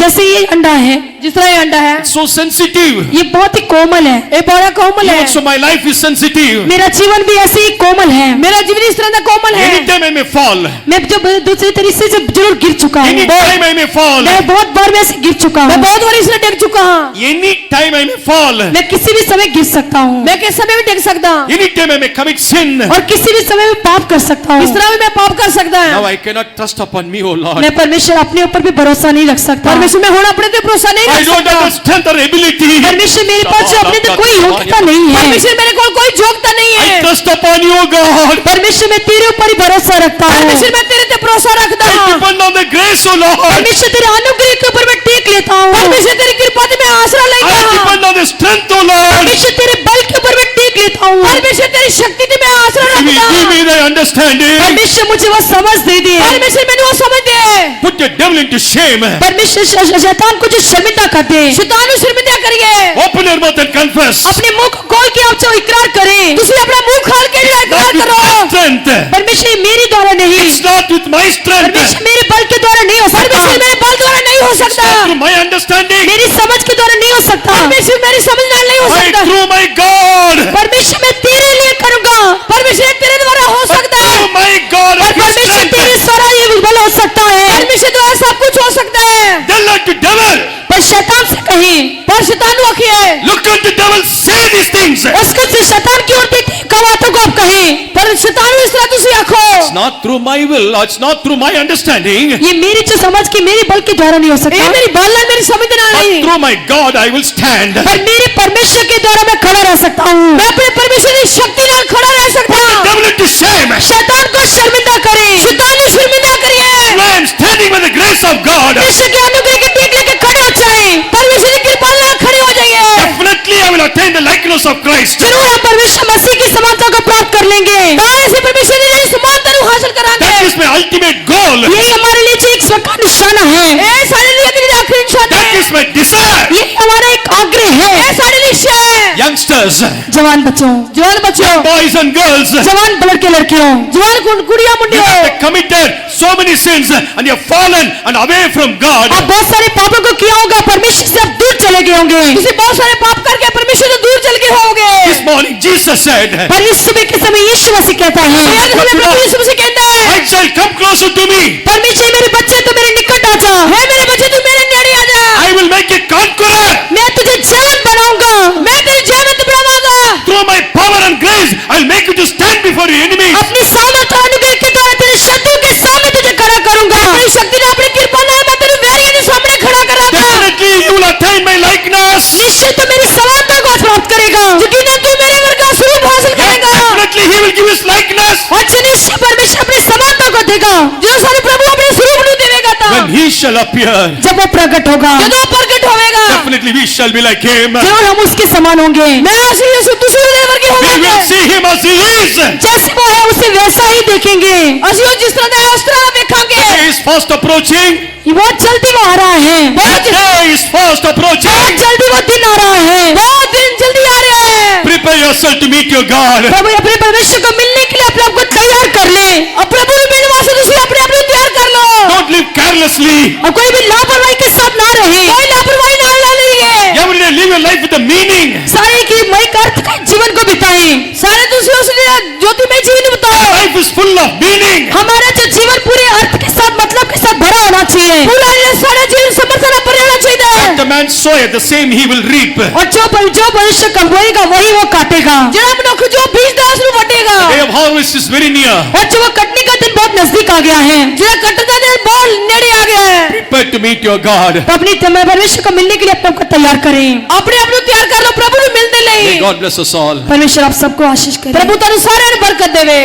जैसे ये अंडा है, ਜਿਸ ਤਰ੍ਹਾਂ ਇਹ ਅੰਡਾ ਹੈ, so sensitive. ये बहुत ही कोमल है। ਇਹ ਬੜਾ ਕੋਮਲ ਹੈ। Even so, my life is sensitive. मेरा जीवन भी ऐसे ही कोमल है। ਮੇਰਾ ਜੀਵਨ ਇਸ ਤਰ੍ਹਾਂ ਦਾ ਕੋਮਲ ਹੈ। Anytime I may fall. मैं जब दूसरे तरीके से जरूर गिर चुका हूँ। Anytime I may fall. मैं बहुत बार मैं ऐसे गिर चुका मैं हूँ। बहुत बार इसलिए डिग चुका हूँ। Anytime I may fall. मैं किसी भी समय गिर सकता हूँ मैं किस समय भी डिग सकता हूँ। Anytime I may commit sin. और किसी भी समय में पाप कर सकता इस हूँ। तरह भी मैं पाप कर सकता Now हूँ। I cannot trust upon me, O Lord. मैं परमेश्वर अपने ऊपर भी भरोसा नहीं रख सकता। परमेश्वर मैं हूँ अपने पे भरोसा नहीं I रख don't have सकता। the strength or ability. परमेश्वर मेरे पास जो अपने अंदर कोई योग्यता नहीं है। परमेश्वर मेरे को कोई योग्यता नहीं I है। trust upon you, O God. परमेश्वर मैं तेरे ऊपर ही भरोसा रखता हूँ। परमेश्वर मैं तेरे पे भरोसा रखता I हूँ। depend on the grace, O Lord. परमेश्वर तेरे अनुग्रह के ऊपर मैं टेक लेता हूँ। परमेश्वर तेरी कृपा से मैं आसरा लेता I हूँ। depend on the strength, O Lord. परमेश्वर तेरे बल के ऊपर मैं टेक लेता हूँ। परमेश्वर तेरी शक्ति से मैं आसरा Give me, रखता give हूँ। me the understanding. परमेश्वर मुझे वो समझ दे दे। परमेश्वर मैंने वो समझ दे। Put the devil into shame. परमेश्वर शैतान को जो शर्मिंदा कर दे। शैतान ਨੂੰ ਸ਼ਰਮਿੰਦਾ ਕਰੀਏ। Open your mouth and confess. अपने मुंह को खोल के आप जो इकरार करें। ਤੁਸੀਂ ਆਪਣਾ ਮੂੰਹ ਖੋਲ ਕੇ ਜਿਹੜਾ Not ਇਕਰਾਰ with ਕਰੋ। my strength. परमेश्वर ये मेरे द्वारा नहीं, It's not with my strength. परमेश्वर मेरे बल के द्वारा नहीं हो सकता, परमेश्वर मेरे बल द्वारा नहीं हो It's सकता। not through my understanding. मेरी समझ के द्वारा नहीं हो सकता। परमेश्वर मेरी समझ ਨਾਲ नहीं हो I सकता। through my God. परमेश्वर मैं तेरे लिए करूंगा। परमेश्वर तेरे द्वारा हो सकता है। Through my God और of his परमेश्वर strength. तेरे द्वारा ये बल हो सकता है। परमेश्वर द्वारा सब कुछ हो सकता है। Tell not the devil. पर शैतान से कहें, पर शैतान को आखिए। Look at the devil. Say these things. उसको से शैतान की ओर देखते कवातों को आप कहें। पर शैतान को इस तरह तुसी आखो। It's not through my will. It's not through my understanding. ये मेरी जो समझ की मेरे बल के द्वारा नहीं हो ये सकता, मेरी बल है, मेरी समझ ਨਾਲ But नहीं। through my God I will stand. पर मेरे परमेश्वर के द्वारा मैं खड़ा रह सकता हूँ। मैं अपने परमेश्वर की शक्ति ਨਾਲ खड़ा रह सकता हूँ। Devil into shame. शैतान को शर्मिंदा करें। शैतान को शर्मिंदा करिए। I am standing by the grace of God. परमेश्वर के अनुग्रह के टेक लेके खड़े हो जाएं। परमेश्वर की कृपा से खड़े हो जाइए। Definitely I will attain the likeness of Christ. जरूर हम परमेश्वर मसीह की समानता को प्राप्त कर लेंगे। ऐसे परमेश्वर की समानता को हासिल करांगे। That is my ultimate goal. यही हमारे लिए जो एक स्वका निशाना है। ये सारे लिए के लिए आखिरी निशान That है। is my desire. यही हमारा एक आग्रह ये है। सारे निश्चय है। Youngsters, जवान बच्चों, जवान बच्चों, boys and girls, जवान लड़के लड़कियों, जवान कुड़िया you मुंडियों, have committed so many sins and you have fallen and away from God. आप बहुत सारे पापों को किया होगा, परमेश्वर से आप दूर चले गए होंगे। तुसी बहुत सारे पाप करके परमेश्वर से दूर चल के होगे। This morning Jesus said, पर इस सुबह के समय यीशु मसीह कहता है, याद हमें प्रभु यीशु मसीह कहता है, my child, come closer to me. परमेश्वर मेरे बच्चे तो मेरे निकट आ जा। हे मेरे बच्चे तू मेरे नेड़े आ जा। I will make you conqueror. मैं तुझे जवान बनाऊंगा। मैं तेरी जयवंत बनाऊंगा। Through my power and grace, I will make you to stand before your enemies. अपनी सामर्थ और अनुग्रह के द्वारा तेरे शत्रुओं के सामने तुझे खड़ा करूंगा। अपनी शक्ति ने अपनी कृपा ने मैं तेरे वैरियों के सामने खड़ा करांगा। Definitely you will attain my likeness. निश्चय तो मेरी समानता को प्राप्त करेगा। यकीनन तू मेरे वर्ग का स्वरूप हासिल करेगा। Definitely he will give his likeness. और निश्चय परमेश्वर अपनी समानता को देगा। जो सारे प्रभु अपने स्वरूप ਨੂੰ ਦੇਵੇਗਾ ਤਾਂ When he shall appear, जब वो प्रकट होगा, ਜਦੋਂ ਪ੍ਰਗਟ ਹੋਵੇਗਾ definitely we shall be like him. जरूर हम उसके समान होंगे। ਮੈਂ ਅਸੀਂ ਯਿਸੂ ਤੁਸੀਂ ਉਹਦੇ ਵਰਗੇ We ਹੋਵਾਂਗੇ। will see him as he is. जैसे वो है उसे वैसा ही देखेंगे। ਅਸੀਂ ਉਹ ਜਿਸ ਤਰ੍ਹਾਂ ਦਾ ਹੈ ਉਸ ਤਰ੍ਹਾਂ ਵੇਖਾਂਗੇ। The day is fast approaching. बहुत जल्दी वो आ रहा है। The day is fast बहुत approaching. जल्दी वो दिन आ रहा है। बहुत दिन जल्दी आ रहा है। Prepare yourself to meet your God. प्रभु अपने परमेश्वर को मिलने के लिए अपने आप को तैयार कर ले। अब प्रभु ਨੂੰ ਮਿਲਣ ਵਾਸਤੇ ਤੁਸੀਂ ਆਪਣੇ ਆਪ ਨੂੰ ਤਿਆਰ ਕਰ ਲਓ। Don't live carelessly. और कोई भी लापरवाही के साथ ना रहे। कोई लापरवाही ना लइए। Every day live your life with a meaning. सारे की मई अर्थ का जीवन को बिताएं। सारे दूसरे उस ज्योतिमय जीवन बताओ। Life is full of meaning. हमारा जो जीवन पूरे अर्थ के साथ मतलब के साथ भरा होना चाहिए। पूरा ये सारा जीवन समर्थन पर रहना चाहिए। The man soweth, the same he will reap. और जो मनुष्य कमाएगा वही वो काटेगा। ਜਿਹੜਾ ਮਨੁੱਖ ਜੋ ਬੀਜ ਦਾ ਉਸ ਨੂੰ ਵੱਢੇਗਾ। The day of harvest is very near. और जो वो कटने का दिन बहुत नजदीक आ गया है, ਜਿਹੜਾ ਕੱਟਦਾ ਦਿਨ ਬਹੁਤ ਨੇੜੇ ਆ ਗਿਆ ਹੈ। Prepare to meet your God. तो अपनी परमेश्वर को मिलने के लिए अपने आप को तैयार करें। ਆਪਣੇ ਆਪ ਨੂੰ ਤਿਆਰ ਕਰ ਲਓ ਪ੍ਰਭੂ ਨੂੰ ਮਿਲਣ ਦੇ May ਲਈ। God bless us all. परमेश्वर आप सबको आशीष करे। ਪ੍ਰਭੂ ਤੁਹਾਨੂੰ ਸਾਰਿਆਂ ਨੂੰ ਬਰਕਤ ਦੇਵੇ।